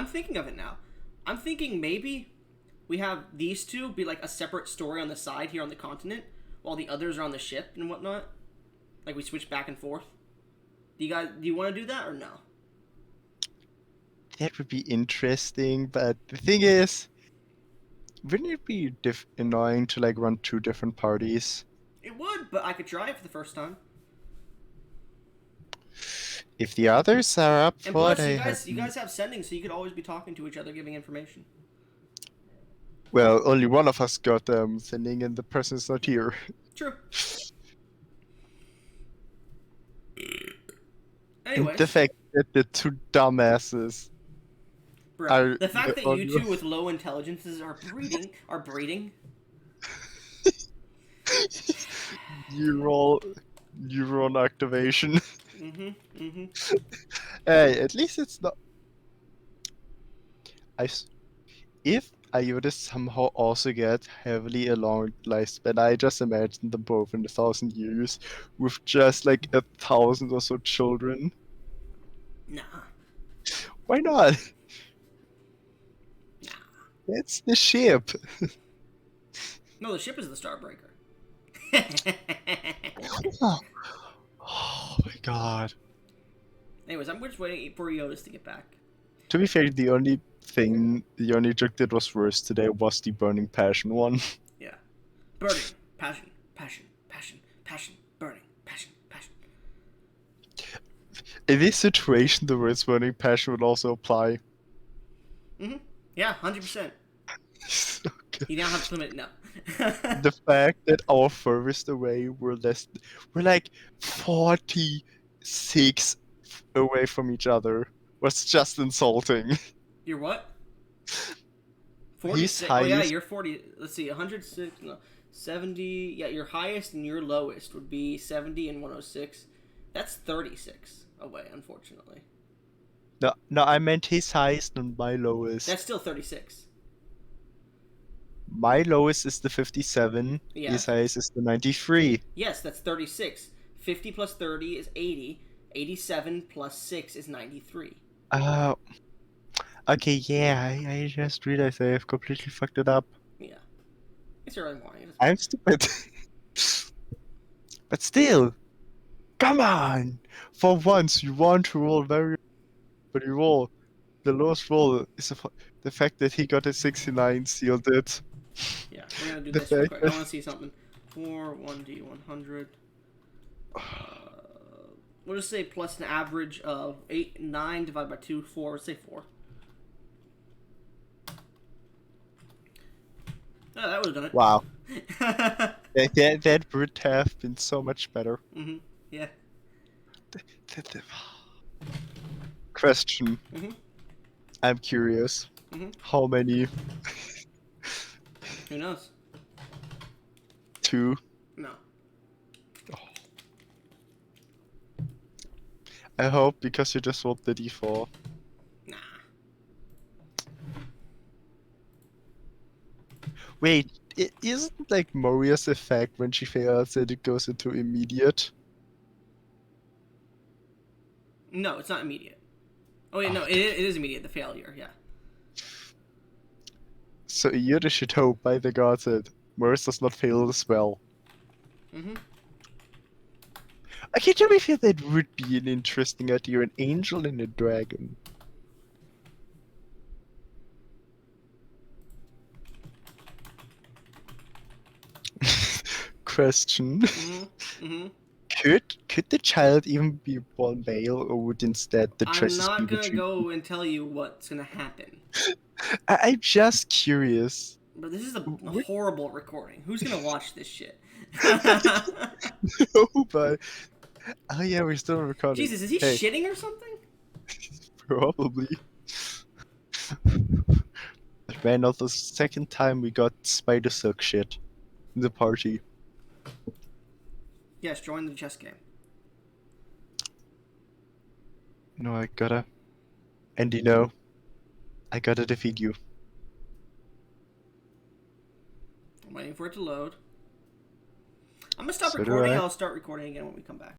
thinking of it now. I'm thinking maybe we have these two be like a separate story on the side here on the continent, while the others are on the ship and whatnot. Like we switch back and forth. Do you want to do that or no? That would be interesting, but the thing is, wouldn't it be annoying to like run 2 different parties? It would, but I could try it for the first time. If the others are up And for it, plus, you guys have sending, so you could always be talking to each other, giving information. Well, only one of us got sending, and the person's not here. True. And Anyways, the fact that the 2 dumbasses bro, the fact that you audio. two with low intelligences are breeding. neuron activation. Mm-hmm. Hey, at least it's not. If Iota somehow also get heavily along lifespan, I just imagine them both in 1,000 years with just like 1,000 or so children. Nah. Why not? It's the ship. No, the ship is the Starbreaker. Oh my god. Anyways, I'm just waiting for Iotis to get back. To be fair, the only joke that was worse today was the burning passion one. Yeah. Burning. Passion. Burning. Passion. In this situation, the words burning passion would also apply. Mm-hmm. Yeah, 100%. So good. You now have to limit. No. The fact that our furthest away were like 46 away from each other was just insulting. You're what? He's 46. Oh yeah, highest. you're 40. Let's see, 106. No, 70. Yeah, your highest and your lowest would be 70 and 106. That's 36 away, unfortunately. No, I meant his highest and my lowest. That's still 36. My lowest is the 57. Yeah. His highest is the 93. Yes, that's 36. 50 plus 30 is 80. 87 plus 6 is 93. Okay, yeah, I just realized I have completely fucked it up. Yeah. It's early morning. I'm stupid. But still, come on! For once, you want to roll very, but you roll. The lowest roll is the fact that he got a 69 sealed it. Yeah, we're gonna do The this real fact quick. I that- want to see something. 4, 1d100. We'll just say plus an average of 8, 9 divided by 2, 4. Let's say 4. Oh, that would have done it. Wow. That would have been so much better. Mm-hmm. Yeah. Question. Mm-hmm. I'm curious. Mhm. How many? Who knows? 2. No. I hope, because you just rolled the d4. Nah. Wait, it isn't like Moria's effect when she fails that it goes into immediate? No, it's not immediate. Oh, yeah, no, it is immediate, the failure, yeah. So Iota should hope by the gods that Morris does not fail as well. Mm-hmm. Okay, to be fair, that would be an interesting idea, an angel and a dragon. Question. Mm-hmm. Mm-hmm. Could the child even be born male, or would instead the I'm choices not be gonna between... go and tell you what's gonna happen. I'm just curious. But this is a What? horrible recording. Who's gonna watch this shit? No, but... Oh yeah, we're still recording. Jesus, is he Hey, shitting or something? probably. Man, not the second time we got spider silk shit in the party. Yes, join the chess game. No, I gotta. And you know, I gotta defeat you. I'm waiting for it to load. I'm gonna stop So do recording. I. I'll start recording again when we come back.